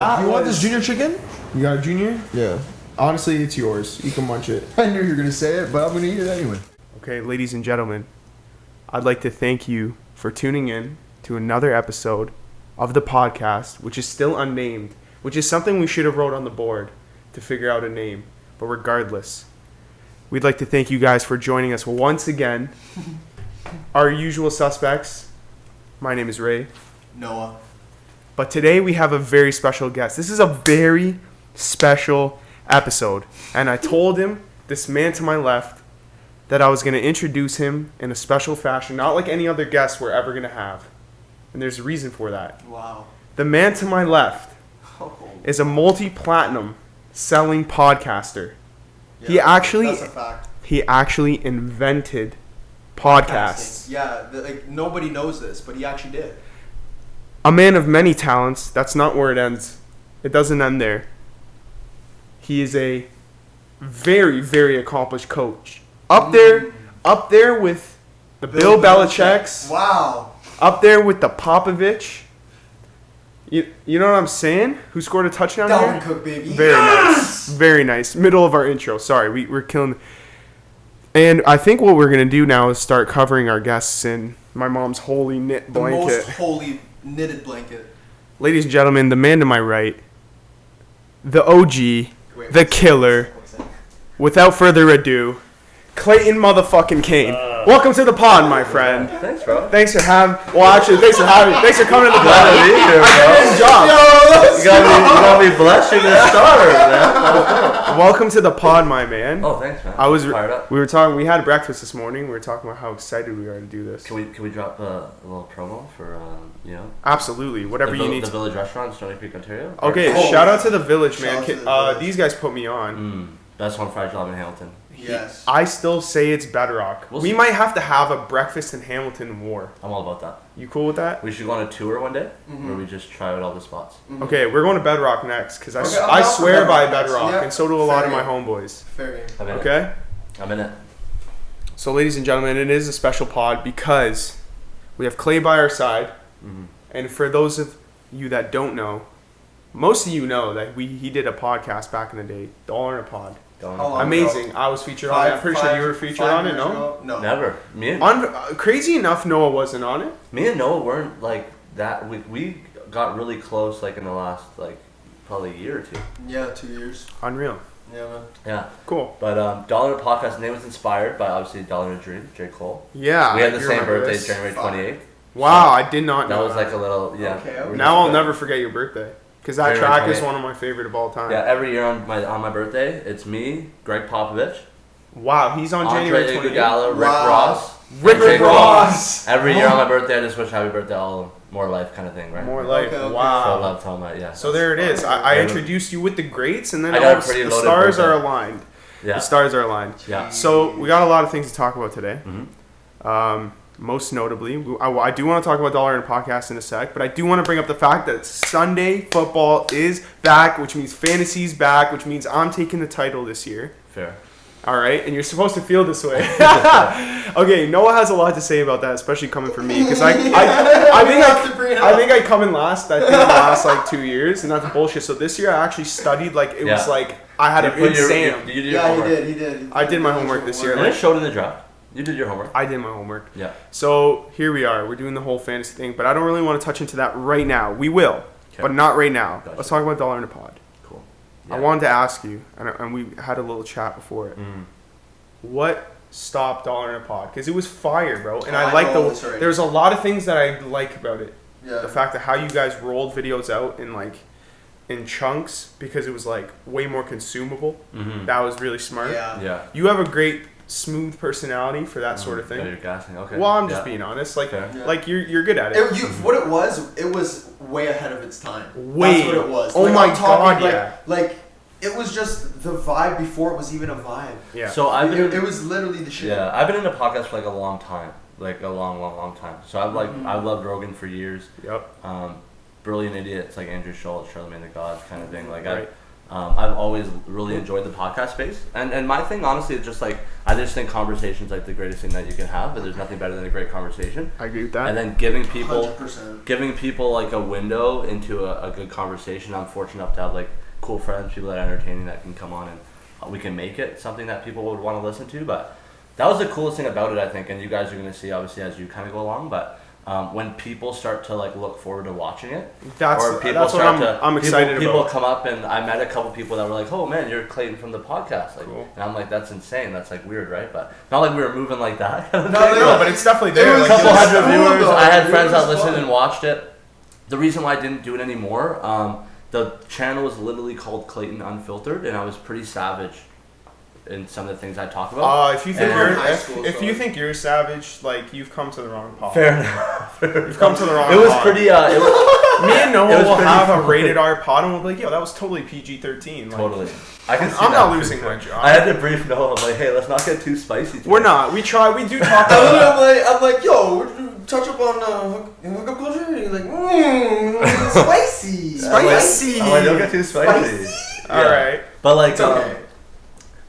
You want this junior chicken? You got a junior? Yeah. Honestly, it's yours. You can munch it. I knew you were going to say it, but I'm going to eat it anyway. Okay, ladies and gentlemen, I'd like to thank you for tuning in to another episode of the podcast, which is still unnamed, which is something we should have wrote on the board to figure out a name. But regardless, we'd like to thank you guys for joining us once again. Our usual suspects. My name is Ray. Noah. But today we have a very special guest. This is a very special episode. And I told him, this man to my left, that I was going to introduce him in a special fashion, not like any other guest we're ever going to have. And there's a reason for that. Wow. The man to my left is a multi-platinum selling podcaster. Yeah, that's a fact. He actually invented podcasts. Yeah, nobody knows this, but he actually did. A man of many talents. That's not where it ends. It doesn't end there. He is a very, very accomplished coach. Up there with the Bill Belichick's. Wow. Up there with the Popovich. You know what I'm saying? Who scored a touchdown Dalvin there? Cook, baby. Very nice. Very nice. Middle of our intro. Sorry, we're killing. And I think what we're going to do now is start covering our guests in my mom's holy knit blanket. The most holy knitted blanket. Ladies and gentlemen, the man to my right, the OG, the killer. Without further ado, Clayton motherfucking Cain. Welcome to the pod, my friend. Thanks, bro. Thanks for having. Well, actually, thanks for having. Thanks for coming to the pod. Glad to be here, bro. Good job. You got me blushing to start, man. Welcome to the pod, my man. Oh, thanks, man. I was fired up. We were talking. We had breakfast this morning. We were talking about how excited we are to do this. Can we drop a little promo for Absolutely, whatever you need. The Village Restaurant, Stony Creek, Ontario. Okay, Oh, shout out to the Village, man. shout out to the Village. These guys put me on. Best one fried job in Hamilton. Yes. I still say it's Bedrock. We'll We see. might have to have a breakfast in Hamilton war. I'm all about that. You cool with that? We should go on a tour one day where we just try out all the spots. Okay, we're going to Bedrock next because Okay, I I'm down for swear by Bedrock next. Bedrock, Yeah, and so do a lot fair of my game. homeboys. Fair game. I'm in Okay? it. I'm in it. So, ladies and gentlemen, it is a special pod because we have Clay by our side. And for those of you that don't know, most of you know that he did a podcast back in the day, Dollar in a Pod. How long Amazing. ago? I was featured on it. I'm pretty sure you were featured on it, no? No. Never. Crazy enough, Noah wasn't on it. Me and Noah weren't like that. We got really close like in the last probably a year or two. Yeah, 2 years. Unreal. Yeah, man. Yeah. Cool. But Dollar podcast name was inspired by obviously Dollar in a Dream, J. Cole. Yeah. We had the I same remember birthday, this. January 28th. Wow, I did not That know was like a little Okay, okay. Now I'll never forget your birthday. Because that January track is 28th. one of my favorite of all time. Yeah, every year on my birthday, it's me, Greg Popovich, Wow, he's on January Andre 28th. Iguodala, Rick Wow. Ross. Rick and J. Cole. Ross. Every year on my birthday, I just wish happy birthday, all more life kind of thing, right? More life. Okay, okay. So Wow. love telling my yeah. So there it is. I Yeah. introduced you with the greats, and then I got a all pretty the loaded stars birthday. are aligned. Yeah. The stars are aligned. Yeah. So we got a lot of things to talk about today. Mhm. Most notably, I do want to talk about Dollar in a Podcast in a sec, but I do want to bring up the fact that Sunday football is back, which means fantasy's back, which means I'm taking the title this year. Fair. All right, and you're supposed to feel this way. Okay, Noah has a lot to say about that, especially coming from me, because I think I come in last. I think in the last like 2 years, and that's bullshit. So this year I actually studied like it was Yeah. like I had You an put your- exam. You did your Yeah, he homework. did. He did. I did my homework this year. And it showed in the draft. You did your homework. I did my homework. Yeah. So here we are. We're doing the whole fantasy thing, but I don't really want to touch into that right now. We will, Okay. but not right now. Gotcha. Let's talk about Dollar in a Pod. Cool. I Yeah. wanted to ask you, and we had a little chat before it. What stopped Dollar in a Pod? Because it was fire, bro. And I like know, that's right. There's a lot of things that I like about it. Yeah. The fact that how you guys rolled videos out in chunks because it was like way more consumable. That was really smart. Yeah. Yeah. You have a great smooth personality for that sort of Yeah, thing. you're gassing. Okay. Well, I'm just Yeah. being honest. Like, Fair. Yeah. like you're good at it. What it was way ahead of its time. Way. That's what it was. Oh Like, my I'm talking, God, yeah. Like, it was just the vibe before it was even a vibe. Yeah. So I've been. It was literally the shit. Yeah, I've been in the podcast for like a long time, like a long time. So I've I've loved Rogan for years. Yep. Brilliant idiots like Andrew Schultz, Charlamagne the God kind of thing. Like Right. I've always really enjoyed the podcast space, and my thing honestly is just like I just think conversation's like the greatest thing that you can have, but there's nothing better than a great conversation. I agree with that. And then giving people 100%. like a window into a good conversation. I'm fortunate enough to have like cool friends, people that are entertaining that can come on and we can make it something that people would want to listen to. But that was the coolest thing about it, I think, and you guys are going to see obviously as you kind of go along, but when people start to like look forward to watching it, That's or people what start I'm excited people about. come up, and I met a couple people that were like, "Oh man, you're Clayton from the podcast," like, Cool. and I'm like, "That's insane. That's like weird, right?" But not like we were moving like that. No, but it's definitely there. It Like, was Couple just hundred cool, viewers. though. I had It friends was that listened fun. and watched it. The reason why I didn't do it anymore, the channel was literally called Clayton Unfiltered, and I was pretty savage in some of the things I talk about. if you think And you're in high school, if so- you think you're savage, like you've come to the wrong pod. Fair enough. You've come to the wrong. It was pod. pretty. It was Me and Noah it was will pretty have a funny. rated R pod, and we'll be like, "Yo, that was totally PG-13." Like, totally. I can see I'm that not for losing sure. my job. I had to brief Noah. I'm like, "Hey, let's not get too spicy." Today. We're not. We try. We do talk. I'm like, yo, would you touch up on hookup culture? And he's like, spicy. Spicy. I'm like, don't get too spicy. All right. But like, It's okay.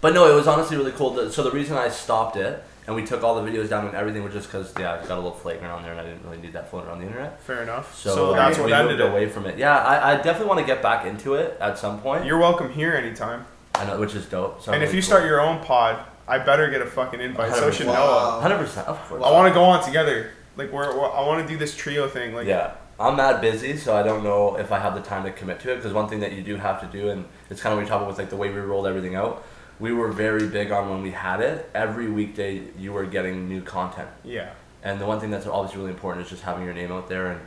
but no, it was honestly really cool. So the reason I stopped it and we took all the videos down and everything was just because I got a little flagrant on there and I didn't really need that floating around the internet. Fair enough. So, So that's we what moved ended it. away from it. Yeah, I definitely want to get back into it at some point. You're welcome here anytime. I know, which is dope. So And if you start your own pod, I better get a fucking invite. So should Noah. 100%, of course. I want to go on together. Like I want to do this trio thing. Like Yeah, I'm mad busy, so I don't know if I have the time to commit to it. Because one thing that you do have to do, and it's kind of what we talk about with like the way we rolled everything out. We were very big on when we had it. Every weekday, you were getting new content, Yeah. and the one thing that's obviously really important is just having your name out there.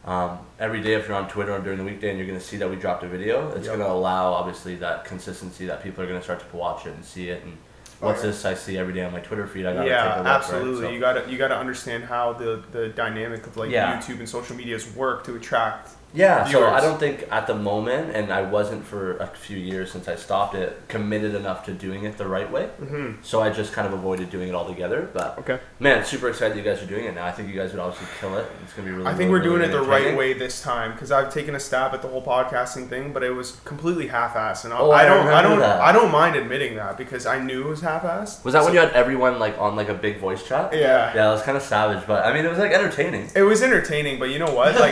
And every day, if you're on Twitter or during the weekday, and you're gonna see that we dropped a video, it's Yep. gonna allow obviously that consistency that people are gonna start to watch it and see it. And what's Okay. this I see every day on my Twitter feed? I gotta take a Yeah, look, absolutely. Right? You gotta understand how the dynamic of like Yeah. YouTube and social medias work to attract. Yeah, so viewers. I don't think at the moment, and I wasn't for a few years since I stopped it, committed enough to doing it the right way. Mm-hmm. So I just kind of avoided doing it altogether. But Okay. man, super excited you guys are doing it now. I think you guys would obviously kill it. It's gonna be really. I think really, we're doing really it the right entertaining. way this time because I've taken a stab at the whole podcasting thing, but it was completely half-assed, and Oh, I remember that. I don't mind admitting that because I knew it was half-assed. Was that when you had everyone like on like a big voice chat? Yeah. Yeah, it was kind of savage, but I mean, it was like entertaining. It was entertaining, but you know what? Like,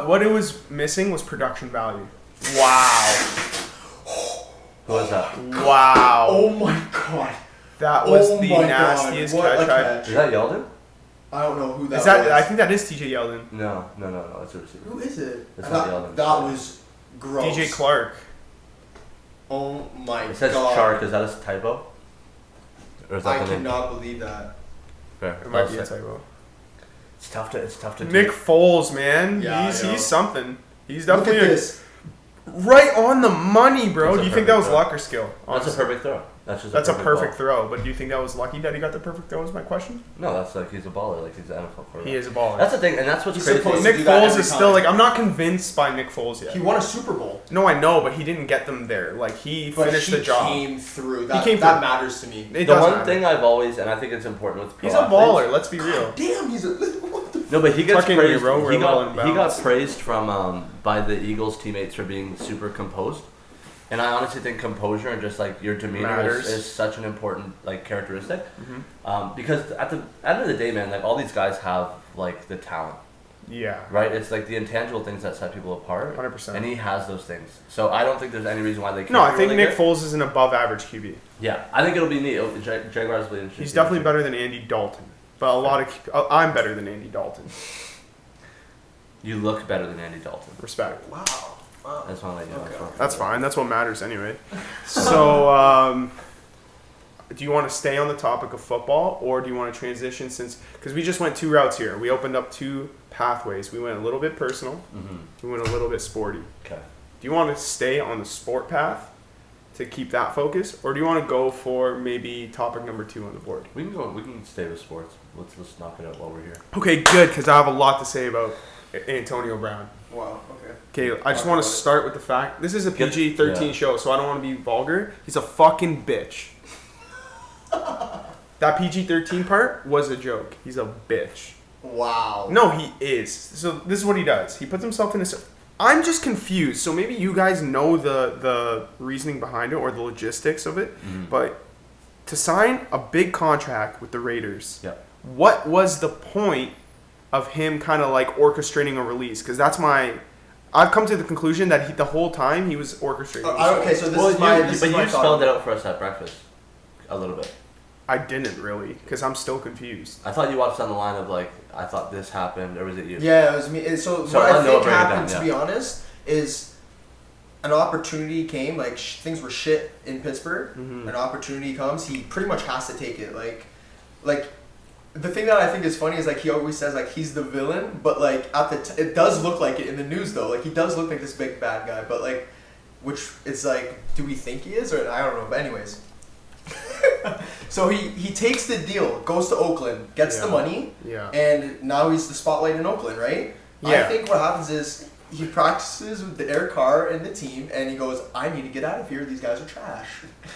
what it was missing was production value. Wow. Who was that? Wow. Oh my god. That was Oh the my nastiest God. What a catch I've. catch. Is that Yeldon? I don't know who that Is that? was. I think that is TJ Yeldon. No. It's a receiver. Who is it? It's I not thought Yeldon. that was gross. DJ Clark. Oh my It says god. Shark. Is that a typo? Or is that I the name? cannot believe that. Fair. It might be a That's it. typo. It's tough to. Nick do. Foles, man. Yeah, he's I know. something. He's Look at definitely this. right on the money, bro. That's a Do you think that was perfect luck or skill? That's a Honestly? perfect throw. That's just. That's a perfect ball. throw, but do you think that was lucky that he got the perfect throw? Is my question. No, that's like he's a baller. Like he's an NFL quarterback. He is a baller. That's the thing, and that's what's He's crazy. supposed to Nick do that Foles every is still time. like I'm not convinced by Nick Foles yet. He won a Super Bowl. No, I know, but he didn't get them there. Like he But finished he the job. came through. That, came that through. matters to me. It The does one matter. thing I've always, and I think it's important with pro He's a athletes- baller. Let's be real. Damn, he's a. What the No, but he gets Tuck in your praised. row, we're He well in got balance. praised from by the Eagles teammates for being super composed, and I honestly think composure and just like your demeanor Matters. is such an important like characteristic. Mhm. Because at the end of the day, man, like all these guys have like the talent, Yeah. right? It's like the intangible things that set people apart, 100%. and he has those things. So I don't think there's any reason why they can't. No, I be think really Nick good. Foles is an above average QB. Yeah, I think it'll be neat. Jaguars will be interesting. He's definitely better than Andy Dalton. But a lot of I'm better than Andy Dalton. You look better than Andy Dalton. Respect. Wow. Wow. That's one idea. Okay. That's fine. That's what matters anyway. So, do you want to stay on the topic of football, or do you want to transition because we just went two routes here. We opened up two pathways. We went a little bit personal. Mm-hmm. We went a little bit sporty. Okay. Do you want to stay on the sport path to keep that focus, or do you want to go for maybe topic number 2 on the board? We can go. We can stay with sports. Let's knock it out while we're here. Okay, good, because I have a lot to say about Antonio Brown. Wow. Okay. Okay, I just want to start with the fact this is a Get- PG-13 yeah. show, so I don't want to be vulgar. He's a fucking bitch. That PG-13 part was a joke. He's a bitch. Wow. No, he is. So this is what he does. He puts himself in a I'm just confused. So maybe you guys know the reasoning behind it or the logistics of it. But to sign a big contract with the Raiders, what was the point of him kind of like orchestrating a release? Because I've come to the conclusion that the whole time he was orchestrating. Okay, so this is my But you spelled it out for us at breakfast a little bit. I didn't really, because I'm still confused. I thought you watched on the line of like, I thought this happened, or was it you? Yeah, it was me. So what I think happened, to be honest, is an opportunity came. Like things were shit in Pittsburgh. An opportunity comes. He pretty much has to take it. Like the thing that I think is funny is like he always says like he's the villain, but like it does look like it in the news though. Like he does look like this big bad guy, but like, which it's like, do we think he is or I don't know. But anyways. So he takes the deal, goes to Oakland, gets the money, and now he's the spotlight in Oakland, right? I think what happens is he practices with Eric Carr and the team, and he goes, "I need to get out of here. These guys are trash."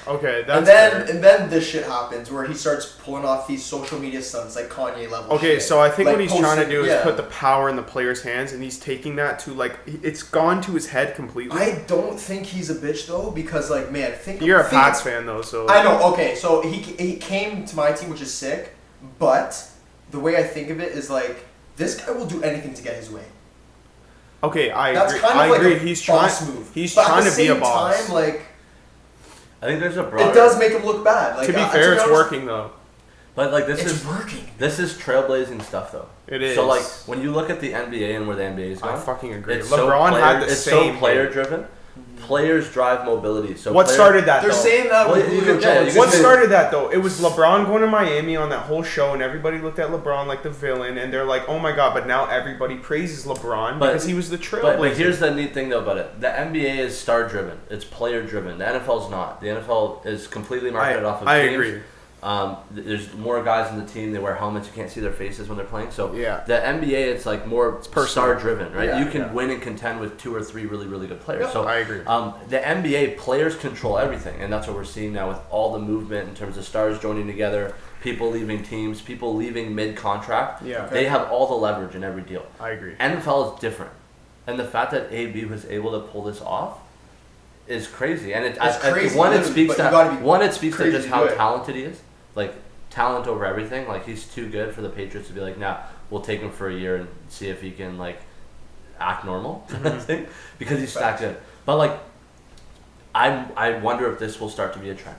Okay, that's and then this shit happens where he starts pulling off these social media stunts like Kanye level. Okay, shit. so I think like what he's trying to do is put the power in the player's hands, and he's taking that to like it's gone to his head completely. I don't think he's a bitch though, because like man, you're a Pats fan though, so I know. Okay, so he came to my team, which is sick, but the way I think of it is like this guy will do anything to get his way. Okay, I That's agree. kind of I like agree. a He's boss trying. move. He's but trying at the to be a same boss. time, like I think there's a broader. it does make him look bad. Like, to be fair, it's working though. But like it's working. This is trailblazing stuff though. It is. So like when you look at the NBA and where the NBA is going, I fucking agree. It's LeBron had the same. so player driven. Players drive mobility. So what started that? They're though? saying that with Julio Jones. What started that though? It was LeBron going to Miami on that whole show, and everybody looked at LeBron like the villain, and they're like, "Oh my god!" But now everybody praises LeBron because he was the trailblazer. But here's the neat thing though about it: the NBA is star driven. It's player driven. The NFL's not. The NFL is completely marketed off of teams. I agree. There's more guys in the team. They wear helmets. You can't see their faces when they're playing. So the NBA, it's like more star driven, right? You can win and contend with 2 or 3 really, really good players. So I agree. The NBA players control everything, and that's what we're seeing now with all the movement in terms of stars joining together, people leaving teams, people leaving mid-contract. They have all the leverage in every deal. I agree. NFL is different, and the fact that AB was able to pull this off is crazy. And it's crazy. It speaks to just how talented he is. Like, talent over everything. Like, he's too good for the Patriots to be like, nah, we'll take him for a year and see if he can, like, act normal. Because he's that good. But, like, I wonder if this will start to be a trend.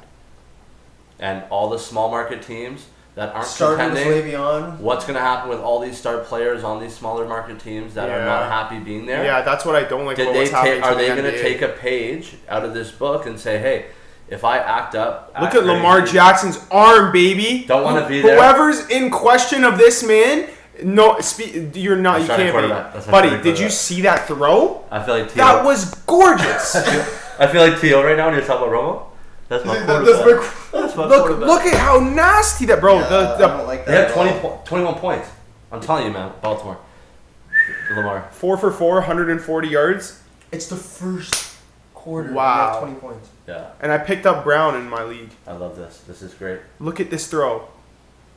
And all the small market teams that aren't contending, what's going to happen with all these star players on these smaller market teams that are not happy being there? Yeah, that's what I don't like about what's happening Are they going to take a page out of this book and say, hey, if I act up... Look at Lamar Jackson's arm, baby. Don't want to be there. Whoever's in question of this man, no, you're not. You can't be. Buddy, did you see that throw? I feel like T.O. That was gorgeous. I feel like T.O. right now when you're talking about Romo. That's my quarterback. Look at how nasty that, bro. I don't like that. They had 21 points. I'm telling you, man. Baltimore. Lamar. 4 for 4, 140 yards. It's the first quarter. Wow. 20 points. Yeah. And I picked up Brown in my league. I love this. This is great. Look at this throw.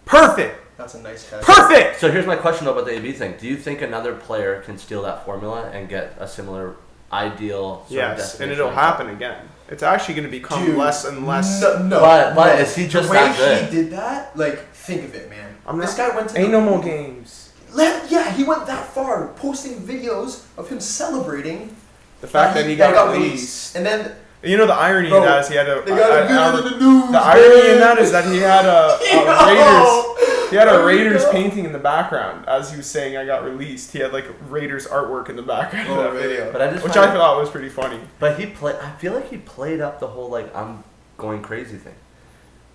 Perfect. That's a nice catch. Perfect. So here's my question about the AB thing. Do you think another player can steal that formula and get a similar ideal sort of yes, and it'll happen again. It's actually going to become less and less. No. But is he just that good? The way he did that, like, think of it, man. This guy went to ain't no more games. He went that far, posting videos of him celebrating the fact that he got released. And then... You know, the irony in that is he had a... They got a video in the news, the irony in that is that he had a Raiders painting in the background as he was saying, I got released. He had, like, Raiders artwork in the background of that video. But I thought was pretty funny. But I feel like he played up the whole, like, I'm going crazy thing.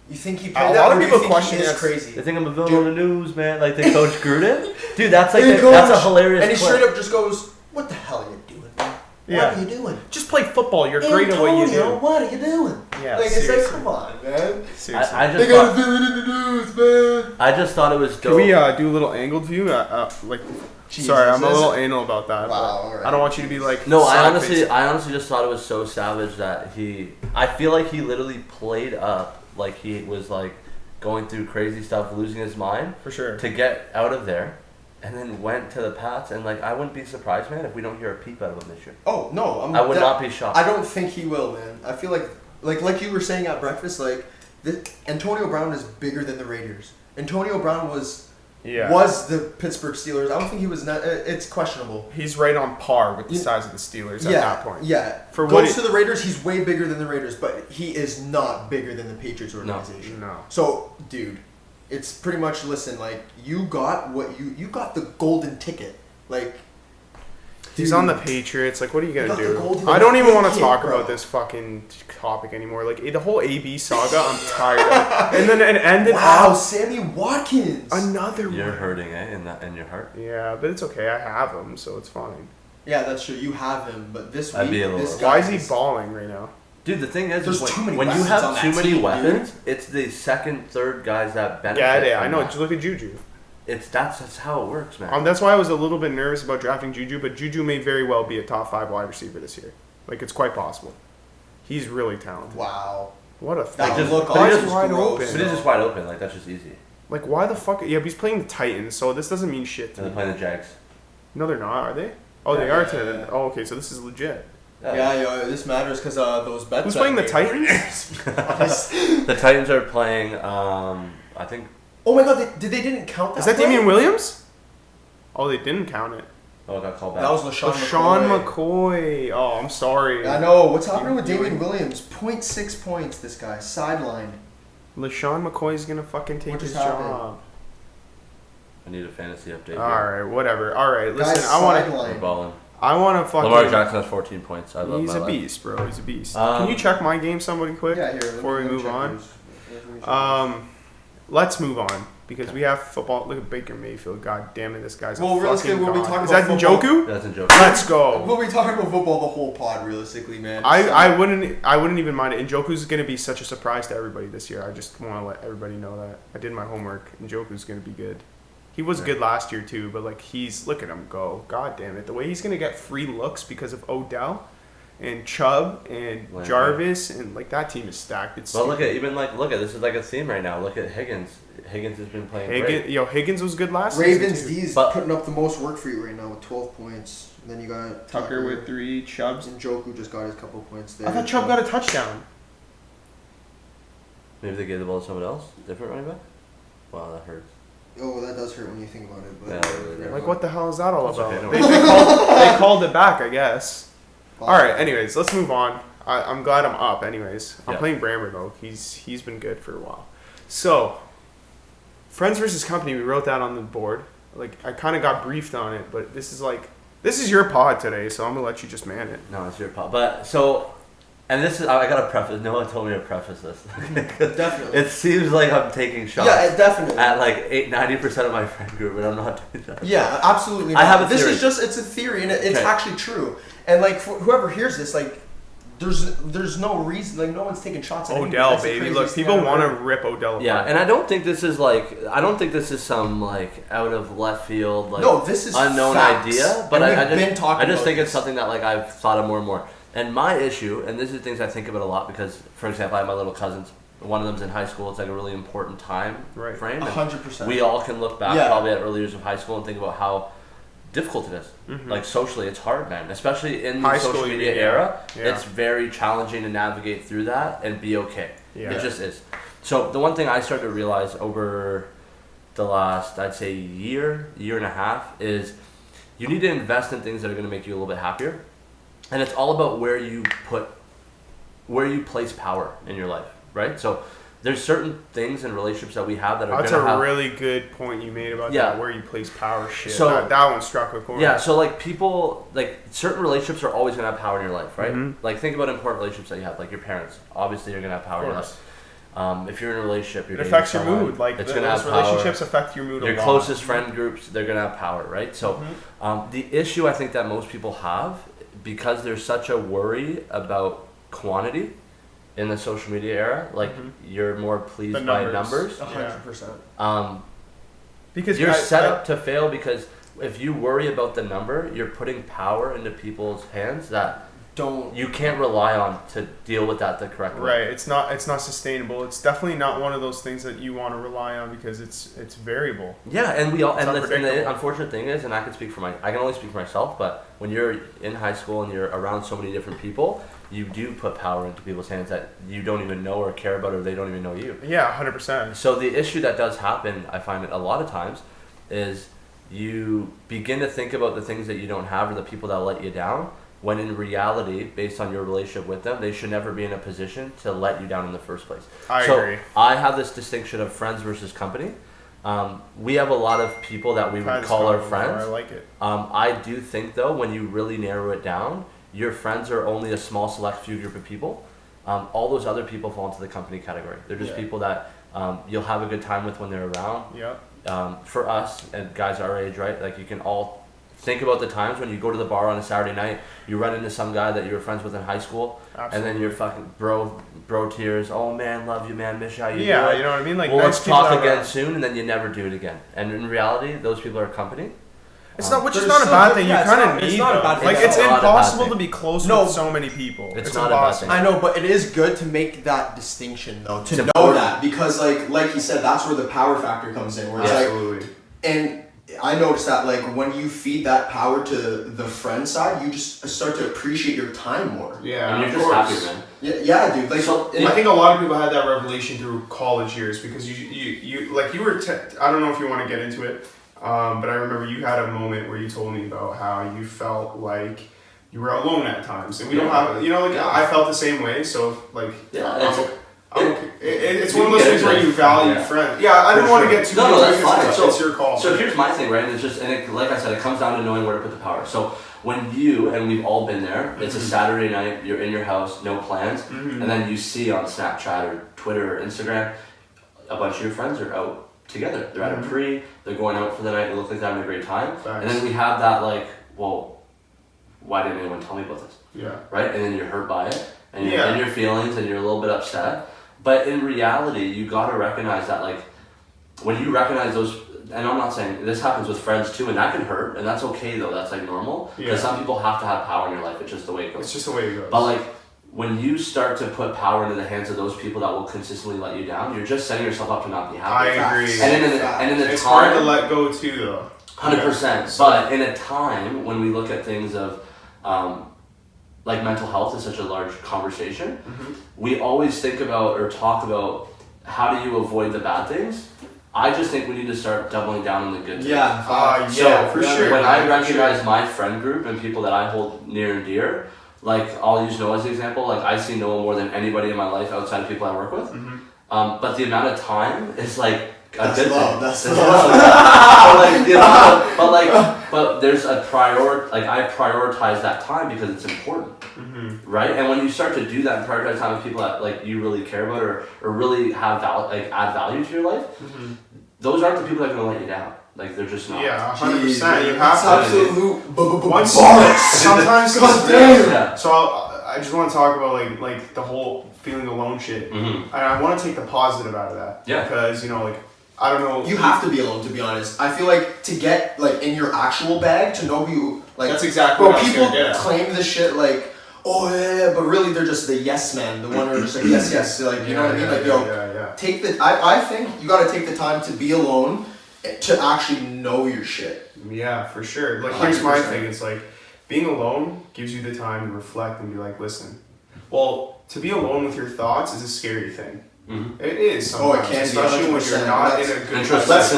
You think he played a that? lot of people question he is crazy. They think I'm a villain on the news, man. Like they coach Gruden. Dude, that's like that's a hilarious. And he clip. straight up just goes, "What the hell are you doing, man? What are you doing? Just play football. You're great at what you do. What are you doing? Yeah, like it's like, come on, man. Seriously. They got a villain in the news, man. I just thought it was dope. Can we do a little angled view? Sorry, I'm a little anal about that. Wow, all right. I don't want you to be like. No, I honestly just thought it was so savage that I feel like he literally played up like he was like going through crazy stuff, losing his mind for sure to get out of there, and then went to the Pats, and like I wouldn't be surprised, man, if we don't hear a peep out of him this year. Oh no, I would not be shocked. I don't think he will, man. I feel like you were saying at breakfast, like Antonio Brown is bigger than the Raiders. Antonio Brown was the Pittsburgh Steelers. I don't think he was. It's questionable. He's right on par with the size of the Steelers at that point. Yeah. Goes to the Raiders. He's way bigger than the Raiders, but he is not bigger than the Patriots organization. No. So, dude, it's pretty much like you got what you got the golden ticket. Like, he's on the Patriots. Like, what are you gonna do? I don't even want to talk about this fucking topic anymore. Like, the whole AB saga, I'm tired of. And then it ended Sammy Watkins. Another one. You're hurting, in your heart. Yeah, but it's okay. I have him, so it's fine. Yeah, that's true. You have him, but this week, why is he balling right now? Dude, the thing is when you have too many weapons, it's the second, third guys that benefit. Yeah, I know. Just look at Juju. That's how it works, man. That's why I was a little bit nervous about drafting Juju, but Juju may very well be a top 5 wide receiver this year. Like, it's quite possible. He's really talented. Wow. What a that thing. Look why is wide open? But he's just wide open. Like, that's just easy. Like, why the fuck? Yeah, but he's playing the Titans, so this doesn't mean shit to me. They're playing the Jags. No, they're not, are they? Oh, they are today. Yeah. Oh, okay, so this is legit. Yeah, this matters because those bets. Who's playing the Titans? The Titans are playing, I think. Oh my god, they didn't count that. Is that Damian Williams? Oh, they didn't count it. Oh, it got called back. That was LaShawn McCoy. Oh, I'm sorry. I know. What's happening with Damian Williams? 0.6 points, this guy. Sidelined. LaShawn McCoy's going to fucking take his job. I need a fantasy update. Alright, whatever. Alright, listen, Guys, I want to... I want to fucking... Lamar Jackson has 14 points. I love He's a beast, bro. He's a beast. Can you check my game somebody quick? Yeah, here. Before we move on? Let's move on. Because we have football. Look at Baker Mayfield. God damn it, this guy's a fucking god. Is that Njoku? That's Njoku. Let's go. We'll be talking about football the whole pod, realistically, man. I wouldn't even mind it. Njoku's going to be such a surprise to everybody this year. I just want to let everybody know that. I did my homework. Njoku's going to be good. He was good last year too, but like look at him go. God damn it. The way he's going to get free looks because of Odell and Chubb and Jarvis and like that team is stacked. Look at this is like a theme right now. Look at Higgins. Higgins has been playing great. Higgins was good last Ravens season. D's putting up the most work for you right now with 12 points. And then you got Tucker with 3, Chubbs and Njoku just got his couple points there. I thought Chubb got a touchdown. Maybe they gave the ball to someone else, different running back. Wow, that hurts. Oh, that does hurt when you think about it. But like, what the hell is that all about? Okay, no they called it back, I guess. All right. Anyways, let's move on. I'm glad I'm up. Anyways, I'm playing Brammer though. He's been good for a while. So, Friends versus Company. We wrote that on the board. Like, I kind of got briefed on it, but this is your pod today, so I'm gonna let you just man it. No, it's your pod. But so, and this is I gotta preface. No one told me to preface this. Definitely. It seems like I'm taking shots. Yeah, definitely. At like 90% of my friend group, but I'm not doing that. Yeah, absolutely. Not. I have a theory. This is it's a theory, and it's actually true. And like for whoever hears this, like. There's no reason, like no one's taking shots at Odell, baby. Look, people want to rip Odell apart. Yeah, and I don't think this is some like out of left field like no, this is unknown facts. Idea. But I just think this. it's something that like I've thought of more and more. And my issue, and this is things I think about a lot because, for example, I have my little cousins. One of them's in high school. It's like a really important time frame. 100%. We all can look back probably at early years of high school and think about how difficult it is. Mm-hmm. Like socially, it's hard, man. Especially in the social media era, it's very challenging to navigate through that and be okay. Yeah. It just is. So the one thing I started to realize over the last, I'd say year and a half, is you need to invest in things that are going to make you a little bit happier, and it's all about where you place power in your life, right? So. There's certain things in relationships that we have that are That's a really good point you made about that, where you place power shit. So, that one struck a chord. Yeah, so like people, like certain relationships are always going to have power in your life, right? Mm-hmm. Like think about important relationships that you have, like your parents. Obviously you're going to have power in your life. If you're in a relationship, it affects your mood. Like those relationships affect your mood a lot. Your closest friend groups, they're going to have power, right? So the issue I think that most people have, because there's such a worry about quantity, in the social media era, like you're more pleased by numbers. 100%. Because you're set up to fail because if you worry about the number, you're putting power into people's hands that you can't rely on to deal with that the correct way. Right. It's not sustainable. It's definitely not one of those things that you want to rely on because it's variable. Yeah, and the unfortunate thing is, and I can only speak for myself, but when you're in high school and you're around so many different people, you do put power into people's hands that you don't even know or care about, or they don't even know you. Yeah, 100%. So the issue that does happen, I find it a lot of times, is you begin to think about the things that you don't have or the people that let you down, when in reality, based on your relationship with them, they should never be in a position to let you down in the first place. I agree. I have this distinction of friends versus company. We have a lot of people that we would call our friends. I like it. I do think, though, when you really narrow it down, your friends are only a small select few group of people. All those other people fall into the company category. They're just people that you'll have a good time with when they're around. Yep. For us, and guys our age, right? Like, you can all think about the times when you go to the bar on a Saturday night, you run into some guy that you were friends with in high school, and then you're fucking bro tears. Oh man, love you, man, miss you, how you doing? Yeah, you know what I mean? Like, well, nice let's talk people again soon, and then you never do it again. And in reality, those people are company. It's not, which is not a bad thing. You kind of need them. Like, it's impossible to be close with so many people. It's not impossible. I know, but it is good to make that distinction, though, to know that, because like you said, that's where the power factor comes in. Where it's Absolutely. And I noticed that, like, when you feed that power to the friend side, you just start to appreciate your time more. Yeah, and you're just happier, man. Yeah, dude. Like, I think a lot of people had that revelation through college years because you like you were. I don't know if you want to get into it, but I remember you had a moment where you told me about how you felt like you were alone at times, and we don't have. I felt the same way. So like, it's one of those things where you value friends. Yeah, I don't want to get too into it because it's your call. So here's my thing, right? It's just, like I said, it comes down to knowing where to put the power. So when and we've all been there, it's a Saturday night, you're in your house, no plans, and then you see on Snapchat or Twitter or Instagram, a bunch of your friends are out together. They're at a they're going out for the night, they look like they're having a great time. Thanks. And then we have that, like, well, why didn't anyone tell me about this? Yeah. Right? And then you're hurt by it, and you're in your feelings, and you're a little bit upset. But in reality, you gotta recognize that, like, when you recognize those, and I'm not saying, this happens with friends too, and that can hurt, and that's okay though, that's like normal, because some people have to have power in your life, it's just the way it goes. It's just the way it goes. But like, when you start to put power into the hands of those people that will consistently let you down, you're just setting yourself up to not be happy. I agree. And in the it's time, hard to let go too though. 100%, but in a time when we look at things of, like, mental health is such a large conversation, we always think about or talk about how do you avoid the bad things. I just think we need to start doubling down on the good things. For sure. When I recognize my friend group and people that I hold near and dear, like, I'll use Noah as an example. Like, I see Noah more than anybody in my life outside of people I work with. But the amount of time is like a good thing. That's love. But there's a I prioritize that time because it's important, right? And when you start to do that and prioritize time with people that, like, you really care about or really have add value to your life, those aren't the people that are gonna let you down. Like, they're just not. Yeah, 100%. You have to. Absolute. Sometimes. So I just want to talk about like the whole feeling alone shit, and I want to take the positive out of that. Yeah. Because like, I don't know. You have to be alone, to be honest. I feel like to get, like, in your actual bag, to know who you, like... That's exactly what I was people gonna get at. claim this shit, like, oh, yeah, but really they're just the yes man. The one who are just like, yes. Like, you know what I mean? Like, yo, take the... I think you gotta take the time to be alone to actually know your shit. Yeah, for sure. Like, here's my thing. It's like, being alone gives you the time to reflect and be like, listen. Well, to be alone with your thoughts is a scary thing. It is sometimes, it can especially be, when you're not in a good place. Let's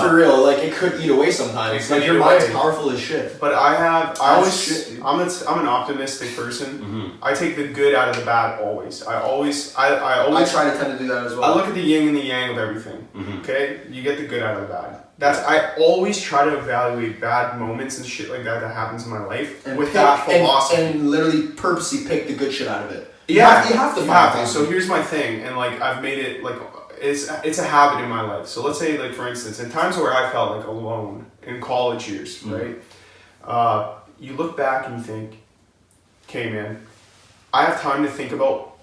be real. Like, it could eat away sometimes. Like, your mind's powerful as shit. But I'm an optimistic person. I take the good out of the bad always. I try to tend to do that as well. I look at the yin and the yang of everything. Okay, you get the good out of the bad. I always try to evaluate bad moments and shit like that happens in my life with that philosophy and literally purposely pick the good shit out of it. Yeah, you have to. So here's my thing, and like, I've made it like it's a habit in my life. So let's say, like, for instance, in times where I felt like alone in college years, right? You look back and you think, okay, man, I have time to think about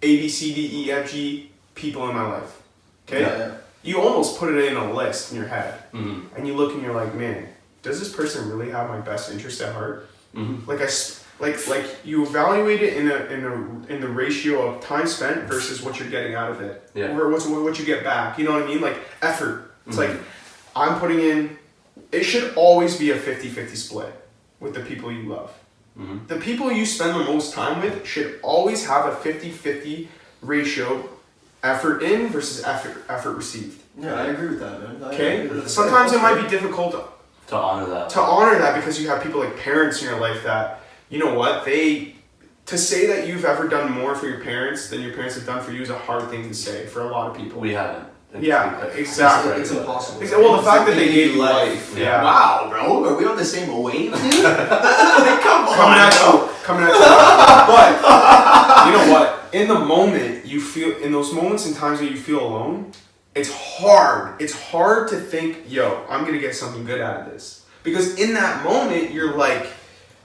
A, B, C, D, E, F, G people in my life. Okay, you almost put it in a list in your head, and you look and you're like, man, does this person really have my best interest at heart? Like, like you evaluate it in the ratio of time spent versus what you're getting out of it, or what you get back. You know what I mean? Like effort. It's like I'm putting in. It should always be a 50-50 split with the people you love. Mm-hmm. The people you spend the most time with should always have a 50-50 ratio, effort in versus effort received. Yeah, I agree with that, man. Okay. Sometimes it might be difficult to honor that. To honor that because you have people like parents in your life that, you know what, to say that you've ever done more for your parents than your parents have done for you is a hard thing to say for a lot of people. We haven't. Yeah, exactly. It's impossible. Well, the fact that they gave you life. Yeah. Wow, bro. Are we on the same wave, dude? Come on. Coming at you. But, you know what? In the moment, in those moments and times when you feel alone, it's hard. It's hard to think, yo, I'm going to get something good out of this. Because in that moment, you're like,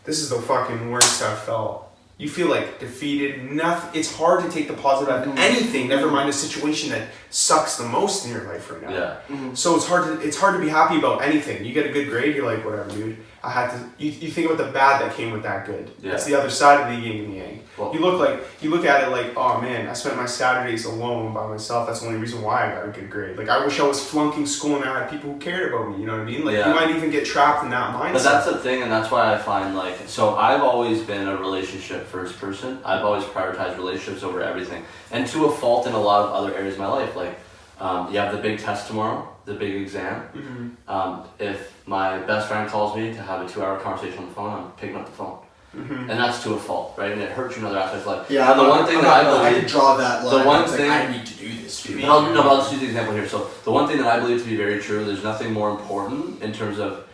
this is the fucking worst I've felt. You feel like defeated. Nothing. It's hard to take the positive out of anything. Never mind a situation that sucks the most in your life right now. Yeah. Mm-hmm. So it's hard to be happy about anything. You get a good grade, you're like, whatever, dude. I had to. You think about the bad that came with that good. Yeah. That's the other side of the yin and yang. Well, you look at it like, oh man, I spent my Saturdays alone by myself. That's the only reason why I got a good grade. Like I wish I was flunking school and I had people who cared about me. You know what I mean? Like you might even get trapped in that mindset. But that's the thing, and that's why I find so I've always been a relationship first person. I've always prioritized relationships over everything, and to a fault in a lot of other areas of my life. Like you have the big test tomorrow, the big exam. Mm-hmm. If my best friend calls me to have a 2-hour conversation on the phone, I'm picking up the phone. Mm-hmm. And that's to a fault, right? And it hurts you in other aspects. Like, yeah, the one thing that I believe, I could draw that line. The one thing I need to do this. I'll just use the example here. So the one thing that I believe to be very true, there's nothing more important in terms of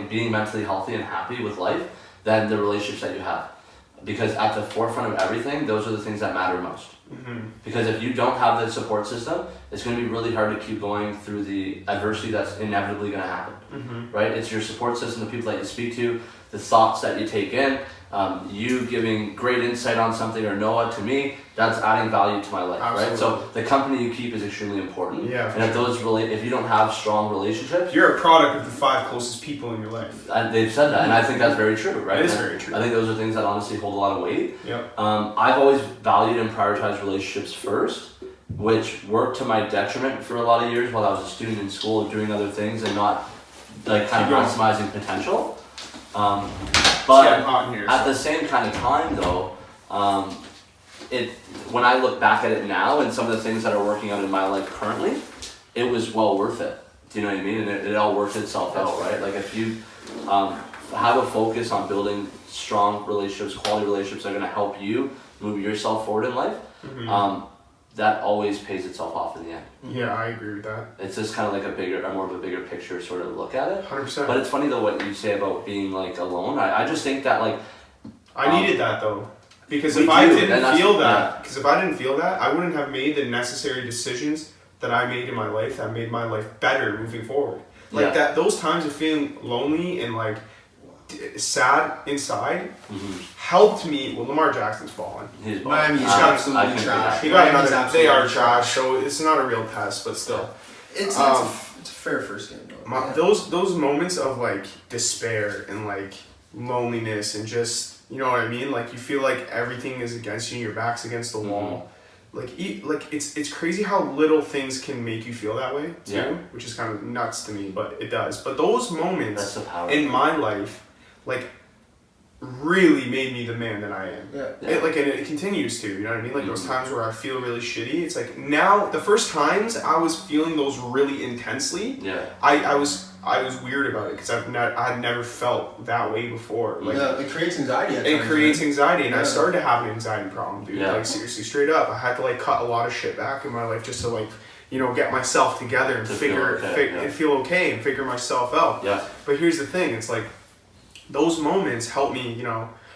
being mentally healthy and happy with life than the relationships that you have. Because at the forefront of everything, those are the things that matter most. Mm-hmm. Because if you don't have the support system, it's going to be really hard to keep going through the adversity that's inevitably going to happen. Mm-hmm. Right? It's your support system, the people that you speak to, the thoughts that you take in, you giving great insight on something, or Noah to me, that's adding value to my life. Absolutely. Right? So the company you keep is extremely important. Yeah. And if you don't have strong relationships, you're a product of the 5 closest people in your life. And they've said that, and I think that's very true, right? It is very true. I think those are things that honestly hold a lot of weight. Yep. I've always valued and prioritized relationships first, which worked to my detriment for a lot of years while I was a student in school doing other things and not kind of maximizing potential. But at the same kind of time though, when I look back at it now and some of the things that are working out in my life currently, it was well worth it. Do you know what I mean? And it all worked itself out, right? Like if you have a focus on building strong relationships, quality relationships that are going to help you move yourself forward in life, that always pays itself off in the end. Yeah, I agree with that. It's just kind of like a more of a bigger picture sort of look at it. 100%. But it's funny though what you say about being alone. I just think that I needed that though. Because if I didn't feel that, I wouldn't have made the necessary decisions that I made in my life that made my life better moving forward. Those times of feeling lonely and sad inside helped me. Well, Lamar Jackson's fallen. Miami's absolutely trash. He got another. They are trash, so it's not a real test, but still, it's a fair first game. Those moments of despair and loneliness and just you know what I mean. You feel like everything is against you. Your back's against the wall. It's crazy how little things can make you feel that way too, which is kind of nuts to me, but it does. But those moments in my life, really made me the man that I am. Yeah. And it continues to. You know what I mean? Those times where I feel really shitty. It's now the first times I was feeling those really intensely. Yeah. I was weird about it because I had never felt that way before. It creates anxiety. It creates anxiety, and I started to have an anxiety problem, dude. Yeah. Seriously, straight up, I had to cut a lot of shit back in my life just to get myself together and feel okay and figure myself out. Yeah. But here's the thing: it's those moments help me, and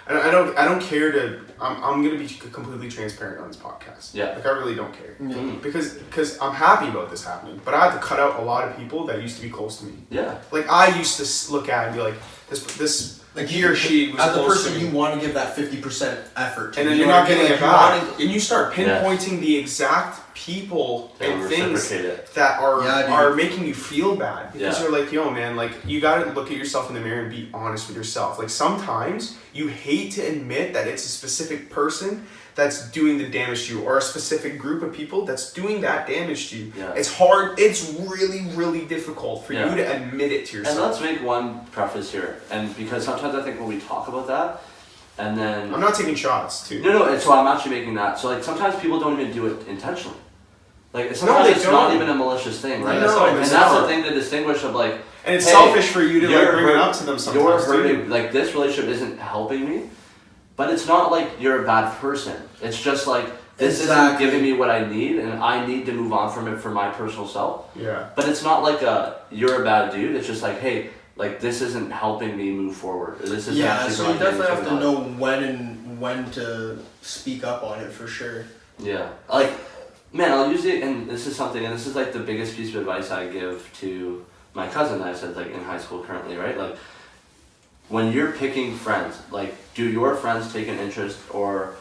I don't care to. I'm gonna be completely transparent on this podcast. Yeah. I really don't care. Mm-hmm. Because I'm happy about this happening, but I had to cut out a lot of people that used to be close to me. Yeah. I used to look at it and be like, this. He or she was as the person you want to give that 50% effort to. And then you're not getting it back. And you start pinpointing the exact people They and don't things reciprocate it. that are Yeah, dude. are making you feel bad because Yeah. you're like, yo, man, like you gotta look at yourself in the mirror and be honest with yourself. Like sometimes you hate to admit that it's a specific person that's doing the damage to you, or a specific group of people that's doing that damage to you. Yeah. It's hard. It's really, really difficult for Yeah. you to admit it to And yourself. let's make one preface here, and because sometimes I think when we talk about that, and then I'm not taking shots, too. no, it's why I'm actually making that. So like sometimes people don't even do it intentionally. Like sometimes they it's not don't. even a malicious thing, right? No, and it's that's not. the thing to distinguish of like. And it's hey, selfish for you to like you're bring it hurt- up to them You're sometimes, hurting. too. Like this relationship isn't helping me, but it's not like you're a bad person. It's just like this isn't Exactly. giving me what I need, and I need to move on from it for my personal self. Yeah. But it's not like you're a bad dude. It's just like, hey, like this isn't helping me move forward. This isn't Yeah, actually so you providing definitely have anything to about know when to speak up on it for sure. it. Yeah, like, man, I'll use it, and this is something, and this is like the biggest piece of advice I give to my cousin that I said like in high school currently, right? Like, when you're picking friends, like, do your friends take an interest or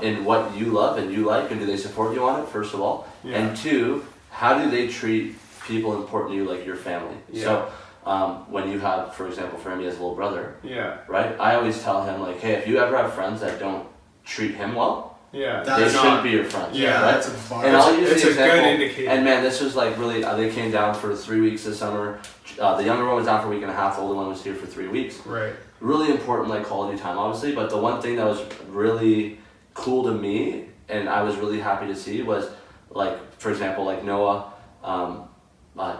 in what you love and you like, and do they support you on it? First of all, Yeah. and two, how do they treat people important to you, like your family? Yeah. So. When you have, for example, for me as a little brother, Yeah. right? I always tell him like, hey, if you ever have friends that don't treat him well, Yeah. That they is shouldn't not. be your friends. Yeah, right? that's a bar. And I'll use It's the a good example. indicator. And man, this was like really. They came down for 3 weeks this summer. The younger one was down for a week and a half. The older one was here for 3 weeks. Right. Really important, like quality time, obviously. But the one thing that was really cool to me, and I was really happy to see, was like, for example, like Noah,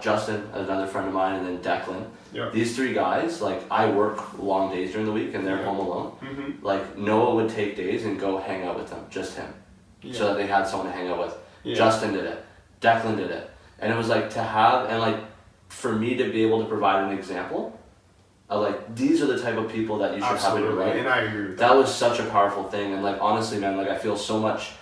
Justin, another friend of mine, and then Declan. Yeah. These three guys, like I work long days during the week, and they're Yeah. home alone. Mm-hmm. Like Noah would take days and go hang out with them, just him, so that they had someone to hang out with. Yeah. Justin did it, Declan did it, and it was like to have, and like for me to be able to provide an example of like these are the type of people that you should have in your Absolutely. life. And I agree with That was such a powerful thing, and like honestly, man, like I feel so much.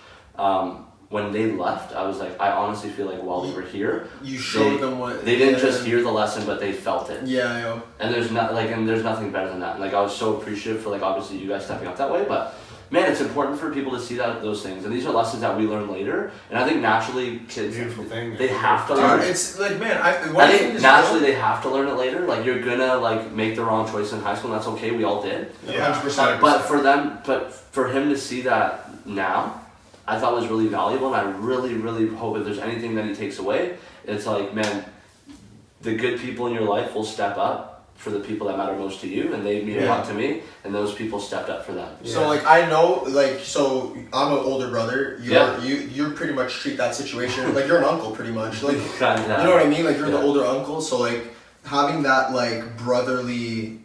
When they left, I was like, I honestly feel like while they were here, You showed they- them what they didn't yeah. just hear the lesson, but they felt it. Yeah, yo. And there's not like, and there's nothing better than that. And like, I was so appreciative for like, obviously you guys stepping up that way, but man, it's important for people to see those things. And these are lessons that we learn later. And I think naturally kids, Beautiful thing. they have to Dude, learn. it's like, man, I I think naturally they have to learn it later. Like you're gonna like make the wrong choice in high school, and that's okay. We all did. Yeah. 100%. But for him to see that now, I thought was really valuable, and I really, really hope if there's anything that he takes away, it's like, man, the good people in your life will step up for the people that matter most to you, and they mean a Yeah. lot to me, and those people stepped up for them. So like I know like so I'm an older brother. Yeah. You're pretty much treat that situation like you're an uncle pretty much. Like Kinda. you know what I mean? Like you're Yeah. the older uncle. So like having that like brotherly.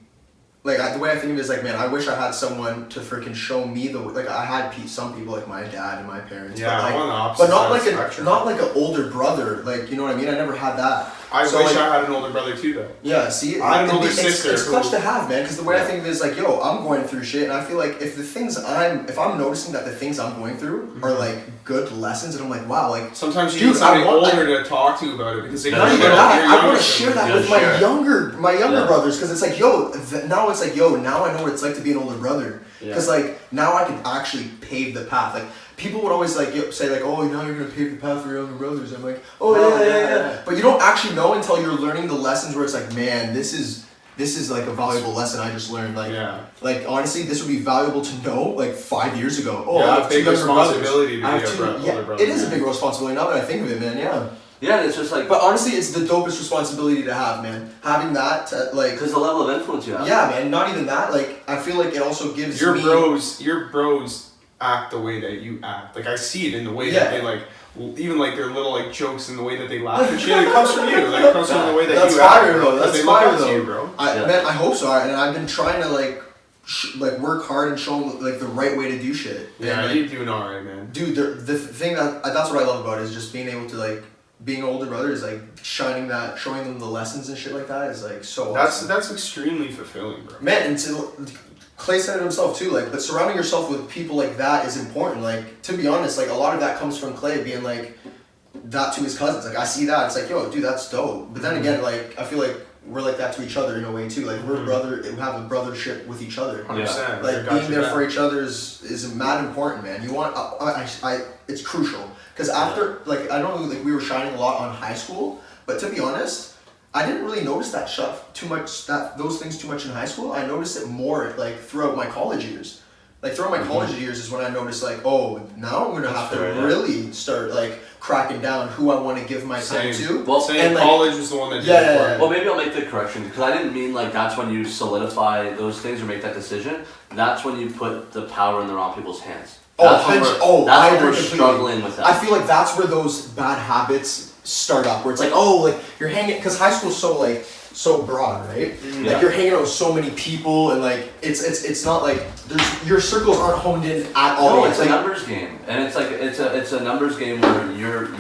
Like the way I think of it is like, man, I wish I had someone to freaking show me the like I had some people like my dad and my parents, Yeah, but, like, I'm on the opposite but not side like of the a spectrum. not like an older brother, like you know what I mean. I never had that. I So, wish like- I had an older brother too, though. Yeah, see, I had an older it's sister It's clutch who- to have, man. Because the way I Yeah. think of it is like, yo, I'm going through shit, and I feel like if I'm noticing that the things I'm going through are like good lessons, and I'm like, wow, like Sometimes you Dude, need somebody I want- older to talk to about it because they Not not can even share that. your I want younger to share sibling. that Yeah, with my share it. younger Yeah. brothers, because it's like, yo, now it's like, yo, now I know what it's like to be an older brother. Yeah. Because like now I can actually pave the path. Like people would always like say like, oh, now you're gonna pave the path for your younger brothers. I'm like, oh yeah. But you don't actually know until you're learning the lessons where it's like, man, this is like a valuable lesson I just learned. Like, Yeah. like honestly, this would be valuable to know like 5 years ago. Oh, Yeah, I a have big two younger brothers. responsibility to I have be a two. older Yeah, brother, it is a man. big responsibility now that I think of it, man. Yeah. Yeah, and it's just like, But honestly, it's the dopest responsibility to have, man. Having that, like, because the level of influence you have. yeah, man. Not even that. Like, I feel like it also gives Your me. bros act the way that you act. Like I see it in the way Yeah. that they like, even like their little like jokes and the way that they laugh and shit. It comes from you. Like it comes from the way that That's you fire, act, bro. though. 'Cause That's they look fire, up to though. you, bro. Yeah. Man, I hope so. And I've been trying to like, like work hard and show them like the right way to do shit. Yeah, and, like, you're doing all right, man. dude, the thing that's what I love about it is just being able to like. Being an older brother is like showing them the lessons and shit like that is like so awesome. That's extremely fulfilling, bro. Man, and Clay said it himself too, like, but surrounding yourself with people like that is important. Like, to be honest, like, a lot of that comes from Clay being like that to his cousins. Like, I see that, it's like, yo, dude, that's dope. But then again, like, I feel like we're like that to each other in a way too. Like we have a brothership with each other. 100%. Like being there for each other is mad important, man. You want, it's crucial. Because after, like, I know like we were shining a lot on high school, but to be honest, I didn't really notice that stuff too much, those things too much in high school. I noticed it more like throughout my college years. Like throughout my college years is when I noticed like, oh, now I'm gonna have to really start like cracking down who I want to give my time to. Well, and college was the one that did it for me. Well, maybe I'll make the correction because I didn't mean like that's when you solidify those things or make that decision. That's when you put the power in the wrong people's hands. That's when we're struggling with that. I feel like that's where those bad habits start up, where it's like, oh, like you're hanging, because high school's so broad, right? Like you're hanging out with so many people, and like it's not like your circles aren't honed in at all. No, it's like a numbers game, and it's like it's a numbers game where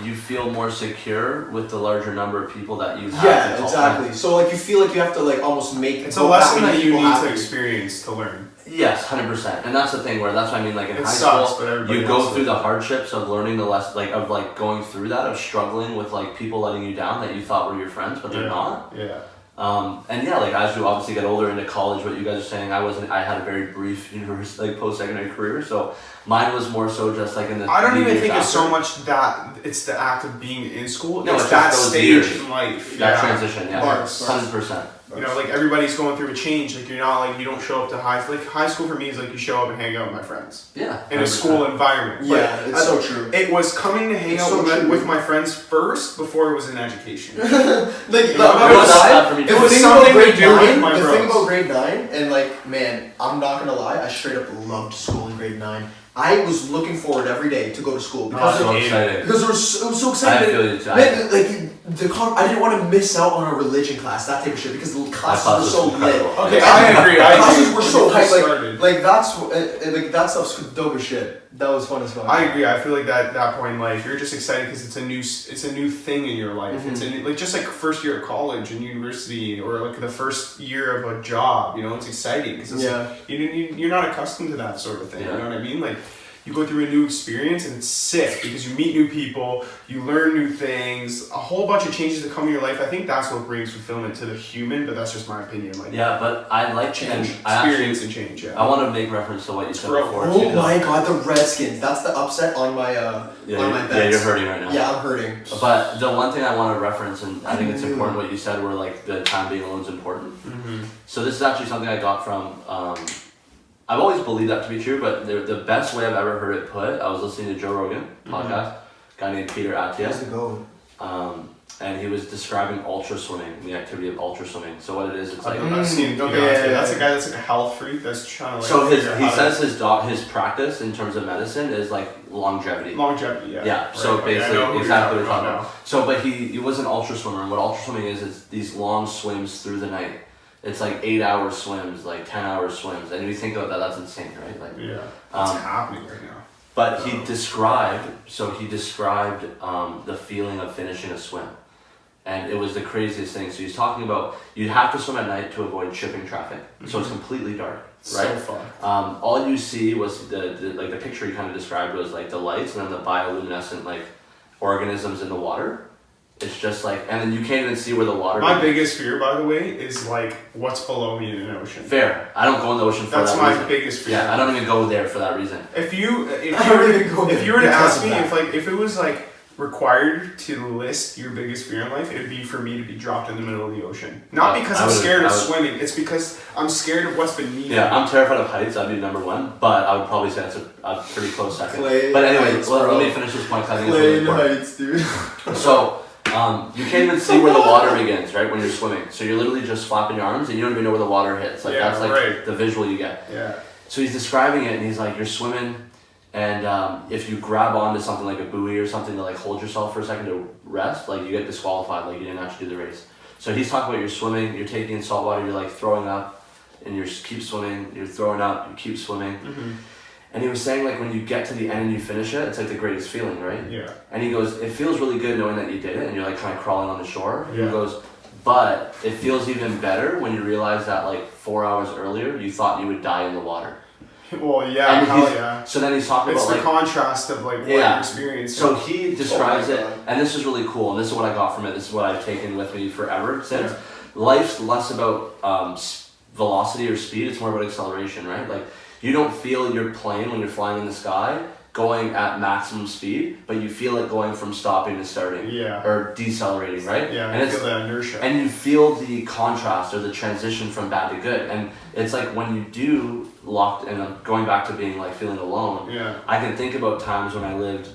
you feel more secure with the larger number of people that you have. Yeah, exactly. So like you feel like you have to like almost make it's a lesson that you need to experience to learn. Yes, 100%, and that's the thing where that's what I mean. Like in high school, you go through the hardships of learning the lesson, like of like going through that, of struggling with like people letting you down that you thought were your friends, but they're not. Yeah. And yeah, like as you obviously get older into college, what you guys are saying, I had a very brief university, like post-secondary career, so mine was more so just like in the. I don't even think it's so much that it's the act of being in school. No, it's that stage in life. That transition, 100%. You know, like everybody's going through a change. Like you're not like you don't show up to high school for me is like you show up and hang out with my friends. Yeah. 100%. In a school environment. Yeah, it's so true. It was coming to hang out with my friends first before it was in education. It was something to do with my bros. The thing about grade 9, and like, man, I'm not gonna lie, I straight up loved school in grade 9. I was looking forward every day to go to school because so excited. Because it was so exciting. I feel you too. I didn't want to miss out on a religion class, that type of shit, because the classes were so lit. Okay, I agree. Classes were so hype. Like that stuff's dope as shit. That was fun as fuck. I agree. I feel like that point in life, you're just excited because it's a new thing in your life. It's like just like first year of college and university, or like the first year of a job. You know, it's exciting because like, you're not accustomed to that sort of thing. You know what I mean? Like you go through a new experience and it's sick because you meet new people, you learn new things, a whole bunch of changes that come in your life. I think that's what brings fulfillment to the human, but that's just my opinion. Like but I like change, experience and change. Yeah. I want to make reference to what you said before. Oh my god, the Redskins! That's the upset on my on my bets. Yeah, you're hurting right now. Yeah, I'm hurting. But the one thing I want to reference, and I think it's important what you said, where like the time being alone is important. So this is actually something I got from. I've always believed that to be true, but the best way I've ever heard it put, I was listening to Joe Rogan podcast, a guy named Peter Attia. And he was describing ultra swimming, the activity of ultra swimming. So what it is, it's like I've seen that's a guy that's like a health freak that's trying to like. So he says his practice in terms of medicine is like longevity. Longevity, yeah. Yeah. So right. basically, exactly what you're talking about. So, but he was an ultra swimmer, and what ultra swimming is these long swims through the night. It's like 8-hour swims, like 10-hour swims, and if you think about that, that's insane, right? Like, what's happening right now? But he described the feeling of finishing a swim, and it was the craziest thing. So he's talking about you'd have to swim at night to avoid shipping traffic, so it's completely dark, right? So fun. All you see was the picture he kind of described was like the lights and then the bioluminescent like organisms in the water. It's just like, and then you can't even see where the water. My biggest fear, by the way, is like what's below me in an ocean. Fair. I don't go in the ocean for that reason. That's my biggest fear. Yeah, I don't even go there for that reason. If you were to ask me if it was like required to list your biggest fear in life, it would be for me to be dropped in the middle of the ocean. Not because I'm scared of swimming. It's because I'm scared of what's beneath me. I'm terrified of heights. That'd be number one. But I would probably say that's a pretty close second. Clayton but anyway, heights, let me finish this point. I think Clayton heights, dude. So. You can't even see where the water begins, right, when you're swimming. So you're literally just flapping your arms and you don't even know where the water hits. Like that's like the visual you get. Yeah. So he's describing it and he's like, you're swimming and if you grab onto something like a buoy or something to like hold yourself for a second to rest, like you get disqualified, like you didn't actually do the race. So he's talking about you're swimming, you're taking in salt water, you're like throwing up and you keep swimming, you're throwing up, you keep swimming. And he was saying like when you get to the end and you finish it, it's like the greatest feeling, right? Yeah. And he goes, it feels really good knowing that you did it and you're like kind of crawling on the shore. Yeah. He goes, but it feels even better when you realize that like 4 hours earlier you thought you would die in the water. Well, yeah, hell yeah. So then he's talking about the contrast of like what you experience. So he describes it, and this is really cool, and this is what I got from it, this is what I've taken with me forever since. life's less about velocity or speed, it's more about acceleration, right? Like, you don't feel your plane when you're flying in the sky going at maximum speed, but you feel it going from stopping to starting, or decelerating, right? Yeah, and you feel that inertia. And you feel the contrast or the transition from bad to good. And it's like when you do and I'm going back to being like feeling alone, I can think about times when I lived,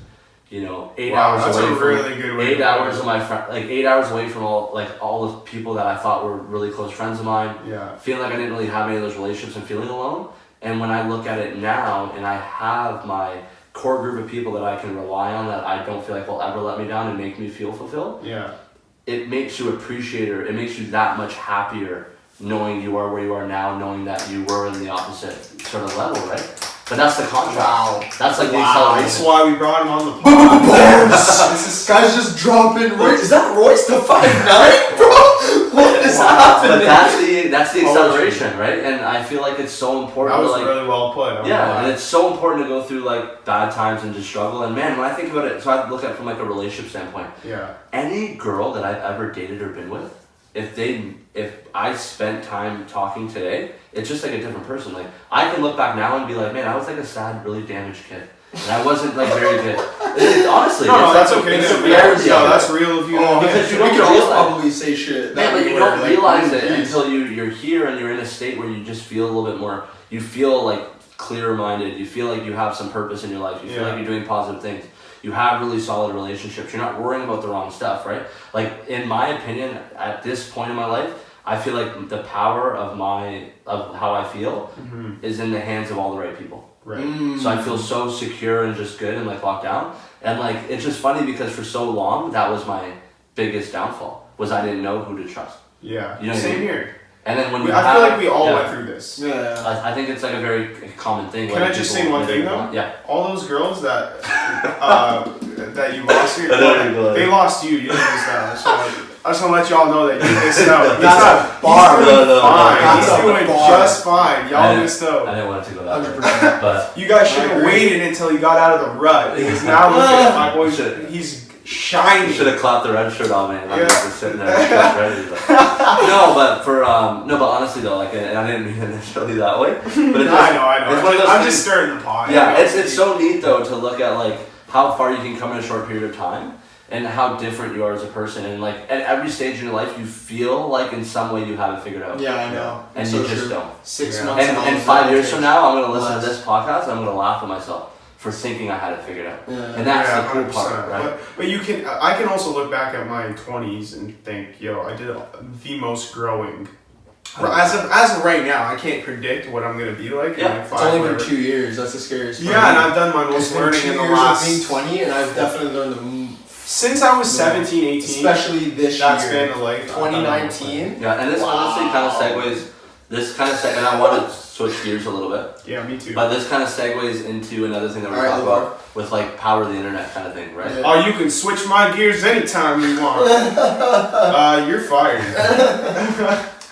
8 hours away from really good way 8 hours of my friend, like 8 hours away from all the people that I thought were really close friends of mine. Feeling like I didn't really have any of those relationships and feeling alone. And when I look at it now and I have my core group of people that I can rely on, that I don't feel like will ever let me down and make me feel fulfilled, it makes you appreciate it makes you that much happier knowing you are where you are now, knowing that you were in the opposite sort of level, right? But that's the contrast. Wow. That's like the acceleration. That's why we brought him on the podcast. This guy's just dropping. Is that Royce the 5'9", bro? What is happening? But that's the acceleration, right? And I feel like it's so important. That was really well put. And it's so important to go through like bad times and just struggle. And man, when I think about it, so I look at it from like a relationship standpoint. Any girl that I've ever dated or been with, if I spent time talking today, it's just like a different person. Like, I can look back now and be like, man, I was like a sad, really damaged kid. And I wasn't like very good. Honestly, no, that's okay. That's real of you. Because you don't realize, probably say shit. But you don't realize it until you're here and you're in a state where you just feel a little bit more. You feel like clear-minded. You feel like you have some purpose in your life. You feel like you're doing positive things. You have really solid relationships. You're not worrying about the wrong stuff, right? Like, in my opinion, at this point in my life, I feel like the power of how I feel is in the hands of all the right people. Right. So I feel so secure and just good and like locked down. And like, it's just funny because for so long, that was my biggest downfall, was I didn't know who to trust. Yeah. You know Same here. And then when I feel like we all went through this. Yeah. I think it's like a very common thing. Can I just say one thing though? Yeah. All those girls that that you lost here, they lost you. You didn't lose them. So I just want to let y'all know that you missed out. That's a bar. He's doing just fine. Y'all missed out. I didn't want it to go that way. But you guys should have waited until he got out of the rut. Because now look at my boy. He's shining. Should have clapped the red shirt on me. And I was just sitting there ready. But. But honestly though, like, and I didn't mean it initially that way. But I know. I'm just stirring the pot. Yeah, it's so neat though to look at like how far you can come in a short period of time. And how different you are as a person, and like at every stage in your life, you feel like in some way you have it figured out. Yeah, I know. And so you just don't. 6 months. And 5 years from now, I'm gonna listen to this podcast and I'm gonna laugh at myself for thinking I had it figured out. Yeah. And that's the cool part, right? But I can also look back at my 20s and think, I did the most growing. As of right now, I can't predict what I'm gonna be like. Yeah, it's only been 2 years. That's the scariest part. Yeah, and I've done my most learning in the last. Being 20, and I've definitely learned since I was 17, 18. Especially this that's year. That's been the life. 2019. Yeah, and this honestly kind of segues. And I want to switch gears a little bit. Yeah, me too. But this kind of segues into another thing that we're talking about with like power of the internet kind of thing, right? Yeah. Oh, you can switch my gears anytime you want. You're fired.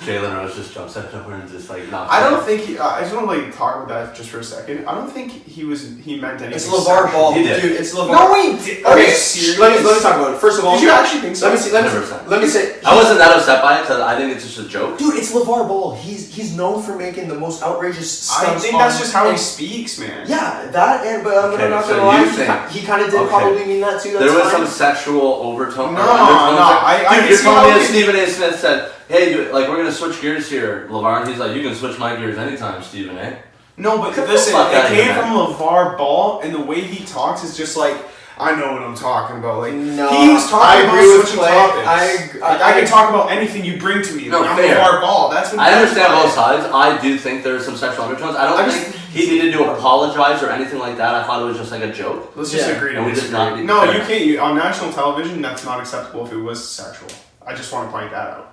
Jalen Rose just jumps out of nowhere and just like knocks. I don't think he. I just want to like talk about that just for a second. I don't think he meant anything. It's LeVar Ball, dude. It's LeVar. No, he did. Okay, serious? Let me talk about it. First of all, did you actually think so? Let me say. I wasn't that upset by it because I think it's just a joke. Dude, it's LeVar Ball. He's known for making the most outrageous stunts. I think that's just how he speaks, man. Yeah, but I'm not gonna lie. He kind of did probably mean that too. There was some sexual overtone. No. I You're telling me that Stephen A. Smith said, "Hey, we're gonna switch gears here, LeVar," and he's like, "You can switch my gears anytime, Stephen A." No, but listen, it came from LeVar Ball, and the way he talks is just like, I know what I'm talking about. Like, no, he was talking about switching topics. I can talk about anything you bring to me. No, like, I'm fair. LeVar Ball. That's what I understand both sides. I do think there's some sexual undertones. I don't think he needed to apologize or anything like that. I thought it was just like a joke. Let's just agree to disagree. No, you can't. On national television, that's not acceptable if it was sexual. I just want to point that out.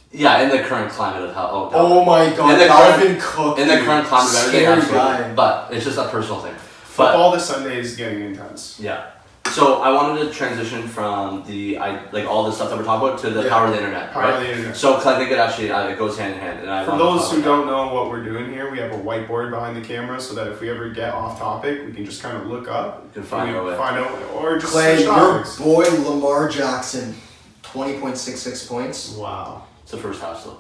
Yeah, in the current climate of how. Oh my God, Calvin Cook. In the current climate of everything, absolutely. But it's just a personal thing. Football this Sunday is getting intense. Yeah. So I wanted to transition from all the stuff that we're talking about to the power of the internet. Power of the internet. So cause I think it actually it goes hand in hand. And for those who don't know what we're doing here, we have a whiteboard behind the camera so that if we ever get off topic, we can just kind of look up. You can find out, or just Clay, switch your topics. boy Lamar Jackson, 20.66 points. Wow. It's the first house though.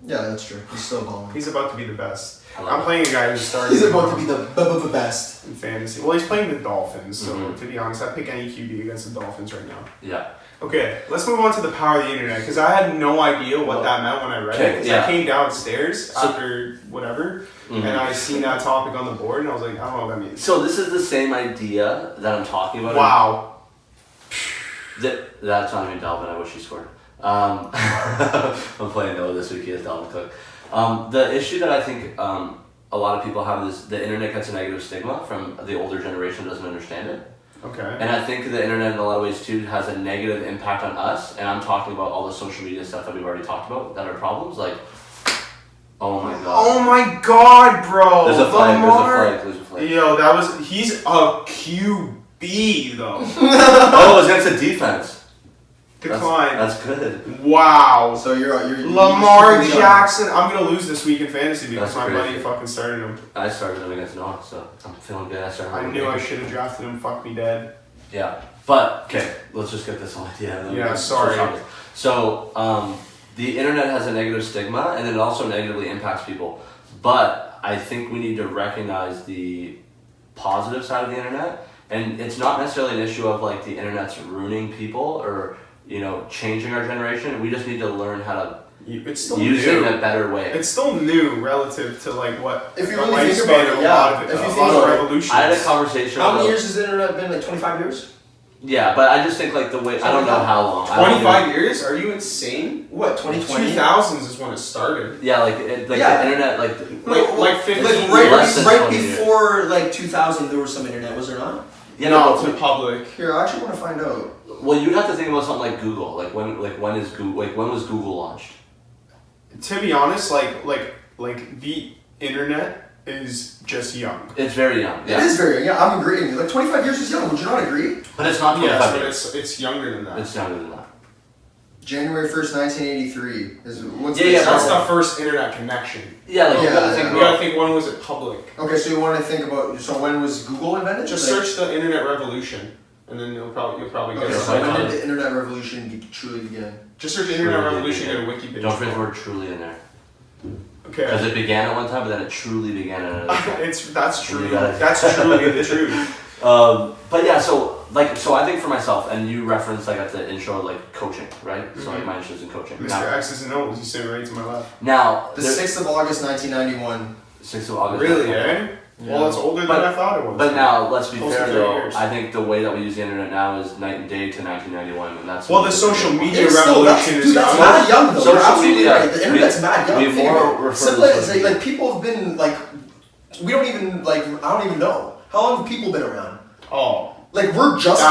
Yeah, that's true. He's still balling. He's about to be the best. I'm playing a guy who started. He's about to be the best in fantasy. Well, he's playing the Dolphins, so to be honest, I'd pick any QB against the Dolphins right now. Yeah. Okay, let's move on to the power of the internet, because I had no idea what that meant when I read it. Because I came downstairs after whatever, and I seen that topic on the board, and I was like, I don't know what that means. So this is the same idea that I'm talking about. Wow. That's not even Dalvin. I wish he scored. I'm playing Noah this week. He has Dalvin Cook. The issue that I think a lot of people have is the internet gets a negative stigma from the older generation doesn't understand it. Okay. And I think the internet in a lot of ways too has a negative impact on us. And I'm talking about all the social media stuff that we've already talked about that are problems. Like, oh my god. Oh my god, bro. There's a flag. There's a flag. Yo, he's a QB though. Oh, it was against the defense. Decline. That's good. Wow. So you're Lamar Jackson. I'm gonna lose this week in fantasy because That's my crazy. buddy fucking started him. I started him against Noah, so I'm feeling good. I knew I should have drafted him. Fuck me dead. Yeah, but okay, let's just get this whole idea. Yeah, sorry. So, the internet has a negative stigma, and it also negatively impacts people. But I think we need to recognize the positive side of the internet, and it's not necessarily an issue of like the internet's ruining people or changing our generation. We just need to learn how to use it in a better way. It's still new relative to like what. If you really think about it, a lot of revolutions. I had a conversation. How many years has the internet been? Like 25 years? Yeah, but I just think like the way I don't know how long. 25 years? Are you insane? What 2020? 2000s is when it started. Yeah, the internet like 15 right before like 2000 there was some internet, was there not? Yeah, no, to public. Here, I actually want to find out. Well, you'd have to think about something like Google. When was Google launched? To be honest, like the internet is just young. It's very young. Yeah. It is very young. Yeah, I'm agreeing. Like 25 years is young. Would you not agree? But it's not 25 years. But it's younger than that. It's younger than that. January 1st, 1983 is what's that's the first internet connection. Yeah, you gotta think when was it public? Okay, so you want to think about when was Google invented? Just search the internet revolution, and then you'll probably get it. So when did the internet revolution truly begin? Just search internet revolution and a wiki page. Don't forget the word truly in there. Okay. Because it began at one time, but then it truly began at another time. That's true. That's truly the truth. But yeah, so I think for myself, and you referenced like at the intro, like coaching, right? Mm-hmm. So like my interest in coaching. Mr. X's and O's, you sit right to my left. Now the 6th of August, 1991. 6th of August. Really, eh? Yeah. Well, it's older than I thought it was. But now, let's be fair though, I think the way that we use the internet now is night and day to 1991, and that's... Well, the social media revolution is... That's mad young though. Social media... Right. The internet's mad young. Simple like people have been like... We don't even, like, I don't even know. How long have people been around? Oh. Like, we're just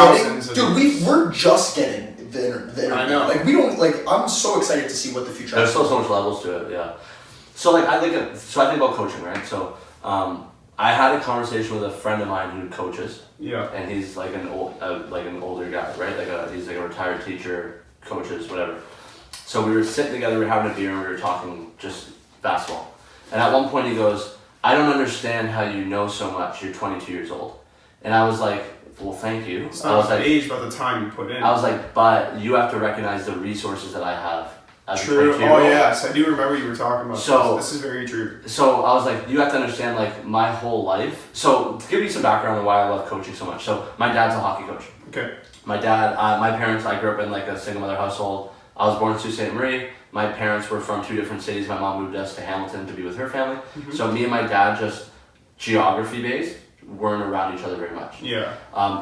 we're just getting the internet. I know. Like, we don't, like, I'm so excited to see what the future has. There's still so much levels to it, yeah. So, like, I think about coaching, right? So, I had a conversation with a friend of mine who coaches. Yeah. And he's like an older guy, right? He's like a retired teacher, coaches, whatever. So we were sitting together, we were having a beer, and we were talking just basketball. And at one point he goes, "I don't understand how you know so much. You're 22 years old." And I was like, "Well, thank you." It's not the age, but the time you put in. I was like, "But you have to recognize the resources that I have." True. Oh yes, I do remember you were talking about this is very true. So I was like, you have to understand like my whole life. So to give you some background on why I love coaching so much. So my dad's a hockey coach. Okay. My dad, my parents, I grew up in like a single mother household. I was born in Sault Ste. Marie. My parents were from two different cities. My mom moved us to Hamilton to be with her family. Mm-hmm. So me and my dad, just geography based, weren't around each other very much. Yeah.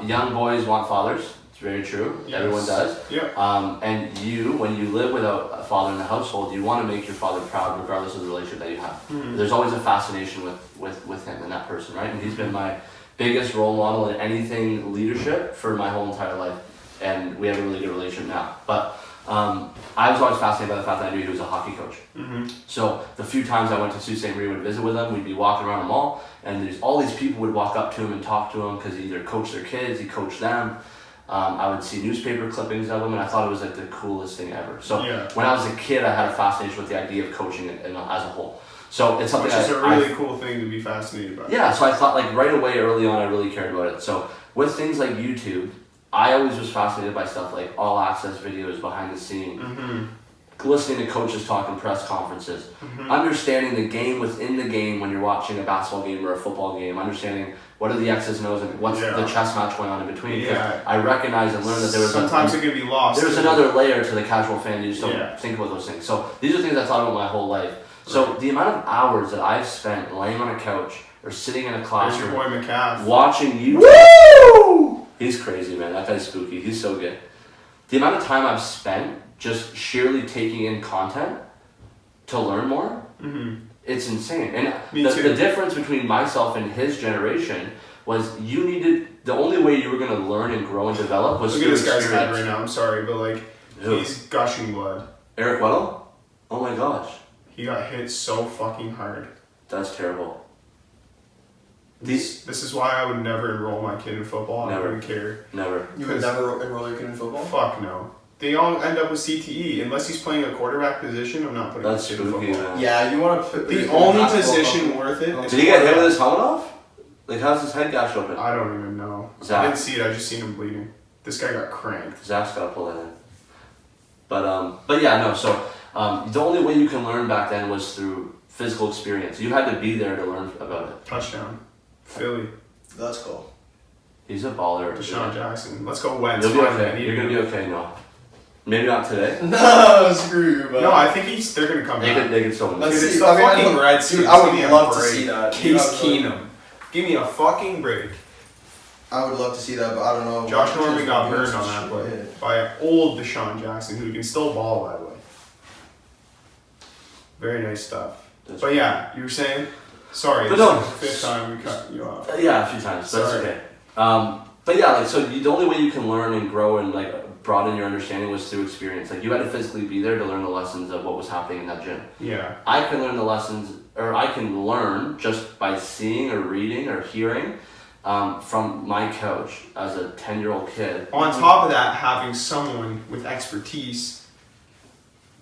Young boys want fathers. Very true. Yes. Everyone does. Yeah. And when you live without a father in the household, you want to make your father proud regardless of the relationship that you have. Mm-hmm. There's always a fascination with him and that person, right? And he's been my biggest role model in anything leadership for my whole entire life. And we have a really good relationship now. But I was always fascinated by the fact that I knew he was a hockey coach. Mm-hmm. So the few times I went to Sault Ste. Marie would visit with him, we'd be walking around the mall, and all these people would walk up to him and talk to him because he either coached their kids, he coached them. I would see newspaper clippings of them, and I thought it was like the coolest thing ever. So when I was a kid, I had a fascination with the idea of coaching as a whole. So it's something which is a really cool thing to be fascinated by. Yeah, so I thought like right away, early on, I really cared about it. So with things like YouTube, I always was fascinated by stuff like all access videos, behind the scene. Mm-hmm. listening to coaches talk in press conferences, understanding the game within the game when you're watching a basketball game or a football game, understanding what are the X's and O's and what's the chess match going on in between. Yeah. I recognize and learn that there was sometimes it can be lost. There's another layer to the casual fan. You just don't think about those things. So these are things I thought about my whole life. So the amount of hours that I've spent laying on a couch or sitting in a classroom, watching YouTube. Woo! He's crazy, man. That guy's spooky. He's so good. The amount of time I've spent just sheerly taking in content to learn more, it's insane. And the difference between myself and his generation was the only way you were going to learn and grow and develop was through experience. Look at this guy's head right now. I'm sorry, but like, he's gushing blood. Eric Weddle? Oh my gosh. He got hit so fucking hard. That's terrible. This is why I would never enroll my kid in football. Never. I wouldn't care. Never. You would never enroll your kid in football? Fuck no. They all end up with CTE. Unless he's playing a quarterback position, I'm not putting his kid in football. Man. Yeah, you want to put the only position worth it. Did he get hit with his helmet off? Like, how's his head gash open? I don't even know. Zach. I didn't see it. I just seen him bleeding. This guy got cranked. Zach's got to pull that in. But yeah, no. So the only way you can learn back then was through physical experience. You had to be there to learn about it. Touchdown. Philly. Let's go. He's a baller. Deshaun Jackson. Let's go Wentz. You'll be okay. You're gonna be okay, no. Maybe not today. No, screw you, bro. No, I think they're gonna come back. They could still win. Let's Dude, see. it's the fucking Reds. Dude, I would love to see that. Case Keenum. Give me a fucking break. I would love to see that, but I don't know. Josh Norman got burned on that play by old Deshaun Jackson, who can still ball, by the way. Very nice stuff. But yeah, you were saying? Sorry, this is the fifth time we cut you off. Yeah, a few times, but it's okay. But yeah, like, so the only way you can learn and grow and like broaden your understanding was through experience. Like, you had to physically be there to learn the lessons of what was happening in that gym. Yeah. I can learn the lessons, or I can learn just by seeing or reading or hearing from my coach as a 10-year-old kid. On top of that, having someone with expertise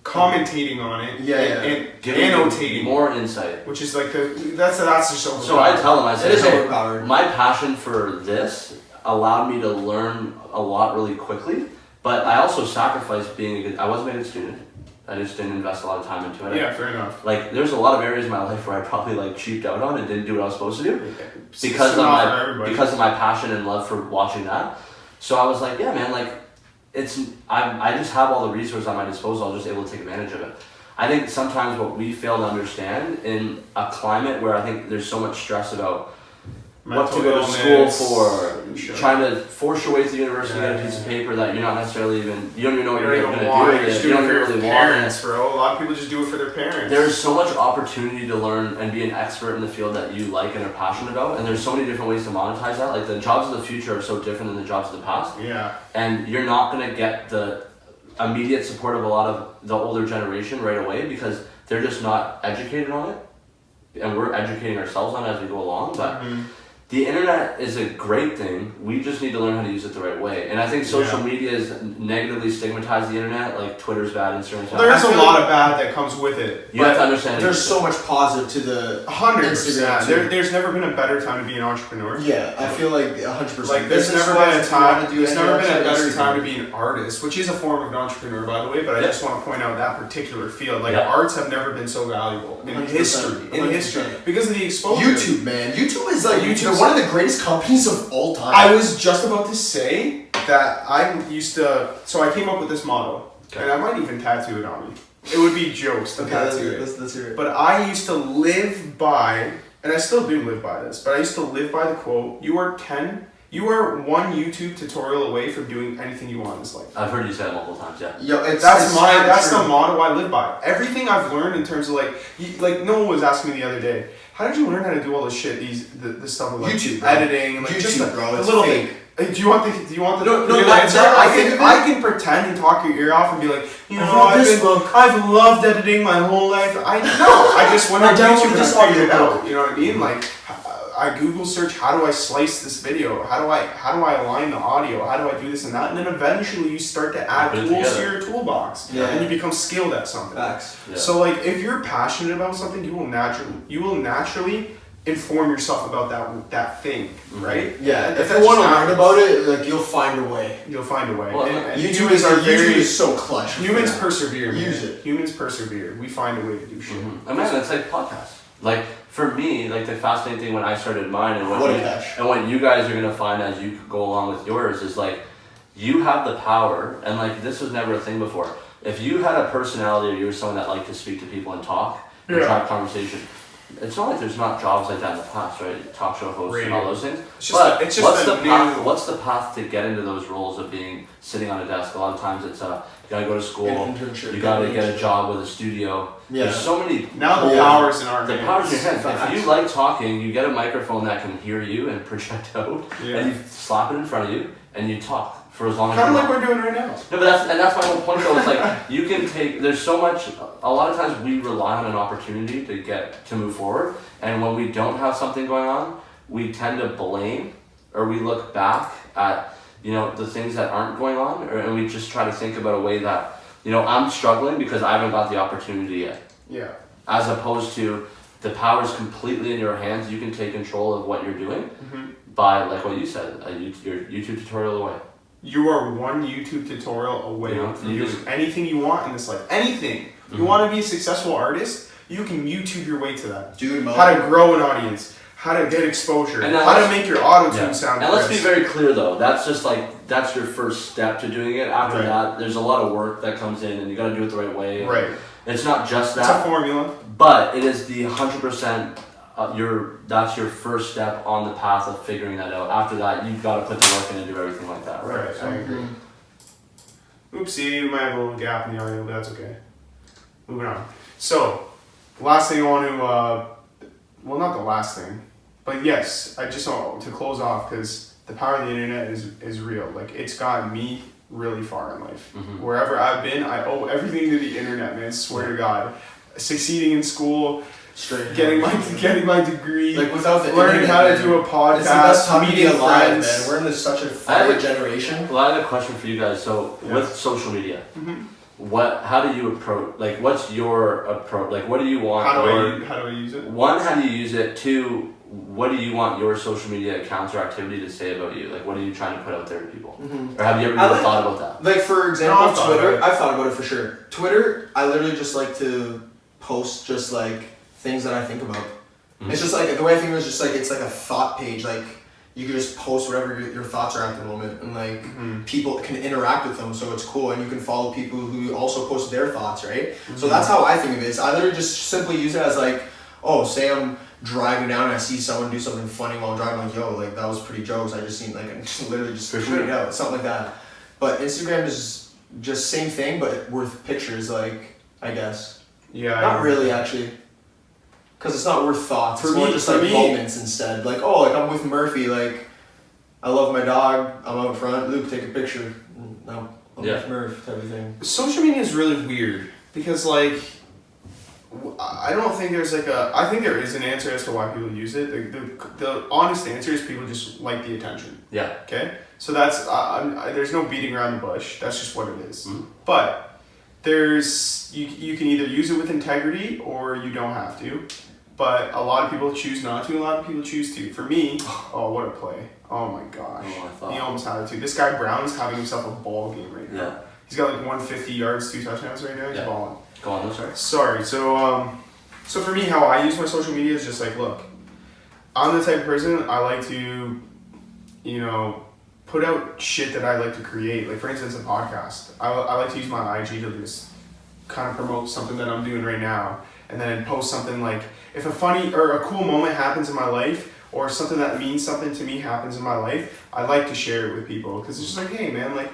commentating on it, and annotating more insight, which is like that's just overpowered. So I tell him, I said, overpowered. My passion for this allowed me to learn a lot really quickly, but I also sacrificed I wasn't a good student. I just didn't invest a lot of time into it. Yeah, fair enough. Like, there's a lot of areas in my life where I probably like cheaped out on and didn't do what I was supposed to do because of my passion and love for watching that. So I was like, yeah, man, like, I just have all the resources at my disposal. I'm just able to take advantage of it. I think sometimes what we fail to understand in a climate where I think there's so much stress about what to go to school for, trying to force your way to the university, get a piece of paper that you're not necessarily you don't even know what you're going to do with it. You don't even really want it. Bro. A lot of people just do it for their parents. There's so much opportunity to learn and be an expert in the field that you like and are passionate about, and there's so many different ways to monetize that. Like, the jobs of the future are so different than the jobs of the past. Yeah. And you're not going to get the immediate support of a lot of the older generation right away because they're just not educated on it, and we're educating ourselves on it as we go along. But the internet is a great thing. We just need to learn how to use it the right way. And I think social media has negatively stigmatized the internet. Like, Twitter's bad, Instagram's bad. There's a lot of bad that comes with it. You have to understand. There's so much positive to the 100%. There's never been a better time to be an entrepreneur. Yeah, I feel like 100%. Like, there's never been a better time to be an artist, which is a form of an entrepreneur, by the way. But I just want to point out that particular field. Like, arts have never been so valuable in history. Because of the exposure. YouTube, man. YouTube is like one of the greatest companies of all time. I was just about to say that so I came up with this motto, and I might even tattoo it on me. It would be jokes to tattoo it. Let's hear it. But I used to live by, and I still do live by this, but I used to live by the quote, you are one YouTube tutorial away from doing anything you want in this life. I've heard you say it multiple times, yeah. That's the motto I live by. Everything I've learned in terms of like no one was asking me the other day, how did you learn how to do all this shit? This stuff with like YouTube, editing, like YouTube, just the little thing. Hey, do you want the answer? I can pretend and talk your ear off and be like, I've loved editing my whole life. I just went on YouTube and I figured it out. You know what I mean? Like, I Google search, how do I slice this video? How do I align the audio? How do I do this and that? And then eventually you start to add tools to your toolbox, and you become skilled at something. Facts. Yeah. So like, if you're passionate about something, you will naturally inform yourself about that thing, right? Yeah, And if that you want to just learn happens. about it, like you'll find a way. You'll find a way. Well, and YouTube humans is so clutch. Humans persevere. Man. Use it. Humans persevere. We find a way to do shit. Mm-hmm. And man, it's like podcasts. Like for me, like the fascinating thing when I started mine and what you guys are gonna find as you go along with yours is like you have the power, and like this was never a thing before. If you had a personality or you were someone that liked to speak to people and talk and try conversation, it's not like there's not jobs like that in the past, right? Talk show hosts and all those things. What's the path to get into those roles of being sitting on a desk? A lot of times it's you gotta go to school, you gotta get a job with a studio. Yeah. There's so many. Now the power's in our hands. The power's in your hands. If you like talking, you get a microphone that can hear you and project out, and you slap it in front of you and you talk for as long as you want. Kind of like we're doing right now. No, but that's my whole point though. It's like you can take. There's so much. A lot of times we rely on an opportunity to move forward, and when we don't have something going on, we tend to blame or we look back at the things that aren't going on, and we just try to think about a way that I'm struggling because I haven't got the opportunity yet. Yeah. As opposed to the power is completely in your hands. You can take control of what you're doing by, like what you said, your YouTube tutorial away. You are one YouTube tutorial away from you doing anything you want in this life. Anything. You want to be a successful artist, you can YouTube your way to that. Dude, how to grow an audience, how to get exposure, and how to make your auto-tune sound And let's be very clear though, that's just like, that's your first step to doing it. After that, there's a lot of work that comes in and you got to do it the right way. Right. It's not just that. It's a formula. But it is the 100%, that's your first step on the path of figuring that out. After that, you've got to put the work in and do everything like that. Right, I agree. Oopsie, we might have a little gap in the audio, but that's okay. Moving on. So, last thing I want to, well, not the last thing, but yes, I just want to close off because the power of the internet is real. Like, it's gotten me really far in life. Wherever I've been, I owe everything to the internet, man. Swear to God. Succeeding in school, getting my degree, like without the learning internet, how to do a podcast, it's the best time to be meeting alive, friends. man. We're in such a forward generation. Well, I have a question for you guys. So, with social media, how do you approach? Like, what's your approach? Like, what do you want? How do I use it? One, how do you use it? Two, what do you want your social media accounts or activity to say about you? Like, what are you trying to put out there to people? Or have you ever even thought about that? Like, for example, Twitter. I've thought about it for sure. Twitter, I literally just like to post just like things that I think about. It's just like the way I think of it is just like it's like a thought page. Like you can just post whatever your thoughts are at the moment, and like people can interact with them, so it's cool. And you can follow people who also post their thoughts, right? So that's how I think of it. Is I literally just simply use it as like, oh, say I'm driving down and I see someone do something funny while I'm driving, like, yo, like that was pretty jokes. I just seen like I just literally just tweet it out, something like that. But Instagram is just same thing, but with pictures, like I guess. Yeah. Not really, actually. Because it's not worth thoughts. It's more just like moments instead. Like, oh, like I'm with Murphy. Like, I love my dog. I'm out front. Luke, take a picture. No, I'm with Murph type of thing. Social media is really weird because, like, I don't think there's like I think there is an answer as to why people use it. The honest answer is people just like the attention. Yeah. Okay? So that's, there's no beating around the bush. That's just what it is. But there's, you can either use it with integrity or you don't have to. But a lot of people choose not to, a lot of people choose to. For me, oh, what a play. Oh my gosh. He almost had it too. This guy Brown's having himself a ball game right now. Yeah. He's got like 150 yards, 2 touchdowns right now. He's balling. Go on, sorry. Sorry. So for me, how I use my social media is just like, look, I'm the type of person I like to, put out shit that I like to create. Like, for instance, a podcast. I like to use my IG to just kind of promote something that I'm doing right now. And then post something like, if a funny or a cool moment happens in my life, or something that means something to me happens in my life, I like to share it with people. Because it's just like, hey, man, like,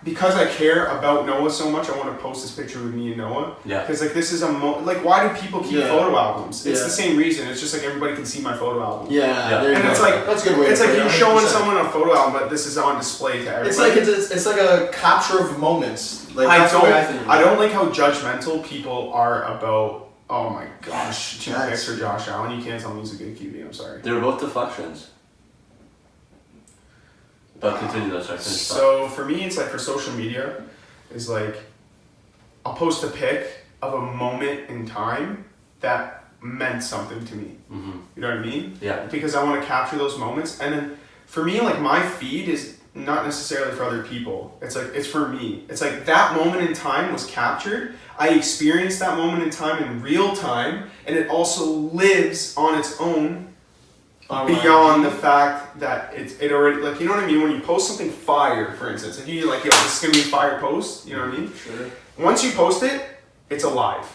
because I care about Noah so much, I want to post this picture with me and Noah. Yeah. Because like this is like, why do people keep photo albums? It's the same reason. It's just like everybody can see my photo album. Yeah. And it's like that's a good way. It's like you're showing someone a photo album, but this is on display to everybody. It's like a capture of moments. Like I don't like how judgmental people are about. Oh my gosh, 2 picks for Josh Allen. You can't tell me he's a good QB. I'm sorry. They were both deflections. But continue though, sorry. So for me, it's like for social media, is like I'll post a pic of a moment in time that meant something to me. Mm-hmm. You know what I mean? Yeah. Because I want to capture those moments. And then for me, like my feed is not necessarily for other people. It's like, it's for me. It's like that moment in time was captured. I experienced that moment in time in real time, and it also lives on its own beyond the fact that it already, like, you know what I mean? When you post something fire, for instance, if you like, yo, this is gonna be a fire post, you know what I mean? Sure. Once you post it, it's alive.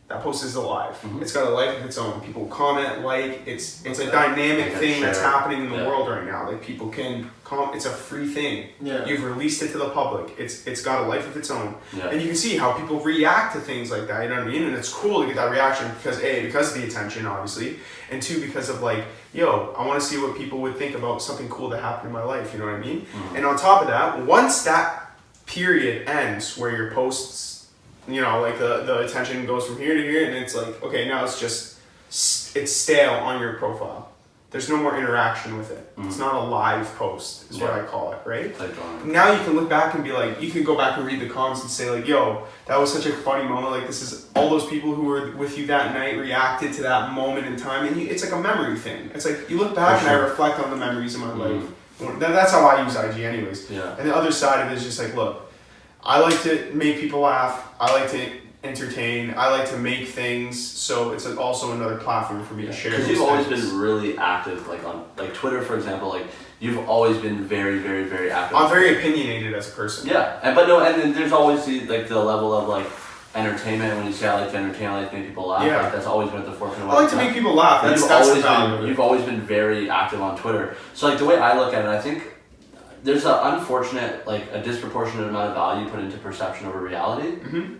That post is alive. Mm-hmm. It's got a life of its own. People comment, like, it's a dynamic thing that's happening in the world right now. Like, people can comment. It's a free thing. Yeah. You've released it to the public. It's got a life of its own. Yeah. And you can see how people react to things like that, you know what I mean? And it's cool to get that reaction because A, because of the attention, obviously, and two, because of like, yo, I want to see what people would think about something cool that happened in my life, you know what I mean? Mm-hmm. And on top of that, once that period ends where your posts, you know, like the attention goes from here to here, and it's like, okay, now it's just, it's stale on your profile. There's no more interaction with it. It's not a live post, is what I call it, right? Now you can look back and be like, you can go back and read the comments and say like, yo, that was such a funny moment. Like, this is all those people who were with you that night reacted to that moment in time, and it's like a memory thing. It's like you look back and I reflect on the memories of my life. That's how I use IG, anyways. Yeah. And the other side of it is just like, look, I like to make people laugh. I like to entertain. I like to make things. So it's also another platform for me to share. Because you've always been really active, like on like Twitter, for example. Like you've always been very, very, very active. I'm very opinionated as a person. Yeah, and then there's always the level of like entertainment. When you say I like to entertain, I like to make people laugh. Yeah. Like that's always been at the forefront of I like to make people laugh. That's the value. You've always been very active on Twitter. So like the way I look at it, I think there's a disproportionate amount of value put into perception over reality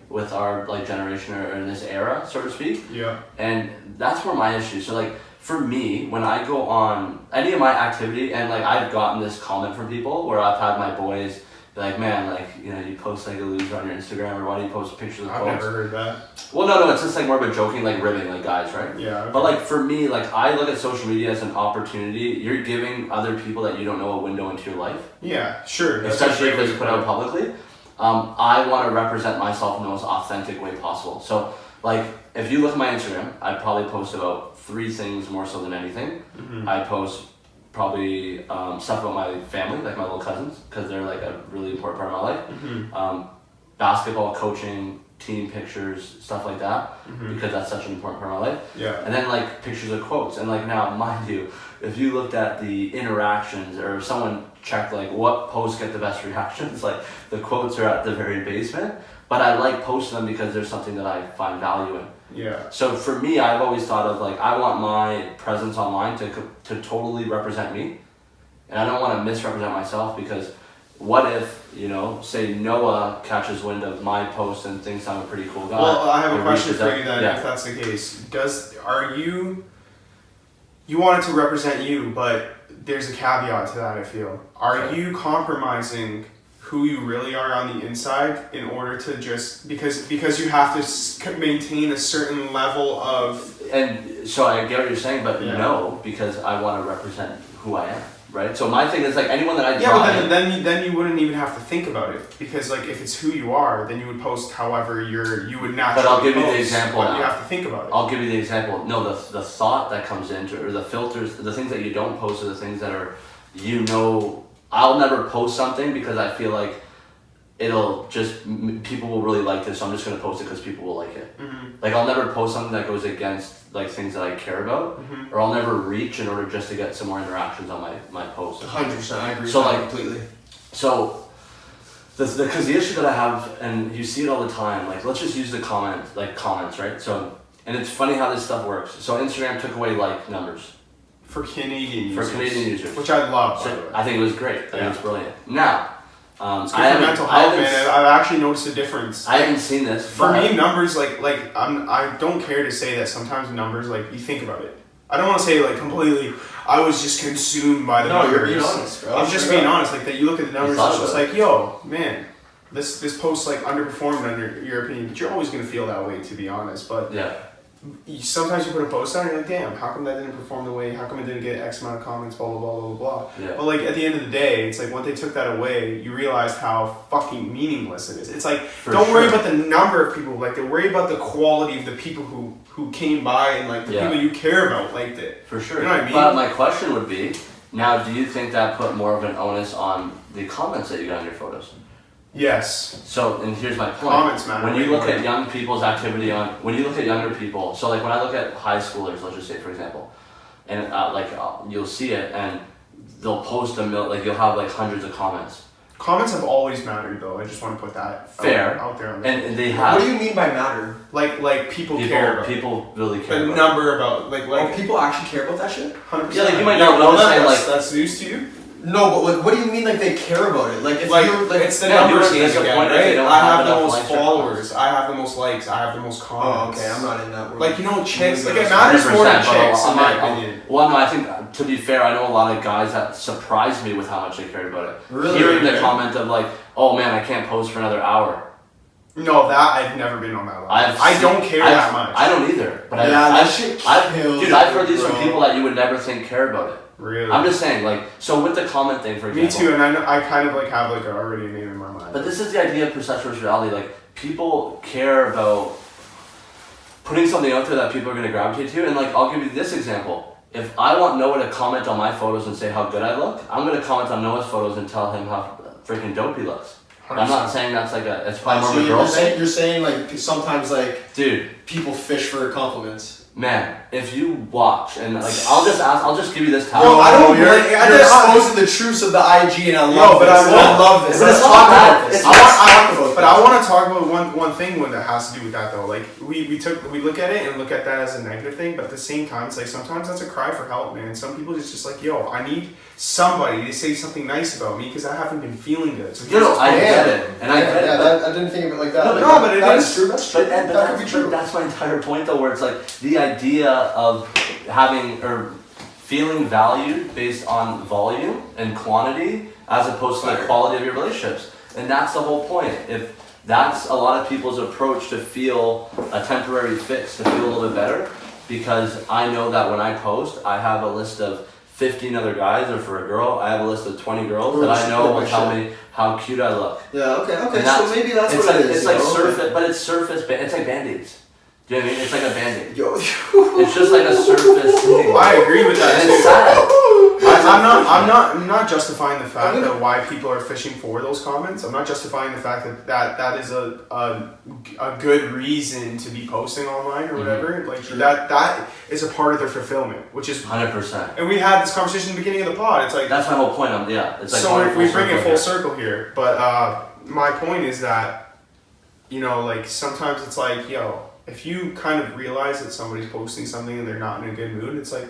with our like generation or in this era, so to speak. Yeah. And that's where my issue. So like for me, when I go on any of my activity, and like I've gotten this comment from people where I've had my boys be like, man, like, you know, you post like a loser on your Instagram, or why do you post pictures of I've quotes? never heard that. Well, no, it's just like more of a joking, like ribbing, like guys, right? Yeah. Okay. But like for me, like I look at social media as an opportunity. You're giving other people that you don't know a window into your life. Yeah, sure. Especially if it's put out publicly. I want to represent myself in the most authentic way possible. So like if you look at my Instagram, I probably post about 3 things more so than anything. I post probably stuff about my family, like my little cousins, because they're like a really important part of my life. Basketball, coaching, team pictures, stuff like that, because that's such an important part of my life. Yeah. And then like pictures of quotes. And like now, mind you, if you looked at the interactions, or if someone checked like what posts get the best reactions, like the quotes are at the very basement. But I like posting them because there's something that I find value in. Yeah. So for me, I've always thought of like, I want my presence online to totally represent me. And I don't want to misrepresent myself, because what if, you know, say Noah catches wind of my post and thinks I'm a pretty cool guy. Well, I have a question for out. you then, Yeah. if that's the case. You want it to represent you, but there's a caveat to that, I feel. Are you compromising who you really are on the inside in order to just, because you have to maintain a certain level of... And so I get what you're saying, but no, because I want to represent who I am, right? So my thing is like anyone that I draw... Yeah, but then you wouldn't even have to think about it, because like if it's who you are, then you would post however you would naturally. But I'll give you post, the example. But now. you have to think about it. I'll give you the example. No, the thought that comes into, or the filters, the things that you don't post are the things that are, you know. I'll never post something because I feel like it'll just, people will really like this, so I'm just going to post it because people will like it. Like I'll never post something that goes against like things that I care about, or I'll never reach in order just to get some more interactions on my post. 100%, I agree So with that like completely. So because the issue that I have, and you see it all the time, like let's just use the comments, right? So, and it's funny how this stuff works. So Instagram took away like numbers. For Canadian users. Which I love, by the way. I think it was great. I think it was brilliant. Now, it's good for mental health, man. I've actually noticed a difference. I haven't seen this. For me, numbers, I don't care to say that sometimes numbers, like, you think about it. I don't want to say, like, completely, I was just consumed by the numbers. No, you're being honest, bro. I'm just being honest. Like, that you look at the numbers, it's just like, yo, man, this post, like, underperformed under your opinion. But you're always going to feel that way, to be honest. But yeah. sometimes you put a post on and you're like, damn, how come that didn't perform the way, how come it didn't get X amount of comments, blah, blah, blah, blah, blah. Yeah. But like at the end of the day, it's like when they took that away, you realized how fucking meaningless it is. It's like, don't worry about the number of people, like, worry about the quality of the people who came by and like the people you care about liked it. For sure. You know what I mean? But my question would be, now do you think that put more of an onus on the comments that you got on your photos? Yes. So, and here's my point. Comments matter. When you look at young people's activity when you look at younger people, so like when I look at high schoolers, let's just say for example, and you'll see it and they'll post like you'll have like hundreds of comments. Comments have always mattered though, I just want to put that out there. And they have. What do you mean by matter? Like people care about people really care the about number about like people actually care about that shit? 100%. Yeah, like you might not know that, like that's news to you. No, but like, what do you mean like they care about it? Like, if Like, you're like, it's the numbers people thing make a again, point that they right? don't I have have the enough most likes or followers. I have the most likes. I have the most oh, comments. okay, I'm not in that world. Like, you know, chicks. Like, it 100%, matters more than but chicks, in my I'm- opinion. Well, no, I think to be fair, I know a lot of guys that surprised me with how much they cared about it. Really? Hearing the Yeah. comment of like, "Oh man, I can't post for another hour." No, that I've never been on that level. I don't care I've- that much. I don't either. But that shit kills dude, I've heard me, these from bro. people that you would never think care about it. Really. I'm just saying, like, so with the comment thing, for example. Me too, and I know, I kind of like have like already a name in my mind. But this is the idea of perception versus reality. Like, people care about putting something out there that people are going to gravitate to. And, like, I'll give you this example. If I want Noah to comment on my photos and say how good I look, I'm going to comment on Noah's photos and tell him how freaking dope he looks. But I'm not saying that's like it's probably more of a girl thing. You're saying like sometimes like Dude, people fish for compliments. man, if you watch and like I'll just give you this towel. Yo, I don't. you're- I'm you're exposing the truths of the IG, and I love but this. I love this. but Let's it's talk not about that. this. It's I want to talk about one thing that has to do with that though. Like we look at it and look at that as a negative thing, but at the same time, it's like sometimes that's a cry for help, man. Some people it's just like, yo, I need somebody to say something nice about me because I haven't been feeling good. So No, I get it, and I get it. I didn't think of it like that. No, but it that is. true. That's true. That could be true. That's my entire point though, where it's like the idea of having or feeling valued based on volume and quantity as opposed to the quality of your relationships. And that's the whole point. If that's a lot of people's approach to feel a temporary fix, to feel a little bit better, because I know that when I post, I have a list of 15 other guys, or for a girl, I have a list of 20 girls that I know will tell me how cute I look. Yeah. Okay. And So maybe that's what it is. It's like surface, but it's surface. It's like Band-Aids. Do you know what I mean? It's like a Band-Aid. Yo. It's just like a surface thing. I agree with that. And it's too. sad. I'm not justifying the fact that why people are fishing for those comments. I'm not justifying the fact that is a good reason to be posting online or whatever. Like that is a part of their fulfillment, which is 100%. And we had this conversation in the beginning of the pod. It's like That's my whole point. It's like so we bring it full here. circle here. But my point is that like sometimes it's like if you kind of realize that somebody's posting something and they're not in a good mood, it's like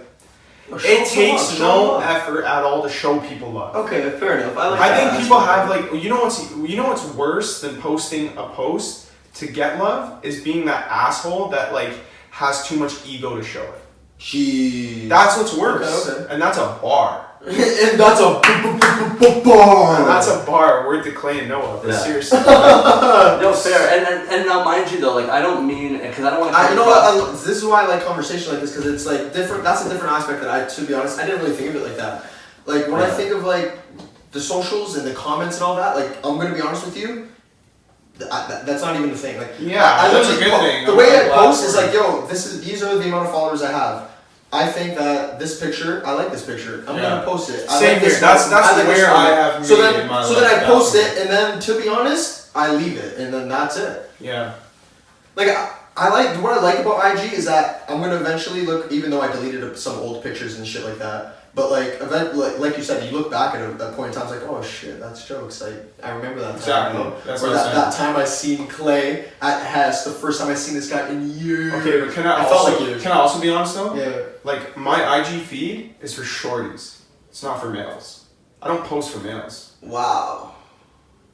it takes no effort at all to show people love. Okay, fair enough. I think people have like what's worse than posting a post to get love is being that asshole that like has too much ego to show it. Jeez. That's what's worse, Okay. and that's a bar. And that's a And bar. that's a bar. Word to Clayton Noah. But Yeah. seriously. No, fair. And now, mind you though, like I don't mean because I don't want to. You know what? This is why I like conversation like this because it's like different. That's a different aspect that to be honest, I didn't really think of it like that. Like when I think of like the socials and the comments and all that, like I'm gonna be honest with you. That's not even the thing. Like Yeah, that's a good thing. The way I post is like, yo, these are the amount of followers I have. I think that this picture, I like this picture. I'm gonna post it. Same like here. this That's one. I like this where one. I have So made then, in my so life. then I post it, and then to be honest, I leave it, and then that's it. Yeah. Like I like what I like about IG is that I'm gonna eventually look, even though I deleted some old pictures and shit like that. But like you said, you look back at that point in time, it's like, oh shit, that's jokes. I remember that time. Exactly. You know? That's or what I'm saying. that time I seen Clay at Hess, the first time I seen this guy in years. Okay, but can I felt also like years. can I also be honest though? Yeah. Like my IG feed is for shorties. It's not for males. I don't post for males. Wow.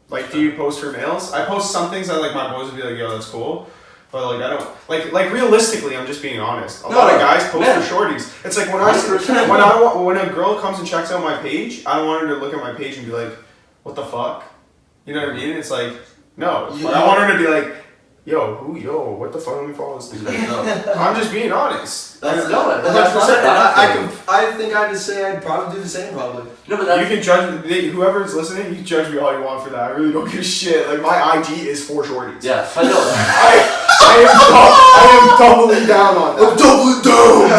Like, do you post for males? I post some things that like my boys would be like, yo, that's cool. But like I don't like realistically, I'm just being honest. A lot of guys post for shorties. It's like when 100%. when a girl comes and checks out my page, I want her to look at my page and be like, what the fuck? You know what I mean? It's like no. Yeah. I want her to be like, what the fuck? Let me follow this dude. No. I'm just being honest. That's No, it. that's not 100%. bad. I think I'd just say I'd probably do the same, probably. No, but that's, You can judge whoever's listening. You can judge me all you want for that. I really don't give a shit. Like my IG is 4 shorties. yeah, but no. I am doubling down on that. I'm doubling down,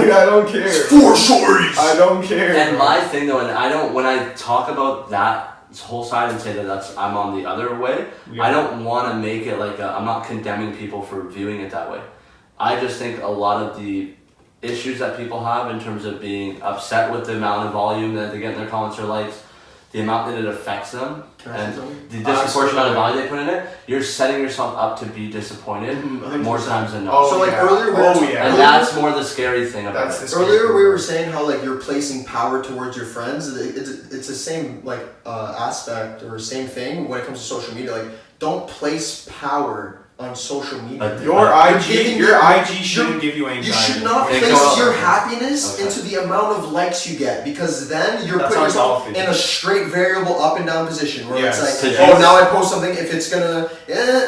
bro. I don't care. It's 4 shorties. I don't care. And my thing though, and I don't, when I talk about that whole side and say that I'm on the other way, Yeah. I don't want to make it like I'm not condemning people for viewing it that way. I just think a lot of the issues that people have in terms of being upset with the amount of volume that they get in their comments or likes, the amount that it affects them, Can I say and something? the disproportionate amount of value they put in it, you're setting yourself up to be disappointed more 100%. times than not. Oh, So, like, yeah. earlier we were Oh, talking- yeah. And that's more the scary thing about That's it. the Earlier we were saying how like you're placing power towards your friends. It's the same like aspect or same thing when it comes to social media. Like don't place power on social media. But Your giving IG your- shouldn't give you anxiety. You should not Okay, place go on. your happiness Okay. into the amount of likes you get because then you're That's putting yourself unhealthy. in a straight variable up and down position where Yes. it's like, Did oh you- now I post something if it's gonna,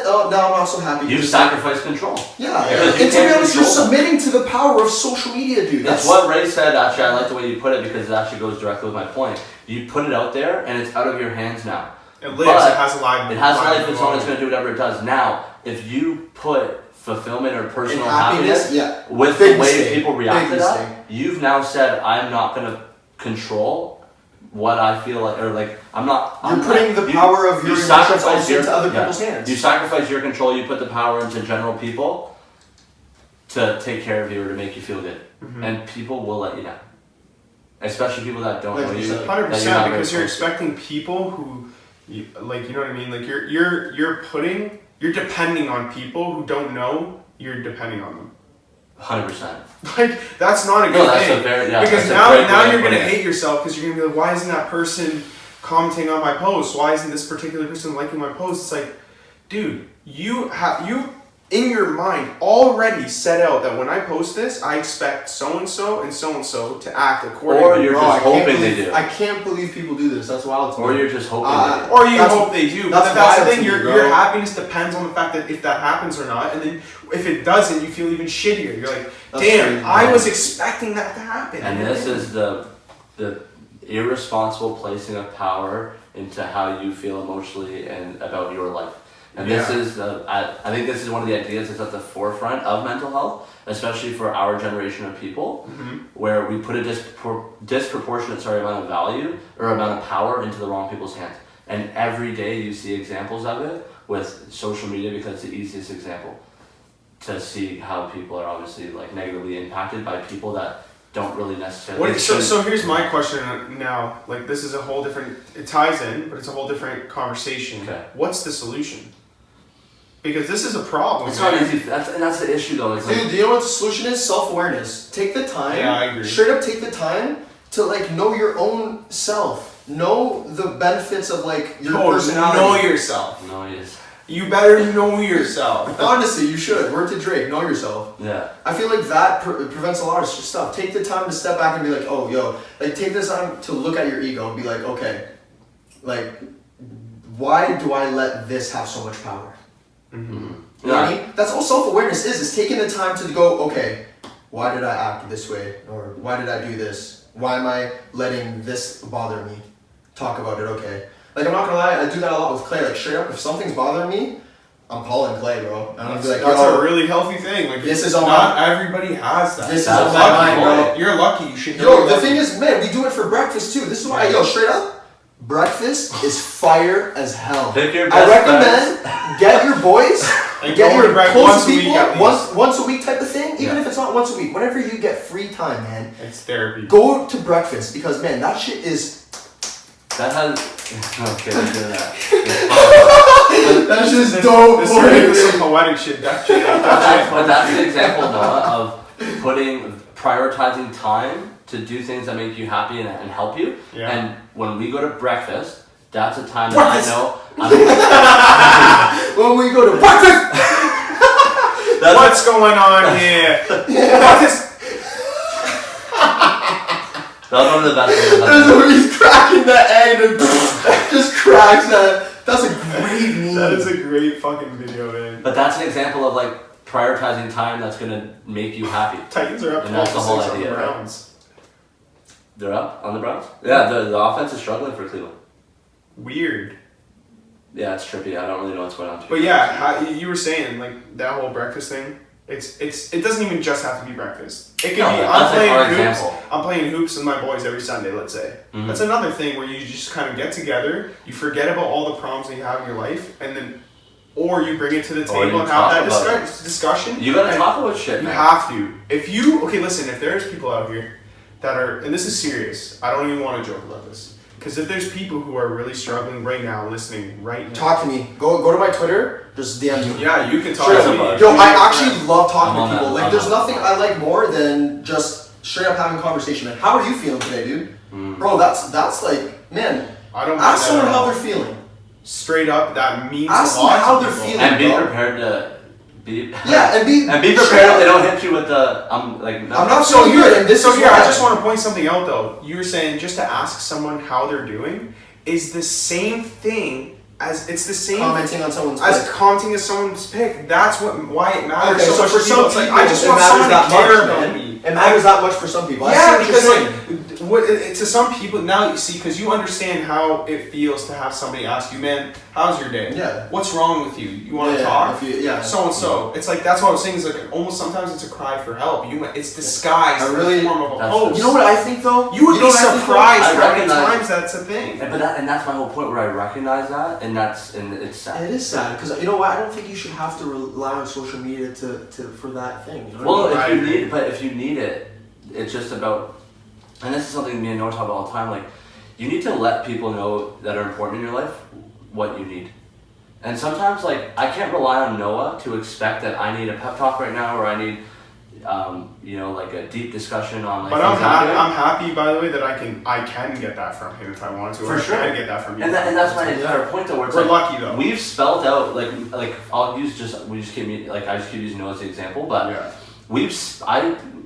oh now I'm not so happy. You sacrifice control. Yeah, Yeah. and to be can't honest, you're control that. submitting to the power of social media, dude. That's what Ray said. Actually, I like the way you put it because it actually goes directly with my point. You put it out there, and it's out of your hands now. It lives. But It has a life. It has a life of its own. It's going to do whatever it does. Now, if you put fulfillment or personal happiness yeah. with Big the way mistake. people react Big to that, mistake. you've now said, "I'm not going to control what I feel like," or like, "I'm not." You're I'm putting not, the power of your emotions sacrifice also your- into other yeah. people's hands. You sacrifice your control. You put the power into general people to take care of you or to make you feel good, and people will let you down. Especially people that don't know you. 100% that you're not very because you're close to. expecting people who, you know what I mean. Like you're depending on people who don't know you're depending on them. 100%. Like that's not a good No, that's thing. a very yeah. Because that's a great way now of you're gonna putting it. hate yourself because you're gonna be like, why isn't that person commenting on my post? Why isn't this particular person liking my post? It's like, dude, you in your mind already set out that when I post this, I expect so and so to act accordingly. Or you're Bro, just I can't hoping they believe- do. I can't believe people do this. That's wild to me. Or you're just hoping they do. Or you That's- hope they do. that's But that's the wild thing. to me, Your bro. happiness depends on the fact that if that happens or not, and then if it doesn't, you feel even shittier. You're like, That's damn, crazy, I man. was expecting that to happen. And this is the irresponsible placing of power into how you feel emotionally and about your life. And this Yeah. is, I think this is one of the ideas that's at the forefront of mental health, especially for our generation of people, where we put a disproportionate amount of value or amount of power into the wrong people's hands. And every day you see examples of it with social media because it's the easiest example to see how people are obviously like negatively impacted by people that don't really necessarily. So here's my question now. Like this is a whole different. It ties in, but it's a whole different conversation. Okay. What's the solution? Because this is a problem. It's man. not easy. That's the issue though. It's like, Dude, do you know what the solution is? Self-awareness. Take the time. Yeah, I agree. Straight up take the time to like know your own self. Know the benefits of like your personality. Know yourself. no, it is. You better know yourself. Honestly, you should. Word to Drake. Know yourself. Yeah. I feel like that prevents a lot of stuff. Take the time to step back and be like, oh, yo, like take this time to look at your ego and be like, okay, like, why do I let this have so much power? Mm-hmm. You know what I mean? That's all self-awareness is taking the time to go, okay, why did I act this way? Or why did I do this? Why am I letting this bother me? Talk about it, okay. Like, I'm not gonna lie, I do that a lot with Clay. Like, straight up, if something's bothering me, I'm calling Clay, bro. And I'm gonna be like, That's yo, a really healthy thing. Like this is on not everybody has that. this is That's on my lucky, mind, bro. You're lucky. You should. Yo, the thing is, man, we do it for breakfast too. This is why, yo, straight up, breakfast is fire as hell. Pick your I best recommend get your boys, And get go to your breakfast close once a week people, at least. once a week type of thing. Even Yeah. if it's not once a week, whenever you get free time, man, It's therapy. go to breakfast because man, that shit is. That has. Okay, let's do that. That's just This dope. is boy. some poetic shit. That shit. But that's an example, Noah, of prioritizing time to do things that make you happy and help you. Yeah. And when we go to breakfast, that's a time Breakfast! that I know. When we go to breakfast, What's going on here? What is? That was one of the best things. there's a he's cracking the egg and just cracks that. That's a great meme. That is a great fucking video, man. But that's an example of like prioritizing time that's gonna make you happy. Titans are up And that's the whole 12-6 on the idea, right? Browns. They're up on the Browns? Yeah, the offense is struggling for Cleveland. Weird. Yeah, it's trippy. I don't really know what's going on. But yeah, how, you were saying like that whole breakfast thing. It doesn't even just have to be breakfast. It can be that's like our hoops. example. I'm playing hoops with my boys every Sunday. Let's say that's another thing where you just kind of get together. You forget about all the problems that you have in your life, and then, or you bring it to the table and have that discussion. You gotta talk about shit. You man. have to. If there's people out here that are, and this is serious. I don't even want to joke about this. Because if there's people who are really struggling right now, listening right now. Talk to me. Go to my Twitter. Just DM me. Yeah, you can talk Straight to up. me. Yo, I actually love talking to people. that. Like, there's nothing I like more than just straight up having a conversation. Man, how are you feeling today, dude? Bro, that's like, man. I don't ask mind someone that at how all. they're feeling. Straight up, that means Ask a lot them how to they're people. feeling. And be bro. prepared to be. Yeah, and be prepared if they don't hit you with the. I'm not So so here, good. And this so is here, why I just want to point something out though. You were saying just to ask someone how they're doing is the same thing as it's the same commenting on someone's as pic. commenting on someone's pic. That's why it matters. Okay, so much for some it's people, like, I just it want matters someone to that care much, about man. me. It matters that much for some people. I Yeah, see what because you're saying. to some people now you see because you understand how it feels to have somebody ask you, man, how's your day? Yeah. What's wrong with you? You want to Yeah, talk? yeah. So and so. It's like that's what I was saying. Is like almost sometimes it's a cry for help. It's disguised in the form of a that's post. You know what I think though? You would be know what I think, though? surprised I how many recognize- times that's a thing. And that's my whole point where I recognize that, and it's sad. It is sad because you know what? I don't think you should have to rely on social media for that thing. You know Well, what I mean? if you need it, it's just about, and this is something me and Noah talk about all the time. Like, you need to let people know that are important in your life what you need. And sometimes, like, I can't rely on Noah to expect that I need a pep talk right now, or I need, like a deep discussion on like. But I'm doing. happy, by the way, that I can get that from him if I want to. For or sure. I can get that from you. And that's my entire point though. Where it's We're like, lucky though. We've spelled out like I just keep using Noah as the example, but Yeah.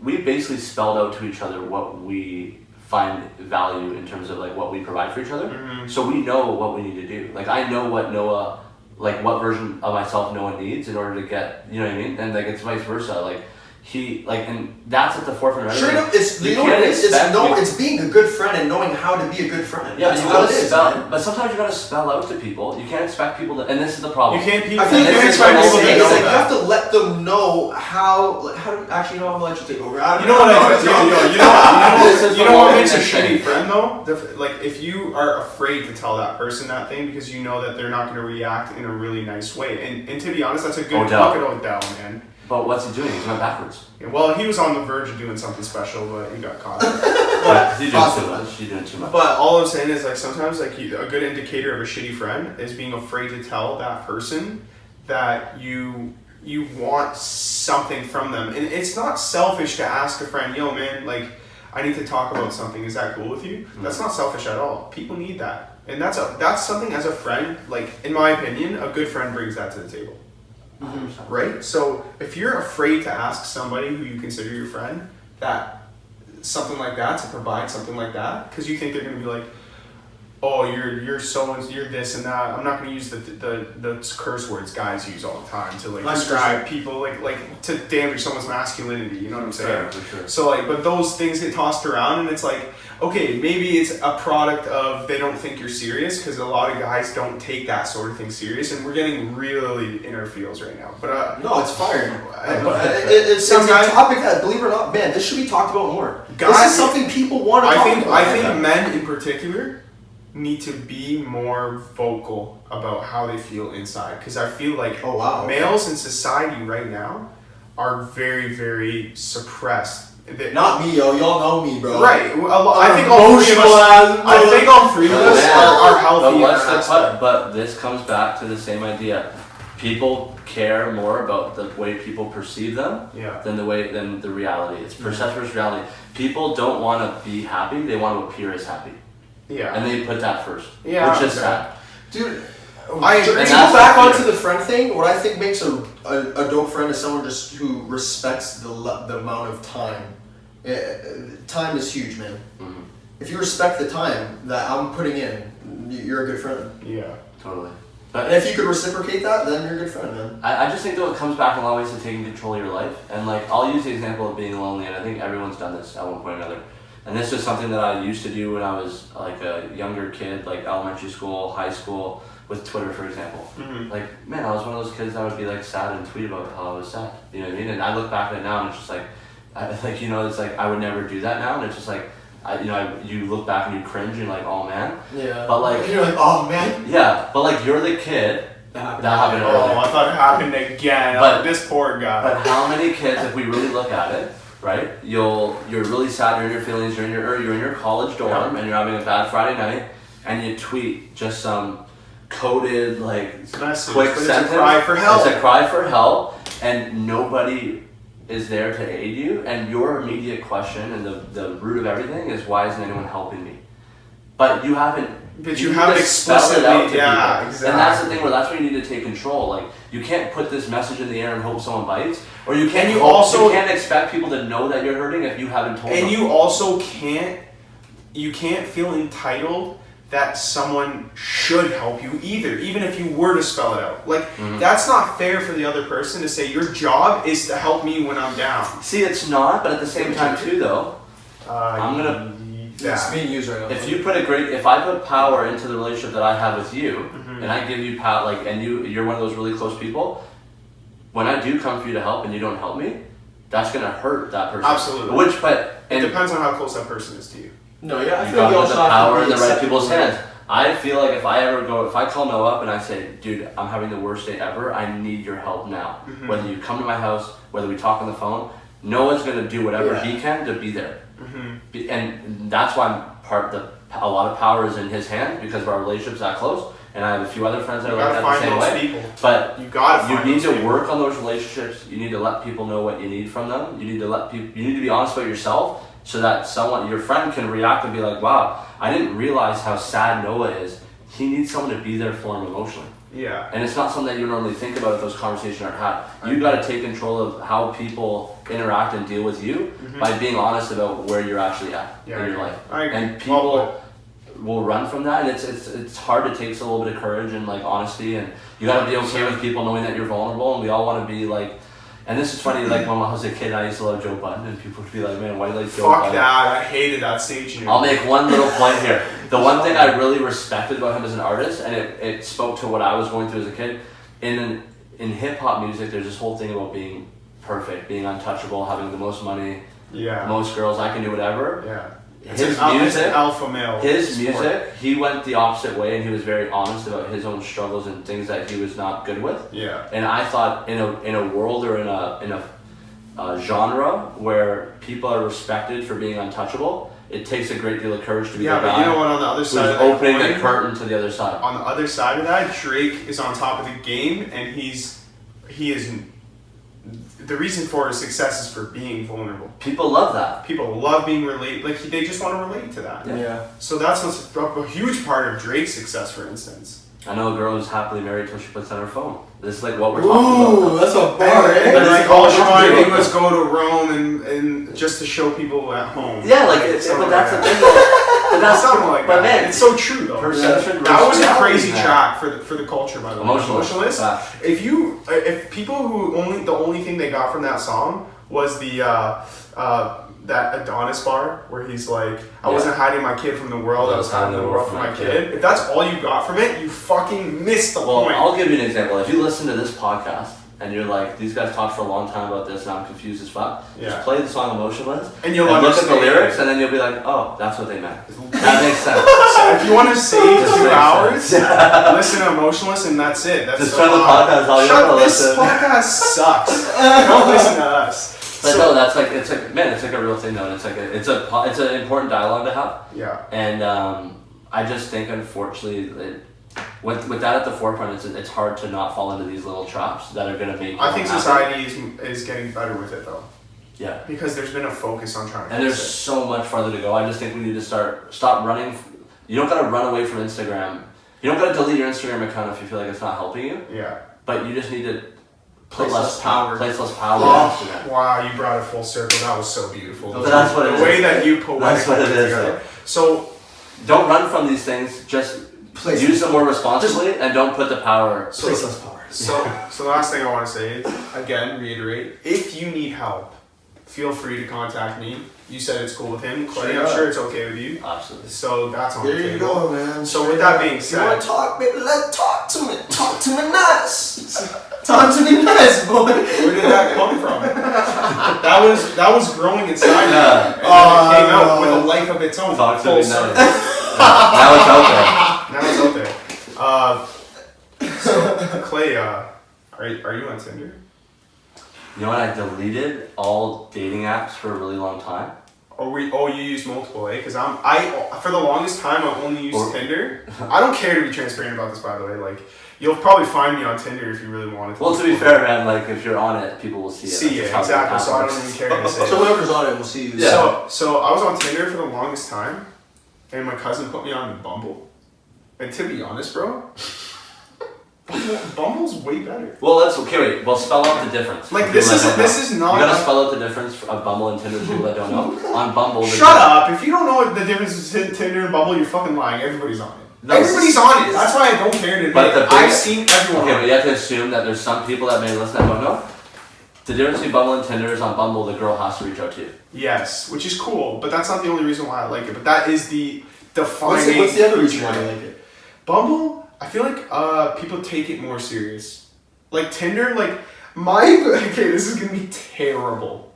we basically spelled out to each other what we find value in terms of like what we provide for each other. Mm-hmm. So we know what we need to do. Like I know what Noah, like what version of myself Noah needs in order to get, you know what I mean? And like it's vice versa. Like he and that's at the forefront of Straight everything. up, it's you know what it is. It's being a good friend and knowing how to be a good friend. Yeah, That's but all it is. Man. but sometimes you gotta spell out to people. You can't expect people to, and this is the problem. You can't. I think And this that's is what what I'm I'm saying. saying, It's know like you that. have to let them know how to actually know how to let you take over. I don't You know what? This is You the know what whole makes a thing. shitty friend though? Like if you are afraid to tell that person that thing because you know that they're not going to react in a really nice way, and to be honest, that's a good Odell. look at Odell, man. But what's he doing? He's going backwards. Yeah, well, he was on the verge of doing something special, but he got caught. But he's doing Awesome. too much. He's doing too much. But all I'm saying is like sometimes like a good indicator of a shitty friend is being afraid to tell that person that you want something from them. And it's not selfish to ask a friend, yo man, like I need to talk about something. Is that cool with you? That's not selfish at all. People need that. And that's something as a friend, like in my opinion, a good friend brings that to the table. 100%. Right? So if you're afraid to ask somebody who you consider your friend that something like that, to provide something like that, because you think they're going to be like, oh, you're this and that. I'm not going to use the curse words guys use all the time to like describe people like to damage someone's masculinity. You know what I'm saying? For sure. So like, but those things get tossed around, and it's like, okay, maybe it's a product of they don't think you're serious because a lot of guys don't take that sort of thing serious, and we're getting really in our feels right now. But No, it's fire. but It's a sometimes- topic that, believe it or not, man, this should be talked about more. This Guys- is something people want to talk about. I think men in particular need to be more vocal about how they feel inside, because I feel like Oh, wow. males in society right now are very, very suppressed. Not me, yo. Y'all know me, bro. Right. I think all three of us. I think all three of us are healthy. But this comes back to the same idea. People care more about the way people perceive them than the reality. It's perception versus reality. People don't want to be happy; they want to appear as happy, Yeah. and they put that first. Yeah, which is okay. sad. Dude, to I go agree. back onto the friend thing, what I think makes a dope friend is someone just who respects the amount of time. Time is huge, man. Mm-hmm. If you respect the time that I'm putting in, you're a good friend. Yeah. Totally. And if you could reciprocate that, then you're a good friend, man. I just think though it comes back in a lot of ways to taking control of your life. And like I'll use the example of being lonely, and I think everyone's done this at one point or another. And this is something that I used to do when I was like a younger kid, like elementary school, high school, with Twitter, for example. Like, man, I was one of those kids that would be like sad and tweet about how I was sad. You know what I mean? And I look back at it now and it's just like, it's like I would never do that now. And it's just like, you look back and you cringe and like, oh man. Yeah. But like, you're like, oh man. Yeah, but like you're the kid that happened earlier. Oh, I thought it happened again. But this poor guy. But how many kids, if we really look at it, right? You're really sad. You're in your feelings. You're in your college dorm, and you're having a bad Friday night, and you tweet just some coded like message, quick sentence. It's a cry for help. It's a cry for help, and nobody is there to aid you. And your immediate question and the root of everything is, why isn't anyone helping me? But you haven't. But you haven't explicitly, yeah, exactly. And that's the thing that's where you need to take control. Like, you can't put this message in the air and hope someone bites, or you can't. You can't expect people to know that you're hurting if you haven't told them. And you also can't feel entitled that someone should help you either, even if you were to spell it out. Like, that's not fair for the other person to say your job is to help me when I'm down. See, it's not, but at the same time too, though, I'm gonna. Yeah. It's being used right now. If I put power into the relationship that I have with you, and I give you power, like, and you're one of those really close people, when I do come for you to help and you don't help me, that's gonna hurt that person. Absolutely. It depends on how close that person is to you. No, yeah, I you feel like got the power in the right people's hands. hands. I feel like if I call Noah up and I say, dude, I'm having the worst day ever, I need your help now. Whether you come to my house, whether we talk on the phone, Noah's gonna do whatever he can to be there. And that's why a lot of power is in his hands, because of our relationship's that close. And I have a few other friends that are like that the same way. People. But you need to work on those relationships. You need to let people know what you need from them. You need to be honest about yourself, so that your friend can react and be like, wow, I didn't realize how sad Noah is. He needs someone to be there for him emotionally. Yeah. And it's not something that you normally think about if those conversations aren't had. You got to take control of how people interact and deal with you by being honest about where you're actually at in your life. And people will run from that, and it's hard. It takes a little bit of courage and like honesty, and you got to be okay with people knowing that you're vulnerable. And we all want to be like. And this is funny, like when I was a kid, I used to love Joe Budden, and people would be like, man, why do you like Joe Budden? Fuck that, I hated that stage. I'll make one little point here. The one thing I really respected about him as an artist, and it spoke to what I was going through as a kid, in hip-hop music, there's this whole thing about being perfect, being untouchable, having the most money, most girls, I can do whatever. Yeah. His music, alpha male. His music, he went the opposite way, and he was very honest about his own struggles and things that he was not good with. Yeah. And I thought in a world or in a genre where people are respected for being untouchable, it takes a great deal of courage to be the guy. Yeah, but you know what? On the other side of that opening the curtain to the other side. On the other side of that, Drake is on top of the game, and he is. The reason for his success is for being vulnerable. People love that. People love being they just want to relate to that. Yeah. So that's what's a huge part of Drake's success, for instance. I know a girl who's happily married till she puts on her phone. This is like what we're talking about. Ooh, that's a bar, eh? But like all she wanted to do was go to Rome and just to show people at home. Yeah, but that's the thing. But that's something like that. Man, it's so true though. That was a crazy track for the culture, by the way. Emotionless. If people who the only thing they got from that song was the that Adonis bar where he's like, I wasn't hiding my kid from the world, I was hiding the world from my kid. If that's all you got from it, you fucking missed the point. I'll give you an example. If you listen to this podcast and you're like, these guys talked for a long time about this and I'm confused as fuck, just play the song Emotionless and you'll look at the lyrics and then you'll be like, oh, that's what they meant. That makes sense. So if you want to save 2 hours, listen to Emotionless and that's it. That's just turn the podcast all you want to listen. This podcast sucks. Don't listen to us. But no, that's like it's like a real thing though. It's an important dialogue to have. Yeah. And I just think unfortunately with that at the forefront, it's hard to not fall into these little traps that are gonna make. I think society is getting better with it though. Yeah. Because there's been a focus on trying to. And there's so much farther to go. I just think we need to stop running. You don't gotta run away from Instagram. You don't gotta delete your Instagram account if you feel like it's not helping you. Yeah. But you just need to. Place less power. Oh, wow, you brought it full circle. That was so beautiful. But that's what it is. The way that you poetically that's what it is. together. So, don't run from these things. Just use them more responsibly and don't put the power. Place less power. So the last thing I want to say is, again, reiterate, if you need help, feel free to contact me. You said it's cool with him. Clay, I'm sure it's okay with you. Absolutely. So that's on the There you table. go, man. So with that being If you want said, to talk, baby, talk to me. Talk to me nice. Talk to me nice, boy. where did that come from? that was growing inside me, Yeah. and then it came out with a life of its own. Talk to Full me circle. nice. Now it's out there. Now it's out there. So Clay, are you on Tinder? You know what? I deleted all dating apps for a really long time. You use multiple, eh? Because for the longest time I only used Tinder. I don't care to be transparent about this, by the way. Like, you'll probably find me on Tinder if you really wanted to. Well, to be fair, man, like if you're on it, people will see it. See it, exactly. So I don't even care to say. So whoever's on it, we'll see you. Yeah. So I was on Tinder for the longest time, and my cousin put me on Bumble. And to be honest, bro, Bumble's way better. Well, let's wait. Well, spell out the difference. Like, For this people that is don't know. not. You gotta spell out the difference of Bumble and Tinder for people that don't know. On Bumble. Shut up! If you don't know what the difference between Tinder and Bumble, you're fucking lying. Everybody's on it. No, Everybody's on it. That's why I don't care to admit But it. I've seen everyone. Okay, on but it. you have to assume that there's some people that may listen that don't know. The difference between Bumble and Tinder is on Bumble, the girl has to reach out to you. Yes, which is cool, but that's not the only reason why I like it. But that is the defining. What's the other reason why you like it? Bumble, I feel like people take it more serious. Like Tinder, like okay, this is gonna be terrible.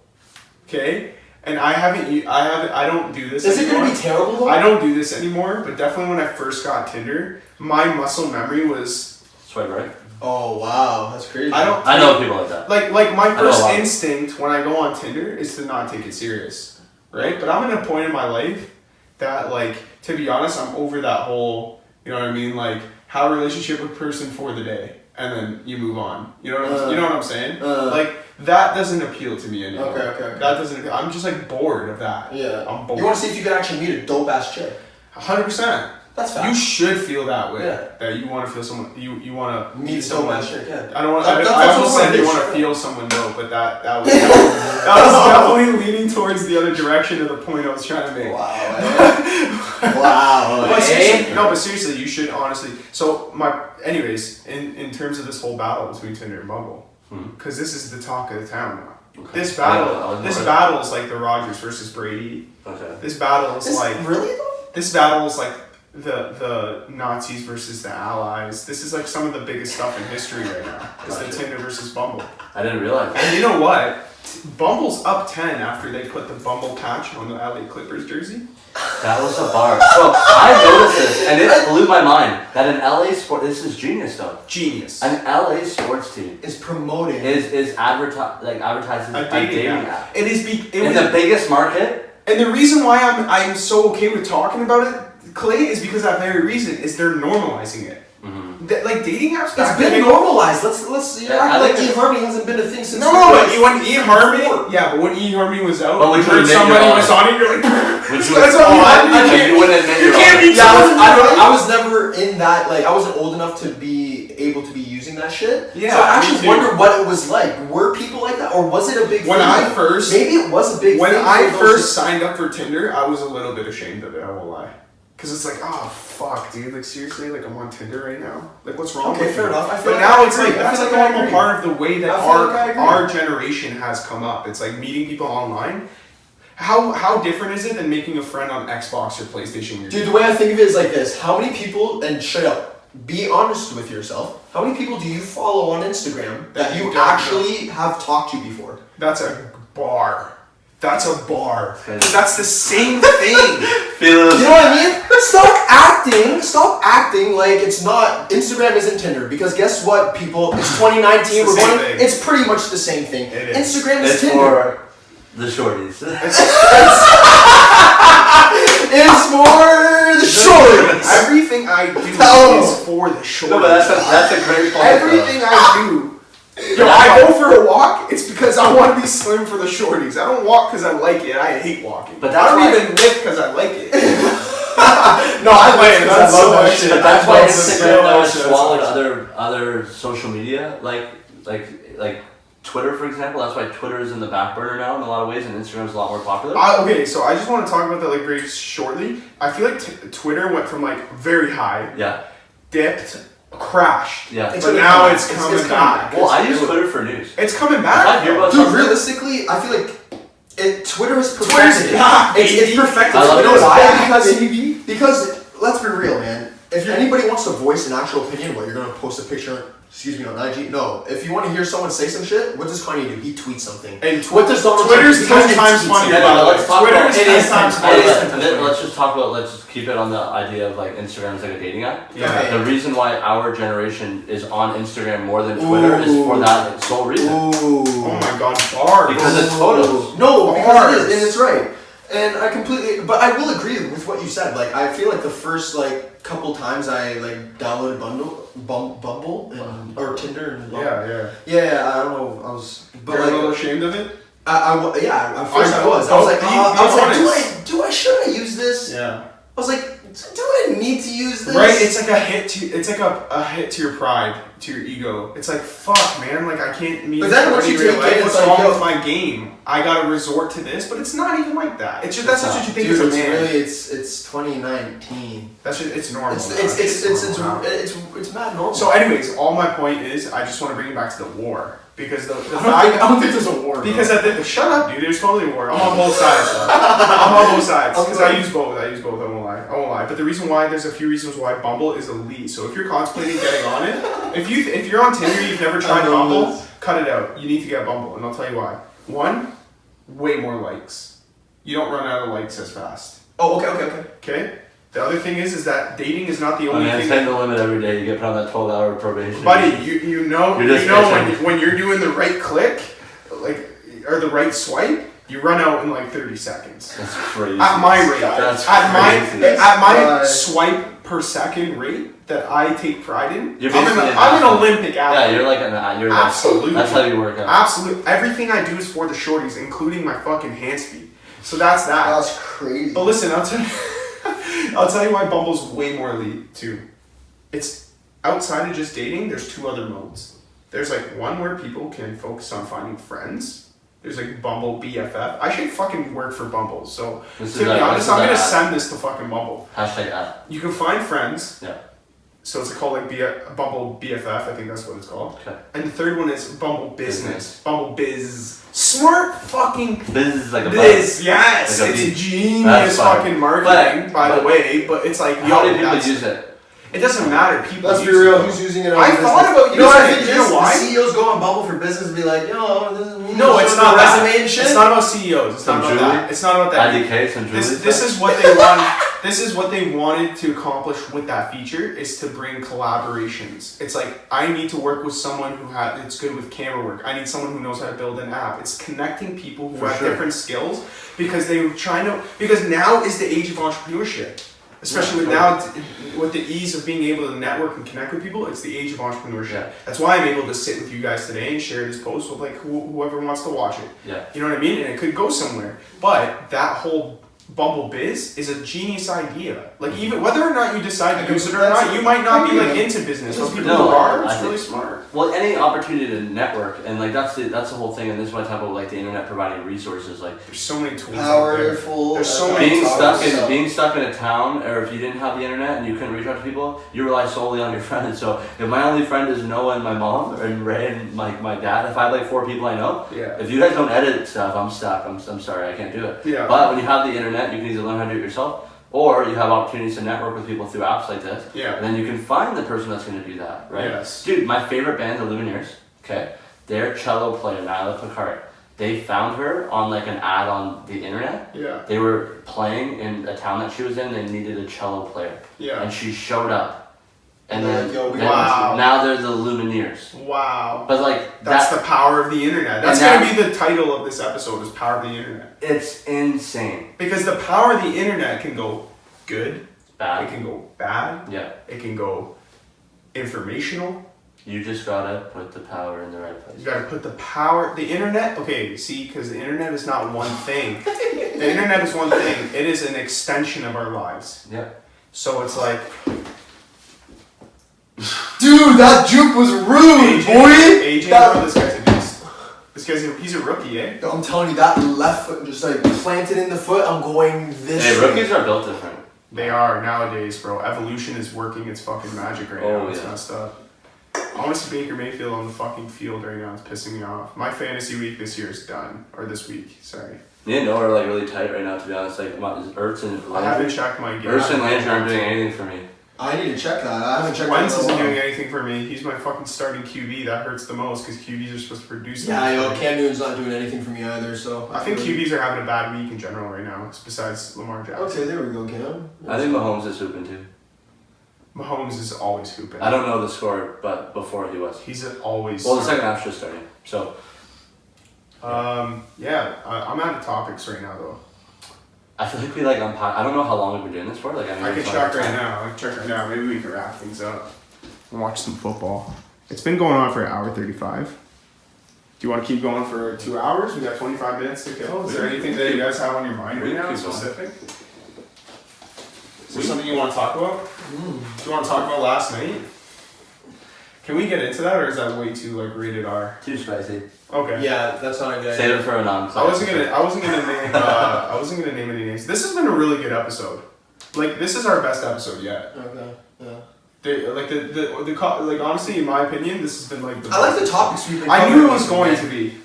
Okay, and I don't do this. Is it anymore. gonna be terrible though? I don't do this anymore, but definitely when I first got Tinder, my muscle memory was Swipe right. Oh wow, that's crazy. I know people like that. Like my I know first a lot. instinct when I go on Tinder is to not take it serious, right? But I'm at a point in my life that, like, to be honest, I'm over that whole, you know what I mean? Like, have a relationship with a person for the day, and then you move on. You know what I'm saying? Like, that doesn't appeal to me anymore. Okay. That doesn't appeal. I'm just, like, bored of that. Yeah. I'm bored. You want to see if you could actually meet a dope ass chick. 100%. That's You fast. should feel that way. Yeah. That you want to feel someone. You want to Meet a dope ass chick. Yeah. I don't want. That's I what almost I said you did, want to sure. feel someone though, but that was definitely leaning towards the other direction of the point I was trying to make. Wow. Wow. But seriously, but seriously, you should honestly. So anyways, in terms of this whole battle between Tinder and Bumble, because this is the talk of the town now. Okay. This I battle is like the Rodgers versus Brady. Okay. This battle is like really though? this battle is like the Nazis versus the Allies. This is like some of the biggest stuff in history right now. Is the Tinder versus Bumble. I didn't realize that. And you know what? Bumble's up 10 after they put the Bumble patch on the LA Clippers jersey. That was a bar. So I noticed this, and it blew my mind that an LA this is genius though. Genius. An LA sports team Is promoting. is advertising A a dating app. It is In the biggest market. and the reason why I'm so okay with talking about it, Clay, is because that very reason is they're normalizing it. Like dating apps. It's been normalized. Let's you Yeah, act I like think eHarmony hasn't been a thing since. No, but when eHarmony, but when eHarmony was out, But when you you heard admit somebody you're was on it, you're like, Would this you? guy's on eHarmony. You wouldn't admit You you're can't on. be Yeah, I telling me. was never in that. Like, I wasn't old enough to be able to be using that shit. Yeah, so I me actually too. wonder what it was like. Were people like that, or was it a big? When thing? I first- maybe it was a big. When thing I for those first signed up for Tinder, I was a little bit ashamed of it, I won't lie. Because it's like, oh, fuck, dude, like, seriously, like, I'm on Tinder right now? Like, what's wrong Okay, with fair you? enough. I feel But like now I it's agree. like, I that's feel like like I a normal agree. part of the way that I feel like I agree. our generation has come up. It's like meeting people online. How different is it than making a friend on Xbox or PlayStation? Or Dude, the way I think of it is like this: how many people? And straight up, be honest with yourself. How many people do you follow on Instagram that you don't actually have talked to before? That's a bar. That's a bar. Okay. That's the same thing. You know what I mean? Stop acting like it's not. Instagram isn't Tinder, because guess what, people? It's 2019. It's the We're same going. thing. It's pretty much the same thing. It is. Instagram is It's Tinder. for the shorties. It's for the shorts. Everything I do Oh. is for the short. No, but that's a great point. Everything I do. Yo, I go for a walk, it's because I want to be slim for the shorties. I don't walk because I like it. I hate walking. But I that's don't why- even lift because I like it. No, I like it. That's I love so that shit. shit. But that's why That's Instagram so now has much. swallowed other social media, like Twitter, for example, that's why Twitter is in the back burner now in a lot of ways, and Instagram is a lot more popular. Okay, so I just want to talk about that like very shortly. I feel like Twitter went from like very high, dipped, crashed, but now it's coming back. Well, I use Twitter for news. It's coming back. Dude, realistically, I feel like Twitter has perfected it. It's perfected. I love Twitter. Why? Because let's be real, man. If anybody wants to voice an actual opinion, you're gonna post a picture. On IG? No. If you want to hear someone say some shit, what does Kanye do? He tweets something. And Twitter's 10 times funnier. Let's talk about Twitter's 10 times funnier. Let's just keep it on the idea of like Instagram is like a dating app. Yeah. The reason why our generation is on Instagram more than Twitter is for that sole reason. Oh my god, bars. Because it's photos. No, because it is, and it's right. And I completely, but I will agree with what you said. Like, I feel like the first like couple times I like downloaded Bumble and, or Tinder and yeah. I don't know. I was, but you're like, a little ashamed of it. At first I was. I was like, should I use this? Yeah. I was like, do I need to use this? Right, it's like a hit to your pride, to your ego. It's like, fuck, man, like I can't meet. But then once you take it, what's wrong with my game? I gotta resort to this, but it's not even like that. It's just that's what you think as a man. Really, it's 2019. That's just, it's normal. It's mad normal. So, anyways, all my point is, I just want to bring it back to the war. Because I don't think there's a war. Because shut up, dude. There's totally a war. I'm on both sides. I'm on both sides because I use both. I won't lie. But the reason why, there's a few reasons why Bumble is elite. So if you're contemplating getting on it, if you're on Tinder, you've never tried Bumble, cut it out. You need to get Bumble, and I'll tell you why. One, way more likes. You don't run out of likes as fast. Oh, okay. Okay. The other thing is that dating is not the only thing. Setting the limit every day. You get put on that 12-hour probation. Buddy, you know when you're doing the right click, or the right swipe, you run out in like 30 seconds. That's crazy. At my rate. At my swipe per second rate that I take pride in, I'm an Olympic athlete. Yeah, you're like absolutely. That's how you work out. Absolutely. Everything I do is for the shorties, including my fucking hand speed. So that's that. That's crazy. But listen, I'll tell you why Bumble's way more elite too. It's outside of just dating, there's two other modes. There's like one where people can focus on finding friends. There's like Bumble BFF. I should fucking work for Bumble. So to be honest, I'm gonna send this to fucking Bumble. #ad. You can find friends. Yeah. So it's called like Bumble BFF, I think that's what it's called. Okay. And the third one is Bumble Business. Bumble Biz. Smart fucking Biz is like a biz. Yes, like it's genius fucking marketing, by the way. But it's like, how many people use it? It doesn't matter. People. Let's be real. Who's using it? I thought about you know what I think. You know why? CEOs go on Bumble for business and be like, yo, this is no, it's not that. Resume and shit. It's not about CEOs. It's not about that. It's not about that. IDK, some Julie. This is what they want. This is what they wanted to accomplish with that feature, is to bring collaborations. It's like, I need to work with someone it's good with camera work. I need someone who knows how to build an app. It's connecting people who have different skills because because now is the age of entrepreneurship. Especially with the ease of being able to network and connect with people, it's the age of entrepreneurship. Yeah. That's why I'm able to sit with you guys today and share this post with like whoever wants to watch it. Yeah. You know what I mean? And it could go somewhere. But that whole Bumble Biz is a genius idea. Like, even whether or not you decide to use it or not, you might not be like into business. Some people who are, it's really smart. Well, any opportunity to network, and like that's the whole thing. And this is why I talk about like the internet providing resources. Like, there's so many tools. Powerful. There's so many. Being stuck in a town, or if you didn't have the internet and you couldn't reach out to people, you rely solely on your friends. So if my only friend is Noah and my mom, and Ray and my dad, if I have like 4 people I know, if you guys don't edit stuff, I'm stuck. I'm sorry, I can't do it. Yeah. But when you have the internet, you can either learn how to do it yourself, or you have opportunities to network with people through apps like this. Yeah. And then you can find the person that's going to do that, right? Yes. Dude, my favorite band, the Lumineers, okay? Their cello player, Nyla Picard, they found her on like an ad on the internet. Yeah. They were playing in a town that she was in, they needed a cello player. Yeah. And she showed up. And then, wow. Now they're the Lumineers. Wow. But like that's the power of the internet. That's gonna be the title of this episode, is Power of the Internet. It's insane. Because the power of the internet can go good, bad. It can go bad. Yeah. It can go informational. You just gotta put the power in the right place. You gotta put the power. The internet. Okay, see, because the internet is not one thing. The internet is one thing. It is an extension of our lives. Yeah. So it's like. Dude, that juke was rude, boy! AJ, bro, this guy's a beast. he's a rookie, eh? I'm telling you, that left foot just like planted in the foot, I'm going this Hey, way. rookies are built different. They are nowadays, bro. Evolution is working its fucking magic right now. It's messed up. I want to see Baker Mayfield on the fucking field right now. It's pissing me off. My fantasy week this year is done. Or this week, sorry. Me and Noah are like really tight right now, to be honest. Like, Ertz and I haven't checked my game. Ertz and Landry aren't doing anything for me. I need to check that. I haven't checked Wentz that. isn't doing anything for me. He's my fucking starting QB. That hurts the most because QBs are supposed to produce. Yeah, yo, Cam Newton's not doing anything for me either, so. I think QBs are having a bad week in general right now, besides Lamar Jackson. Okay, there we go, Cam. I think Mahomes is hooping too. Mahomes is always hooping. I don't know the score, but before he was. He's always. Well, the second half's just starting, so. Yeah, I'm out of topics right now though. I feel like we like unpack. I don't know how long we've been doing this for. Like, I can check right now. Maybe we can wrap things up and watch some football. It's been going on for an hour 35. Do you want to keep going for 2 hours? We got 25 minutes to kill. Is there anything that you guys have on your mind right now specific? Is there something you want to talk about? Do you want to talk about last night? Can we get into that, or is that way too like rated R? Too spicy. Okay. Yeah, that's not a good Save it for a non-class. I wasn't gonna name any names. This has been a really good episode. Like, this is our best episode yet. Okay, yeah. Like honestly, in my opinion, this has been like the. I like the topics we've been I covering knew it was going recently. to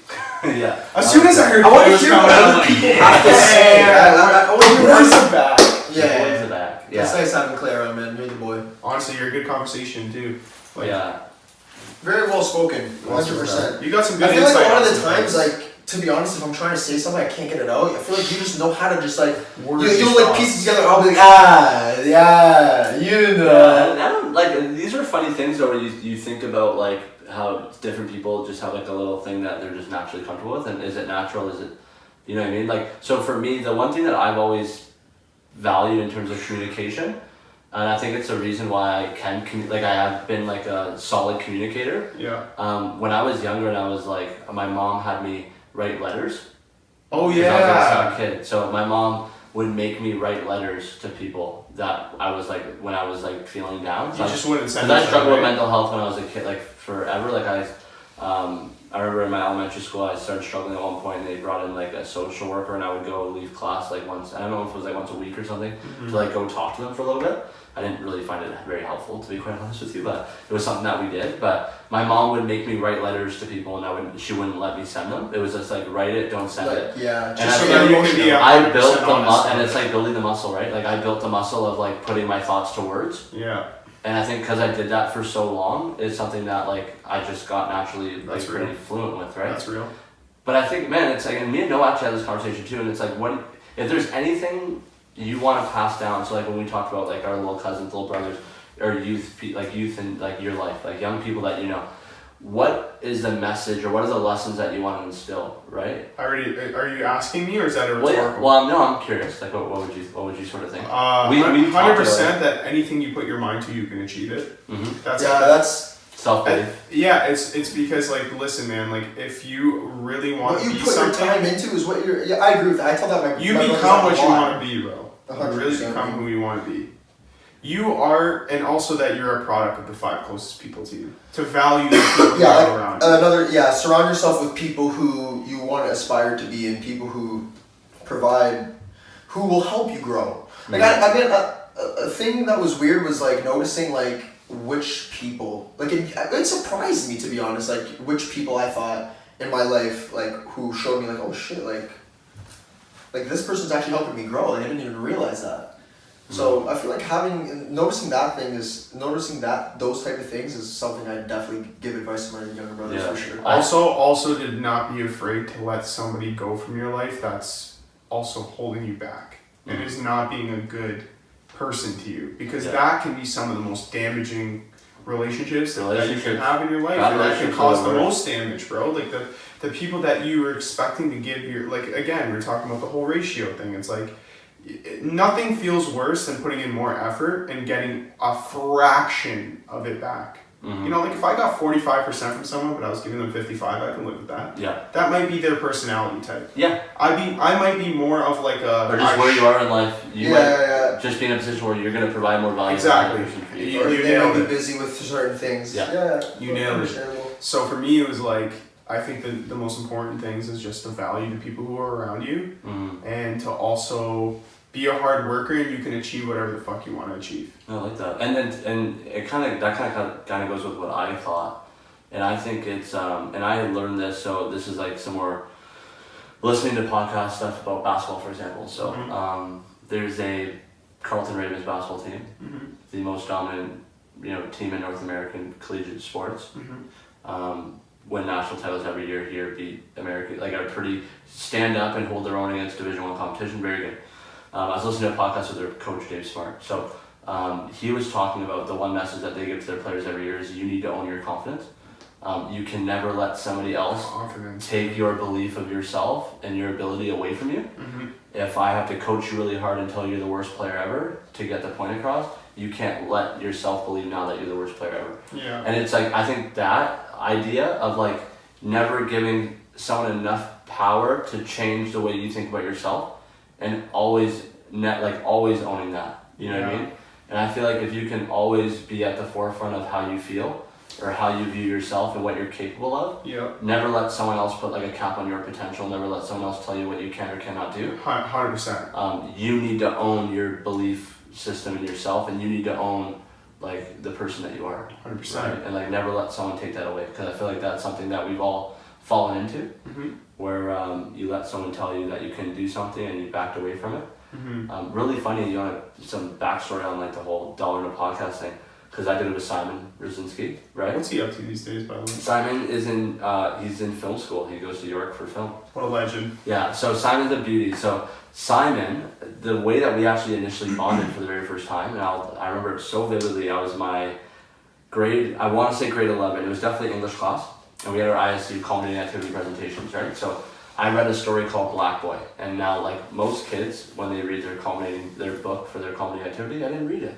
be. Yeah. As soon as I heard I want it to was hear coming what out, other people have to say. I want to hear Where's what the back? Yeah. Towards the back. Yeah. It's nice having Clay around, man. You're the boy. Honestly, you're a good conversation too. Like, Yeah. Very well spoken. 100%. You got some good I feel like insight a lot of on the some times, things. like, to be honest, if I'm trying to say something, I can't get it out. I feel like you just know how to just like Word you'll your like piece thoughts. it together. I'll be like, yeah, you know. Yeah, and I don't like these are funny things though, where you think about like how different people just have like a little thing that they're just naturally comfortable with, and is it natural? Is it, you know what I mean? Like, so for me, the one thing that I've always valued in terms of communication, and I think it's a reason why I can like I have been like a solid communicator. Yeah. When I was younger and I was like, my mom had me write letters. Oh 'Cause I was like yeah. a kid, so my mom would make me write letters to people that I was like when I was like feeling down. So You just wouldn't send. because I it struggled with away. mental health when I was a kid, like forever. Like I remember in my elementary school, I started struggling at one point, and they brought in like a social worker, and I would go leave class like once. I don't know if it was like once a week or something, to like go talk to them for a little bit. I didn't really find it very helpful, to be quite honest with you, but it was something that we did. But my mom would make me write letters to people, and she wouldn't let me send them. It was just like, write it, don't send it. Yeah, And just I so feel you're like you can be emotional. a- I built 100% the honest. and it's like building the muscle, right? Like I built the muscle of like putting my thoughts to words. Yeah. And I think because I did that for so long, it's something that like I just got naturally like That's pretty real. fluent with, right? That's real. But I think, man, it's like, and me and Noah actually had this conversation too, and it's like, what if there's anything you want to pass down? So like when we talked about like our little cousins, little brothers, or youth in like your life, like young people that you know, what is the message or what are the lessons that you want to instill, right? Are you asking me, or is that a rhetorical? Well, no, I'm curious. Like, what would you sort of think? We talked about 100% that anything you put your mind to, you can achieve it. Mm-hmm. That's Self-belief. Yeah, it's because like, listen, man, like if you really want what to you be put your something, time into is what you're. Yeah, I agree with that. I tell that my. you my become brothers what you a lot. want to be, bro. You 100%. really become who you want to be. You are, and also that you're a product of the 5 closest people to you. To value the people Yeah, you have like around. surround yourself with people who you want to aspire to be, and people who provide, who will help you grow. Like I mean, a thing that was weird was like noticing like which people, like it surprised me, to be honest, like which people I thought in my life like who showed me like, oh shit, like this person's actually helping me grow. Like I didn't even realize that. So I feel like noticing that those type of things is something I definitely give advice to my younger brothers for sure. Also did not be afraid to let somebody go from your life that's also holding you back. It is not being a good person to you, because that can be some of the most damaging relationships that you can have in your life, and that can cause the most damage, bro. Like the people that you were expecting to give your, like, again, we're talking about the whole ratio thing. It's like, nothing feels worse than putting in more effort and getting a fraction of it back. Mm-hmm. You know, like if I got 45% from someone, but I was giving them 55, I can live with that. Yeah. That might be their personality type. Yeah. I might be more of like a, or just where you are in life. You might just be in a position where you're going to provide more value. Exactly. To the person for you. Or You they might nailed be it. busy with certain things. Yeah. Yeah. You nailed it. Understandable. So for me, it was like, I think that the most important things is just to value the people who are around you, and to also be a hard worker, and you can achieve whatever the fuck you want to achieve. I like that, and it kind of goes with what I thought, and I think it's and I learned this. So this is like some more listening to podcast stuff about basketball, for example. So there's a Carleton Ravens basketball team, the most dominant team in North American collegiate sports. Win national titles every year here, beat American, like are pretty stand up and hold their own against Division I competition. Very good. I was listening to a podcast with their coach Dave Smart. So he was talking about the one message that they give to their players every year is you need to own your confidence. You can never let somebody else take your belief of yourself and your ability away from you. If I have to coach you really hard and tell you you're the worst player ever to get the point across, you can't let yourself believe now that you're the worst player ever. Yeah. And it's like, I think that idea of like never giving someone enough power to change the way you think about yourself, and always always owning that. You know what I mean? And I feel like if you can always be at the forefront of how you feel or how you view yourself and what you're capable of, never let someone else put like a cap on your potential, never let someone else tell you what you can or cannot do. 100%. You need to own your belief system in yourself, and you need to own like the person that you are. 100%. Right? And like never let someone take that away, because I feel like that's something that we've all fallen into, where you let someone tell you that you can do something and you backed away from it. Really funny, you want some backstory on like the whole $1 in a podcast thing, because I did it with Simon Brzezinski, right? What's he up to these days, by the way? Simon is he's in film school. He goes to York for film. What a legend. Yeah, so Simon's a beauty. So Simon, the way that we actually initially bonded for the very first time, and I remember it so vividly. I was my grade 11. It was definitely English class, and we had our ISU culminating activity presentations, right? So I read a story called Black Boy, and now like most kids, when they read their book for their culminating activity, I didn't read it.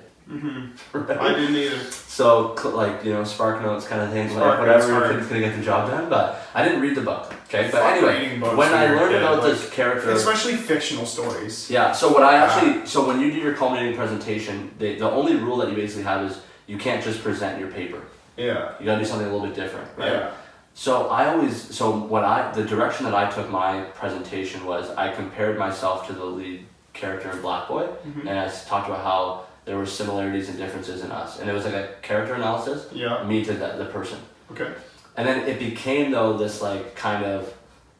Right? I didn't either. So like Spark Notes kind of things, like whatever, your kid's gonna get the job done, but I didn't read the book. Okay, but anyway, when I learned about this character, especially fictional stories. Yeah. So so when you do your culminating presentation, the only rule that you basically have is you can't just present your paper. Yeah. You gotta do something a little bit different, right? Yeah. So the direction that I took my presentation was I compared myself to the lead character in Black Boy, and I talked about how there were similarities and differences in us, and it was like a character analysis. Yeah. Me to the person. Okay. And then it became though this like kind of,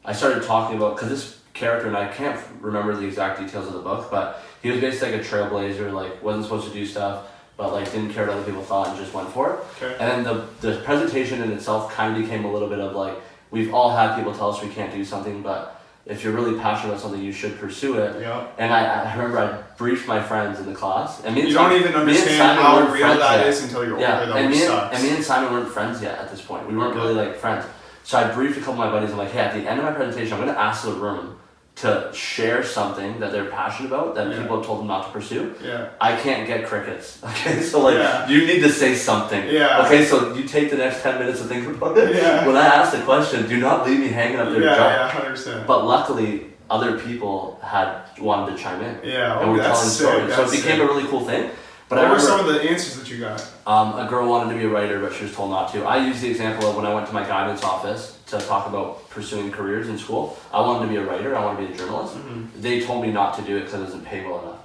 I started talking about, because this character, and I can't remember the exact details of the book, but he was basically like a trailblazer, like wasn't supposed to do stuff, but like didn't care what other people thought and just went for it. Okay. And then the presentation in itself kind of became a little bit of like, we've all had people tell us we can't do something, but if you're really passionate about something, you should pursue it. Yeah. And I remember I briefed my friends in the class. And you don't even understand how real that is until you're older, though, which sucks. And me and Simon weren't friends yet at this point. We weren't really like friends. So I briefed a couple of my buddies. I'm like, hey, at the end of my presentation, I'm going to ask the room to share something that they're passionate about that people have told them not to pursue. Yeah. I can't get crickets. Okay, so like you need to say something. Yeah. Okay, so you take the next 10 minutes to think about it. Yeah. When I ask the question, do not leave me hanging up there. Yeah, 100%. But luckily, other people had wanted to chime in. Yeah, and we're telling stories. So it sick. became a really cool thing. But what were some of the answers that you got? A girl wanted to be a writer, but she was told not to. I used the example of when I went to my guidance office to talk about pursuing careers in school. I wanted to be a writer. I wanted to be a journalist. They told me not to do it because it doesn't pay well enough.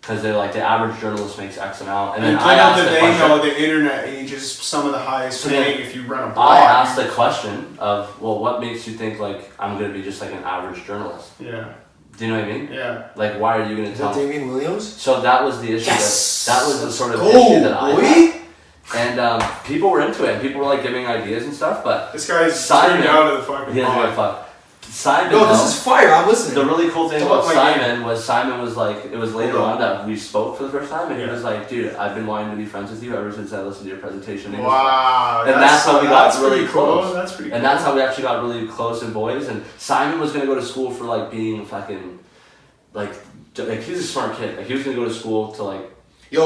Because they're like, the average journalist makes X amount. And then I asked the question. They know the internet age is some of the highest paying if you run a blog. I asked the question of, well, what makes you think like I'm going to be just like an average journalist? Yeah. Do you know what I mean? Yeah. Like, why are you going to tell me? Damian Williams? So that was the issue. Yes! That was the sort of issue that I had. And people were into it. People were like giving ideas and stuff, but this guy's Simon, turned out of the fucking he doesn't give a fuck. Simon, no, this is fire. I'm listening. The really cool thing about Simon was like, it was later on that we spoke for the first time, and he was like, dude, I've been wanting to be friends with you ever since I listened to your presentation. Wow. And that's how we got really close. Cool. That's pretty cool. And that's how we actually got really close in boys. And Simon was going to go to school for like being fucking, like he's a smart kid. Like he was going to go to school to like,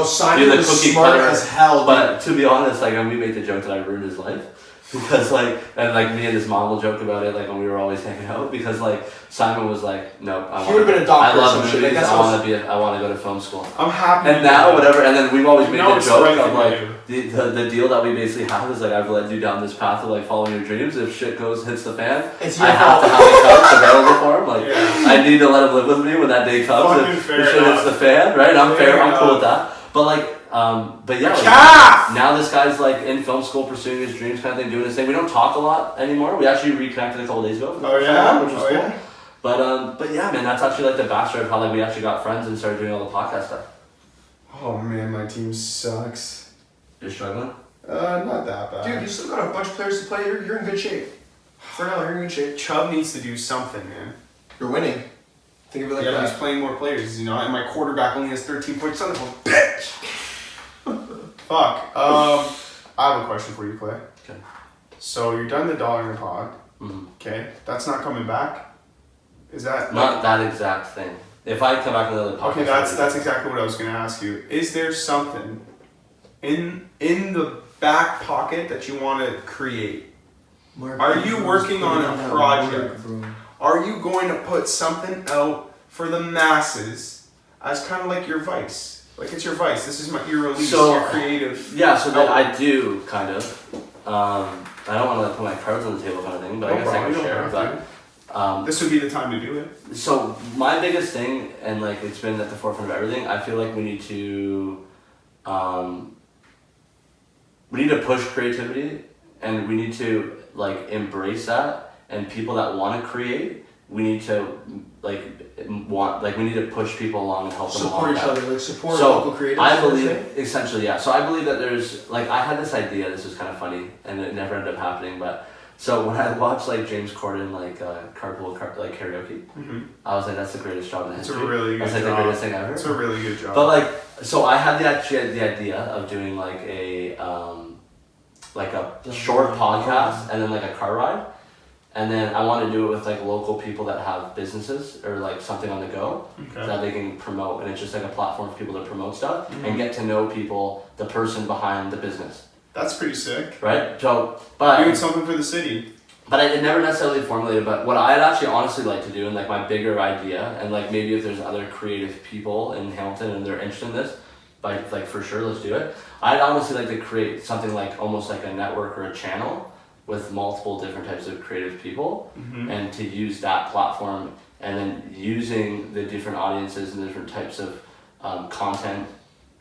Simon was smart as hell. But to be honest, like, and we made the joke that I ruined his life. because like, and like me and his mom will joke about it like when we were always hanging out, because like Simon was like, nope, He would have been a doctor. I love or some movies. shit. Like, I want to go to film school. I'm happy. And now whatever, and then we've always made No, the it's joke the right of thing like to the deal that we basically have is like, I've led you down this path of like following your dreams. If shit hits the fan, It's I your have fault. to have a couch available for him. Like Yeah. I need to let him live with me when that day comes. Fucking If fair shit hits enough. the fan, right? I'm Fair I'm cool with enough. that. But like, but yeah, like, Calf! now this guy's like in film school pursuing his dreams, kind of thing, doing his thing. We don't talk a lot anymore. We actually reconnected a couple days ago. for the Oh first yeah. time, which was Oh cool. yeah. But yeah, man, that's actually like the backstory of how like we actually got friends and started doing all the podcast stuff. Oh man, my team sucks. You're struggling? Not that bad. Dude, you still got a bunch of players to play. You're in good shape. For now, you're in good shape. Chubb needs to do something, man. You're winning. Think of it like Yeah, but that. he's playing more players, you know, and my quarterback only has 13 points. Son of a bitch! Fuck. I have a question for you, Clay. Okay. So you're done the dollar in a pod. Mm-hmm. Okay, that's not coming back. Is that Not that exact thing. If I come back with another podcast, okay? That's exactly what I was gonna ask you. Is there something in the back pocket that you want to create? Are you working on a project? Are you going to put something out for the masses as kind of like your vice? Like it's your vice. This is your release, your creative. Yeah, so that I do kind of. I don't want to like put my cards on the table kind of thing, but I guess I can share. But this would be the time to do it. so my biggest thing, and like it's been at the forefront of everything, I feel like we need to push creativity, and we need to like embrace that, and people that want to create, we need to we need to push people along and help them Support along each that. other, like support So local creators. I sort of believe, thing. essentially, yeah. So I believe that there's, like, I had this idea, this was kind of funny, and it never ended up happening, but, so when I watched, like, James Corden, like, karaoke, I was like, that's the greatest job in It's a history. really good That's, like, job. the greatest thing ever. It's a really good job. But, like, so I had the idea of doing, like, a short podcast, and then, like, a car ride. And then I want to do it with like local people that have businesses or like something on the go that they can promote, and it's just like a platform for people to promote stuff and get to know people, the person behind the business. That's pretty sick. Right? So, but Doing something for the city. But I never necessarily formulated. But what I'd actually honestly like to do, and like my bigger idea, and like maybe if there's other creative people in Hamilton and they're interested in this, like for sure, let's do it. I'd honestly like to create something like almost like a network or a channel with multiple different types of creative people, and to use that platform, and then using the different audiences and different types of content,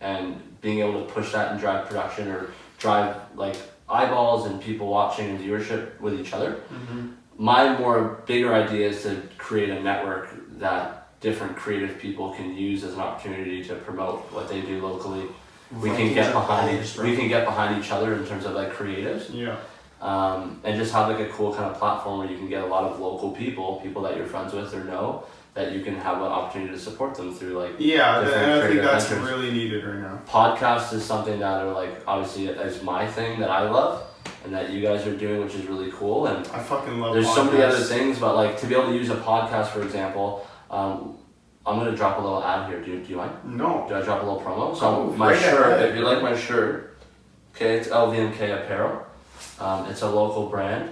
and being able to push that and drive production or drive like eyeballs and people watching and viewership with each other. My more bigger idea is to create a network that different creative people can use as an opportunity to promote what they do locally. We can get behind each other in terms of like creatives. Yeah. And just have like a cool kind of platform where you can get a lot of local people that you're friends with or know, that you can have an opportunity to support them through like Yeah, different and I think creative that's ventures. really needed right now. Podcasts is something that are like obviously is my thing that I love and that you guys are doing, which is really cool. And I fucking love there's podcasts. so many other things, but like to be able to use a podcast, for example, I'm gonna drop a little ad here. Do you mind? No. Do I drop a little promo? So Oh, my right shirt, ahead. if you like my shirt, okay, it's LVMK apparel. It's a local brand.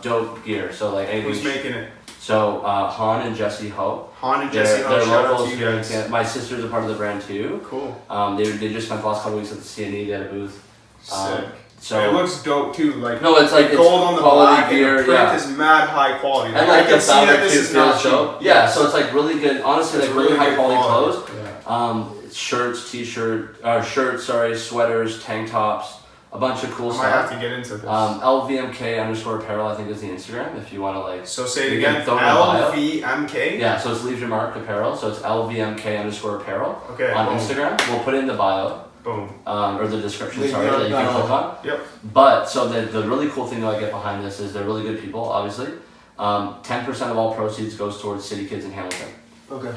Dope gear. So like anything. Who's making it? So Han and Jesse Ho. Han and Jesse. They're Shout out locals to you here in guys. Canada. My sister's a part of the brand too. Cool. They just spent the last couple weeks at the CNE. They had a booth. Sick. So it looks dope too. Like no, it's like gold on the quality black gear, and the print yeah. is mad high quality. And I like can the see that fabric this too is not feels dope. cheap. Yeah, so it's like really good. Honestly, It's like really high good quality clothes. Yeah. Shirts, shirts, sweaters, tank tops, a bunch of cool I might stuff. have to get into this. LVMK_apparel, I think is the Instagram if you want to like. So say it you again. can throw it in the bio. LVMK. Yeah, so it's Leave Your Mark Apparel. So it's LVMK_apparel Okay. on boom. Instagram. We'll put it in the bio. Boom. Or the description, Leave sorry, your that you can bio. click on. Yep. But, so the really cool thing that I get behind this is they're really good people, obviously. 10% of all proceeds goes towards City Kids in Hamilton. Okay.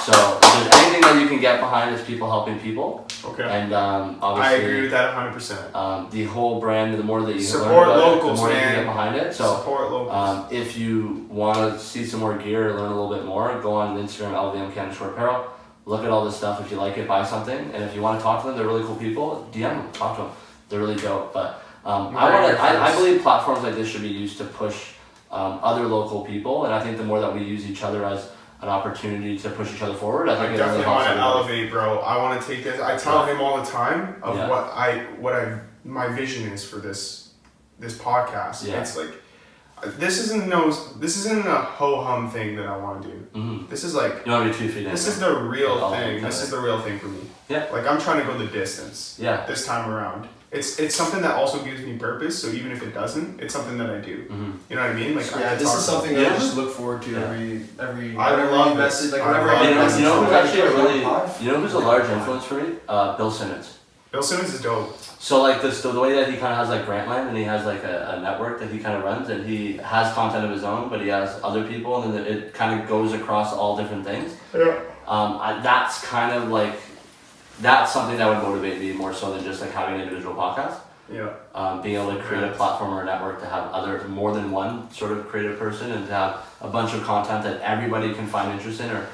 So, if there's anything that you can get behind is people helping people. Okay. And I obviously, agree with that 100%. the whole brand, the more that you Support learn about locals, it, the more you man. can get behind it. So, Support locals. if you want to see some more gear or learn a little bit more, go on Instagram, LVMK_apparel. Look at all this stuff. If you like it, buy something. And if you want to talk to them, they're really cool people. DM them, talk to them. They're really dope. But I believe platforms like this should be used to push other local people, and I think the more that we use each other as an opportunity to push each other forward, I think I it definitely really helps want to everybody. elevate, bro. I want to take this. I tell him all the time of Yeah. my vision is for this podcast. Yeah. It's like this isn't a ho hum thing that I want to do. Mm-hmm. This is like You want to be 2 feet in. this is the real Like, all thing. in, This kinda. is the real thing for me. Yeah. Like I'm trying to go the distance. Yeah. This time around. It's something that also gives me purpose. So even if it doesn't, it's something that I do. Mm-hmm. You know what I mean? Like I Yeah, can this talk is about something it. that I just look forward to every I whenever love you this. message, like I whenever love you it. message You know who's somebody, actually like, really, pod. you know who's a large influence for me? Bill Simmons. Bill Simmons is dope. So like the way that he kind of has like Grantland, and he has like a network that he kind of runs, and he has content of his own, but he has other people, and then it kind of goes across all different things. Yeah. That's kind of like, that's something that would motivate me more so than just like having an individual podcast. Yeah. Being able to create a platform or a network to have more than one sort of creative person, and to have a bunch of content that everybody can find interest in, or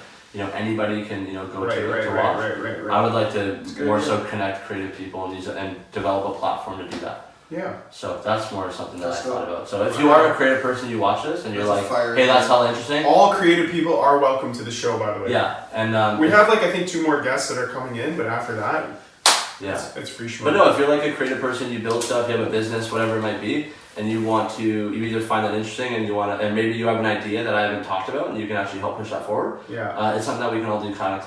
anybody can go to watch. Right. I would like to good, more yeah. so connect creative people and develop a platform to do that. Yeah. So that's more something that I That's thought dope. about. So if you are a creative person, you watch this and you're That's a like, fire hey, that's thing. hella interesting. All creative people are welcome to the show, by the way. Yeah, and We have I think 2 more guests that are coming in, but after that, yeah. it's free show. But no, if you're like a creative person, you build stuff, you have a business, whatever it might be, and you either find that interesting and and maybe you have an idea that I haven't talked about, and you can actually help push that forward. Yeah. It's something that we can all do kind of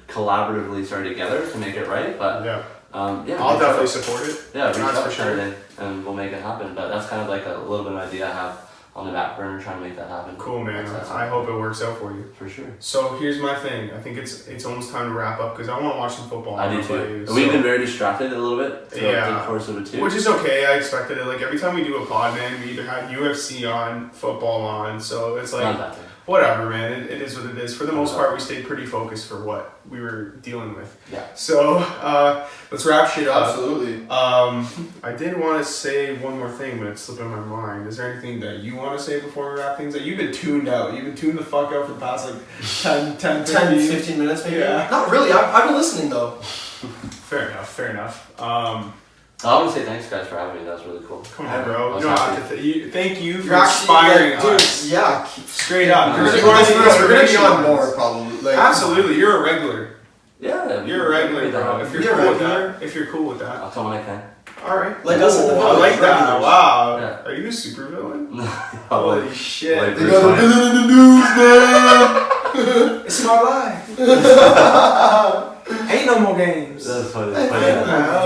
collaboratively together to make it right. But Yeah. I'll I'll definitely support it. Yeah, reach That's out for to sure. it and we'll make it happen. But that's kind of like a little bit of an idea I have on the back burner, trying to make that happen. Cool, man. That's I hope it works out for you. for sure. So here's my thing. I think it's almost time to wrap up because I want to watch some football. I do on too. you, We've so- been very distracted a little bit throughout Yeah. the course of it too. Which is okay. I expected it. Like every time we do a pod, man, we either had UFC on, football on. So it's like Not that thing. whatever, man. It is what it is. For the most part, we stayed pretty focused for what we were dealing with. Yeah. So let's wrap shit up. Absolutely. I did want to say one more thing, but it's slipping my mind. Is there anything that you want to say before we wrap things up? You've been tuned out. You've been tuned the fuck out for the past like 10, 15 minutes maybe? Yeah. Not really, I've been listening though. Fair enough. I want to say thanks, guys, for having me. That was really cool. Come on, bro. I was You don't happy. have to thank you for You're actually, inspiring like, us. dude, yeah. Straight up. We're You're gonna one of the we're gonna be on inspirational more ones. probably. Like, Absolutely. You're a regular. Yeah. You're a regular, bro. If you're You're cool with regular. that. If you're cool with that. I'll come when I can. Alright. Like us at the I village, like that. regulars. Wow. Yeah. Are you a super villain? Probably. Holy shit. Like, they got a villain in the news, man. It's my life. Ain't no more games. That's funny. That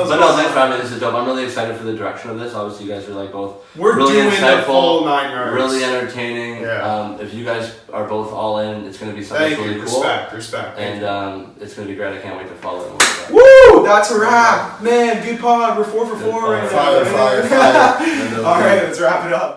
was But no, awesome. thanks for having me. This is dope. I'm really excited for the direction of this. Obviously, you guys are like both We're really doing the insightful, full 9 yards. really entertaining. Yeah. If you guys are both all in, it's going to be something Thank really you. cool. Respect. And it's going to be great. I can't wait to follow it. Woo! That's a wrap. Man, good pod. We're 4 for 4 right now. Fire. Alright, let's wrap it up.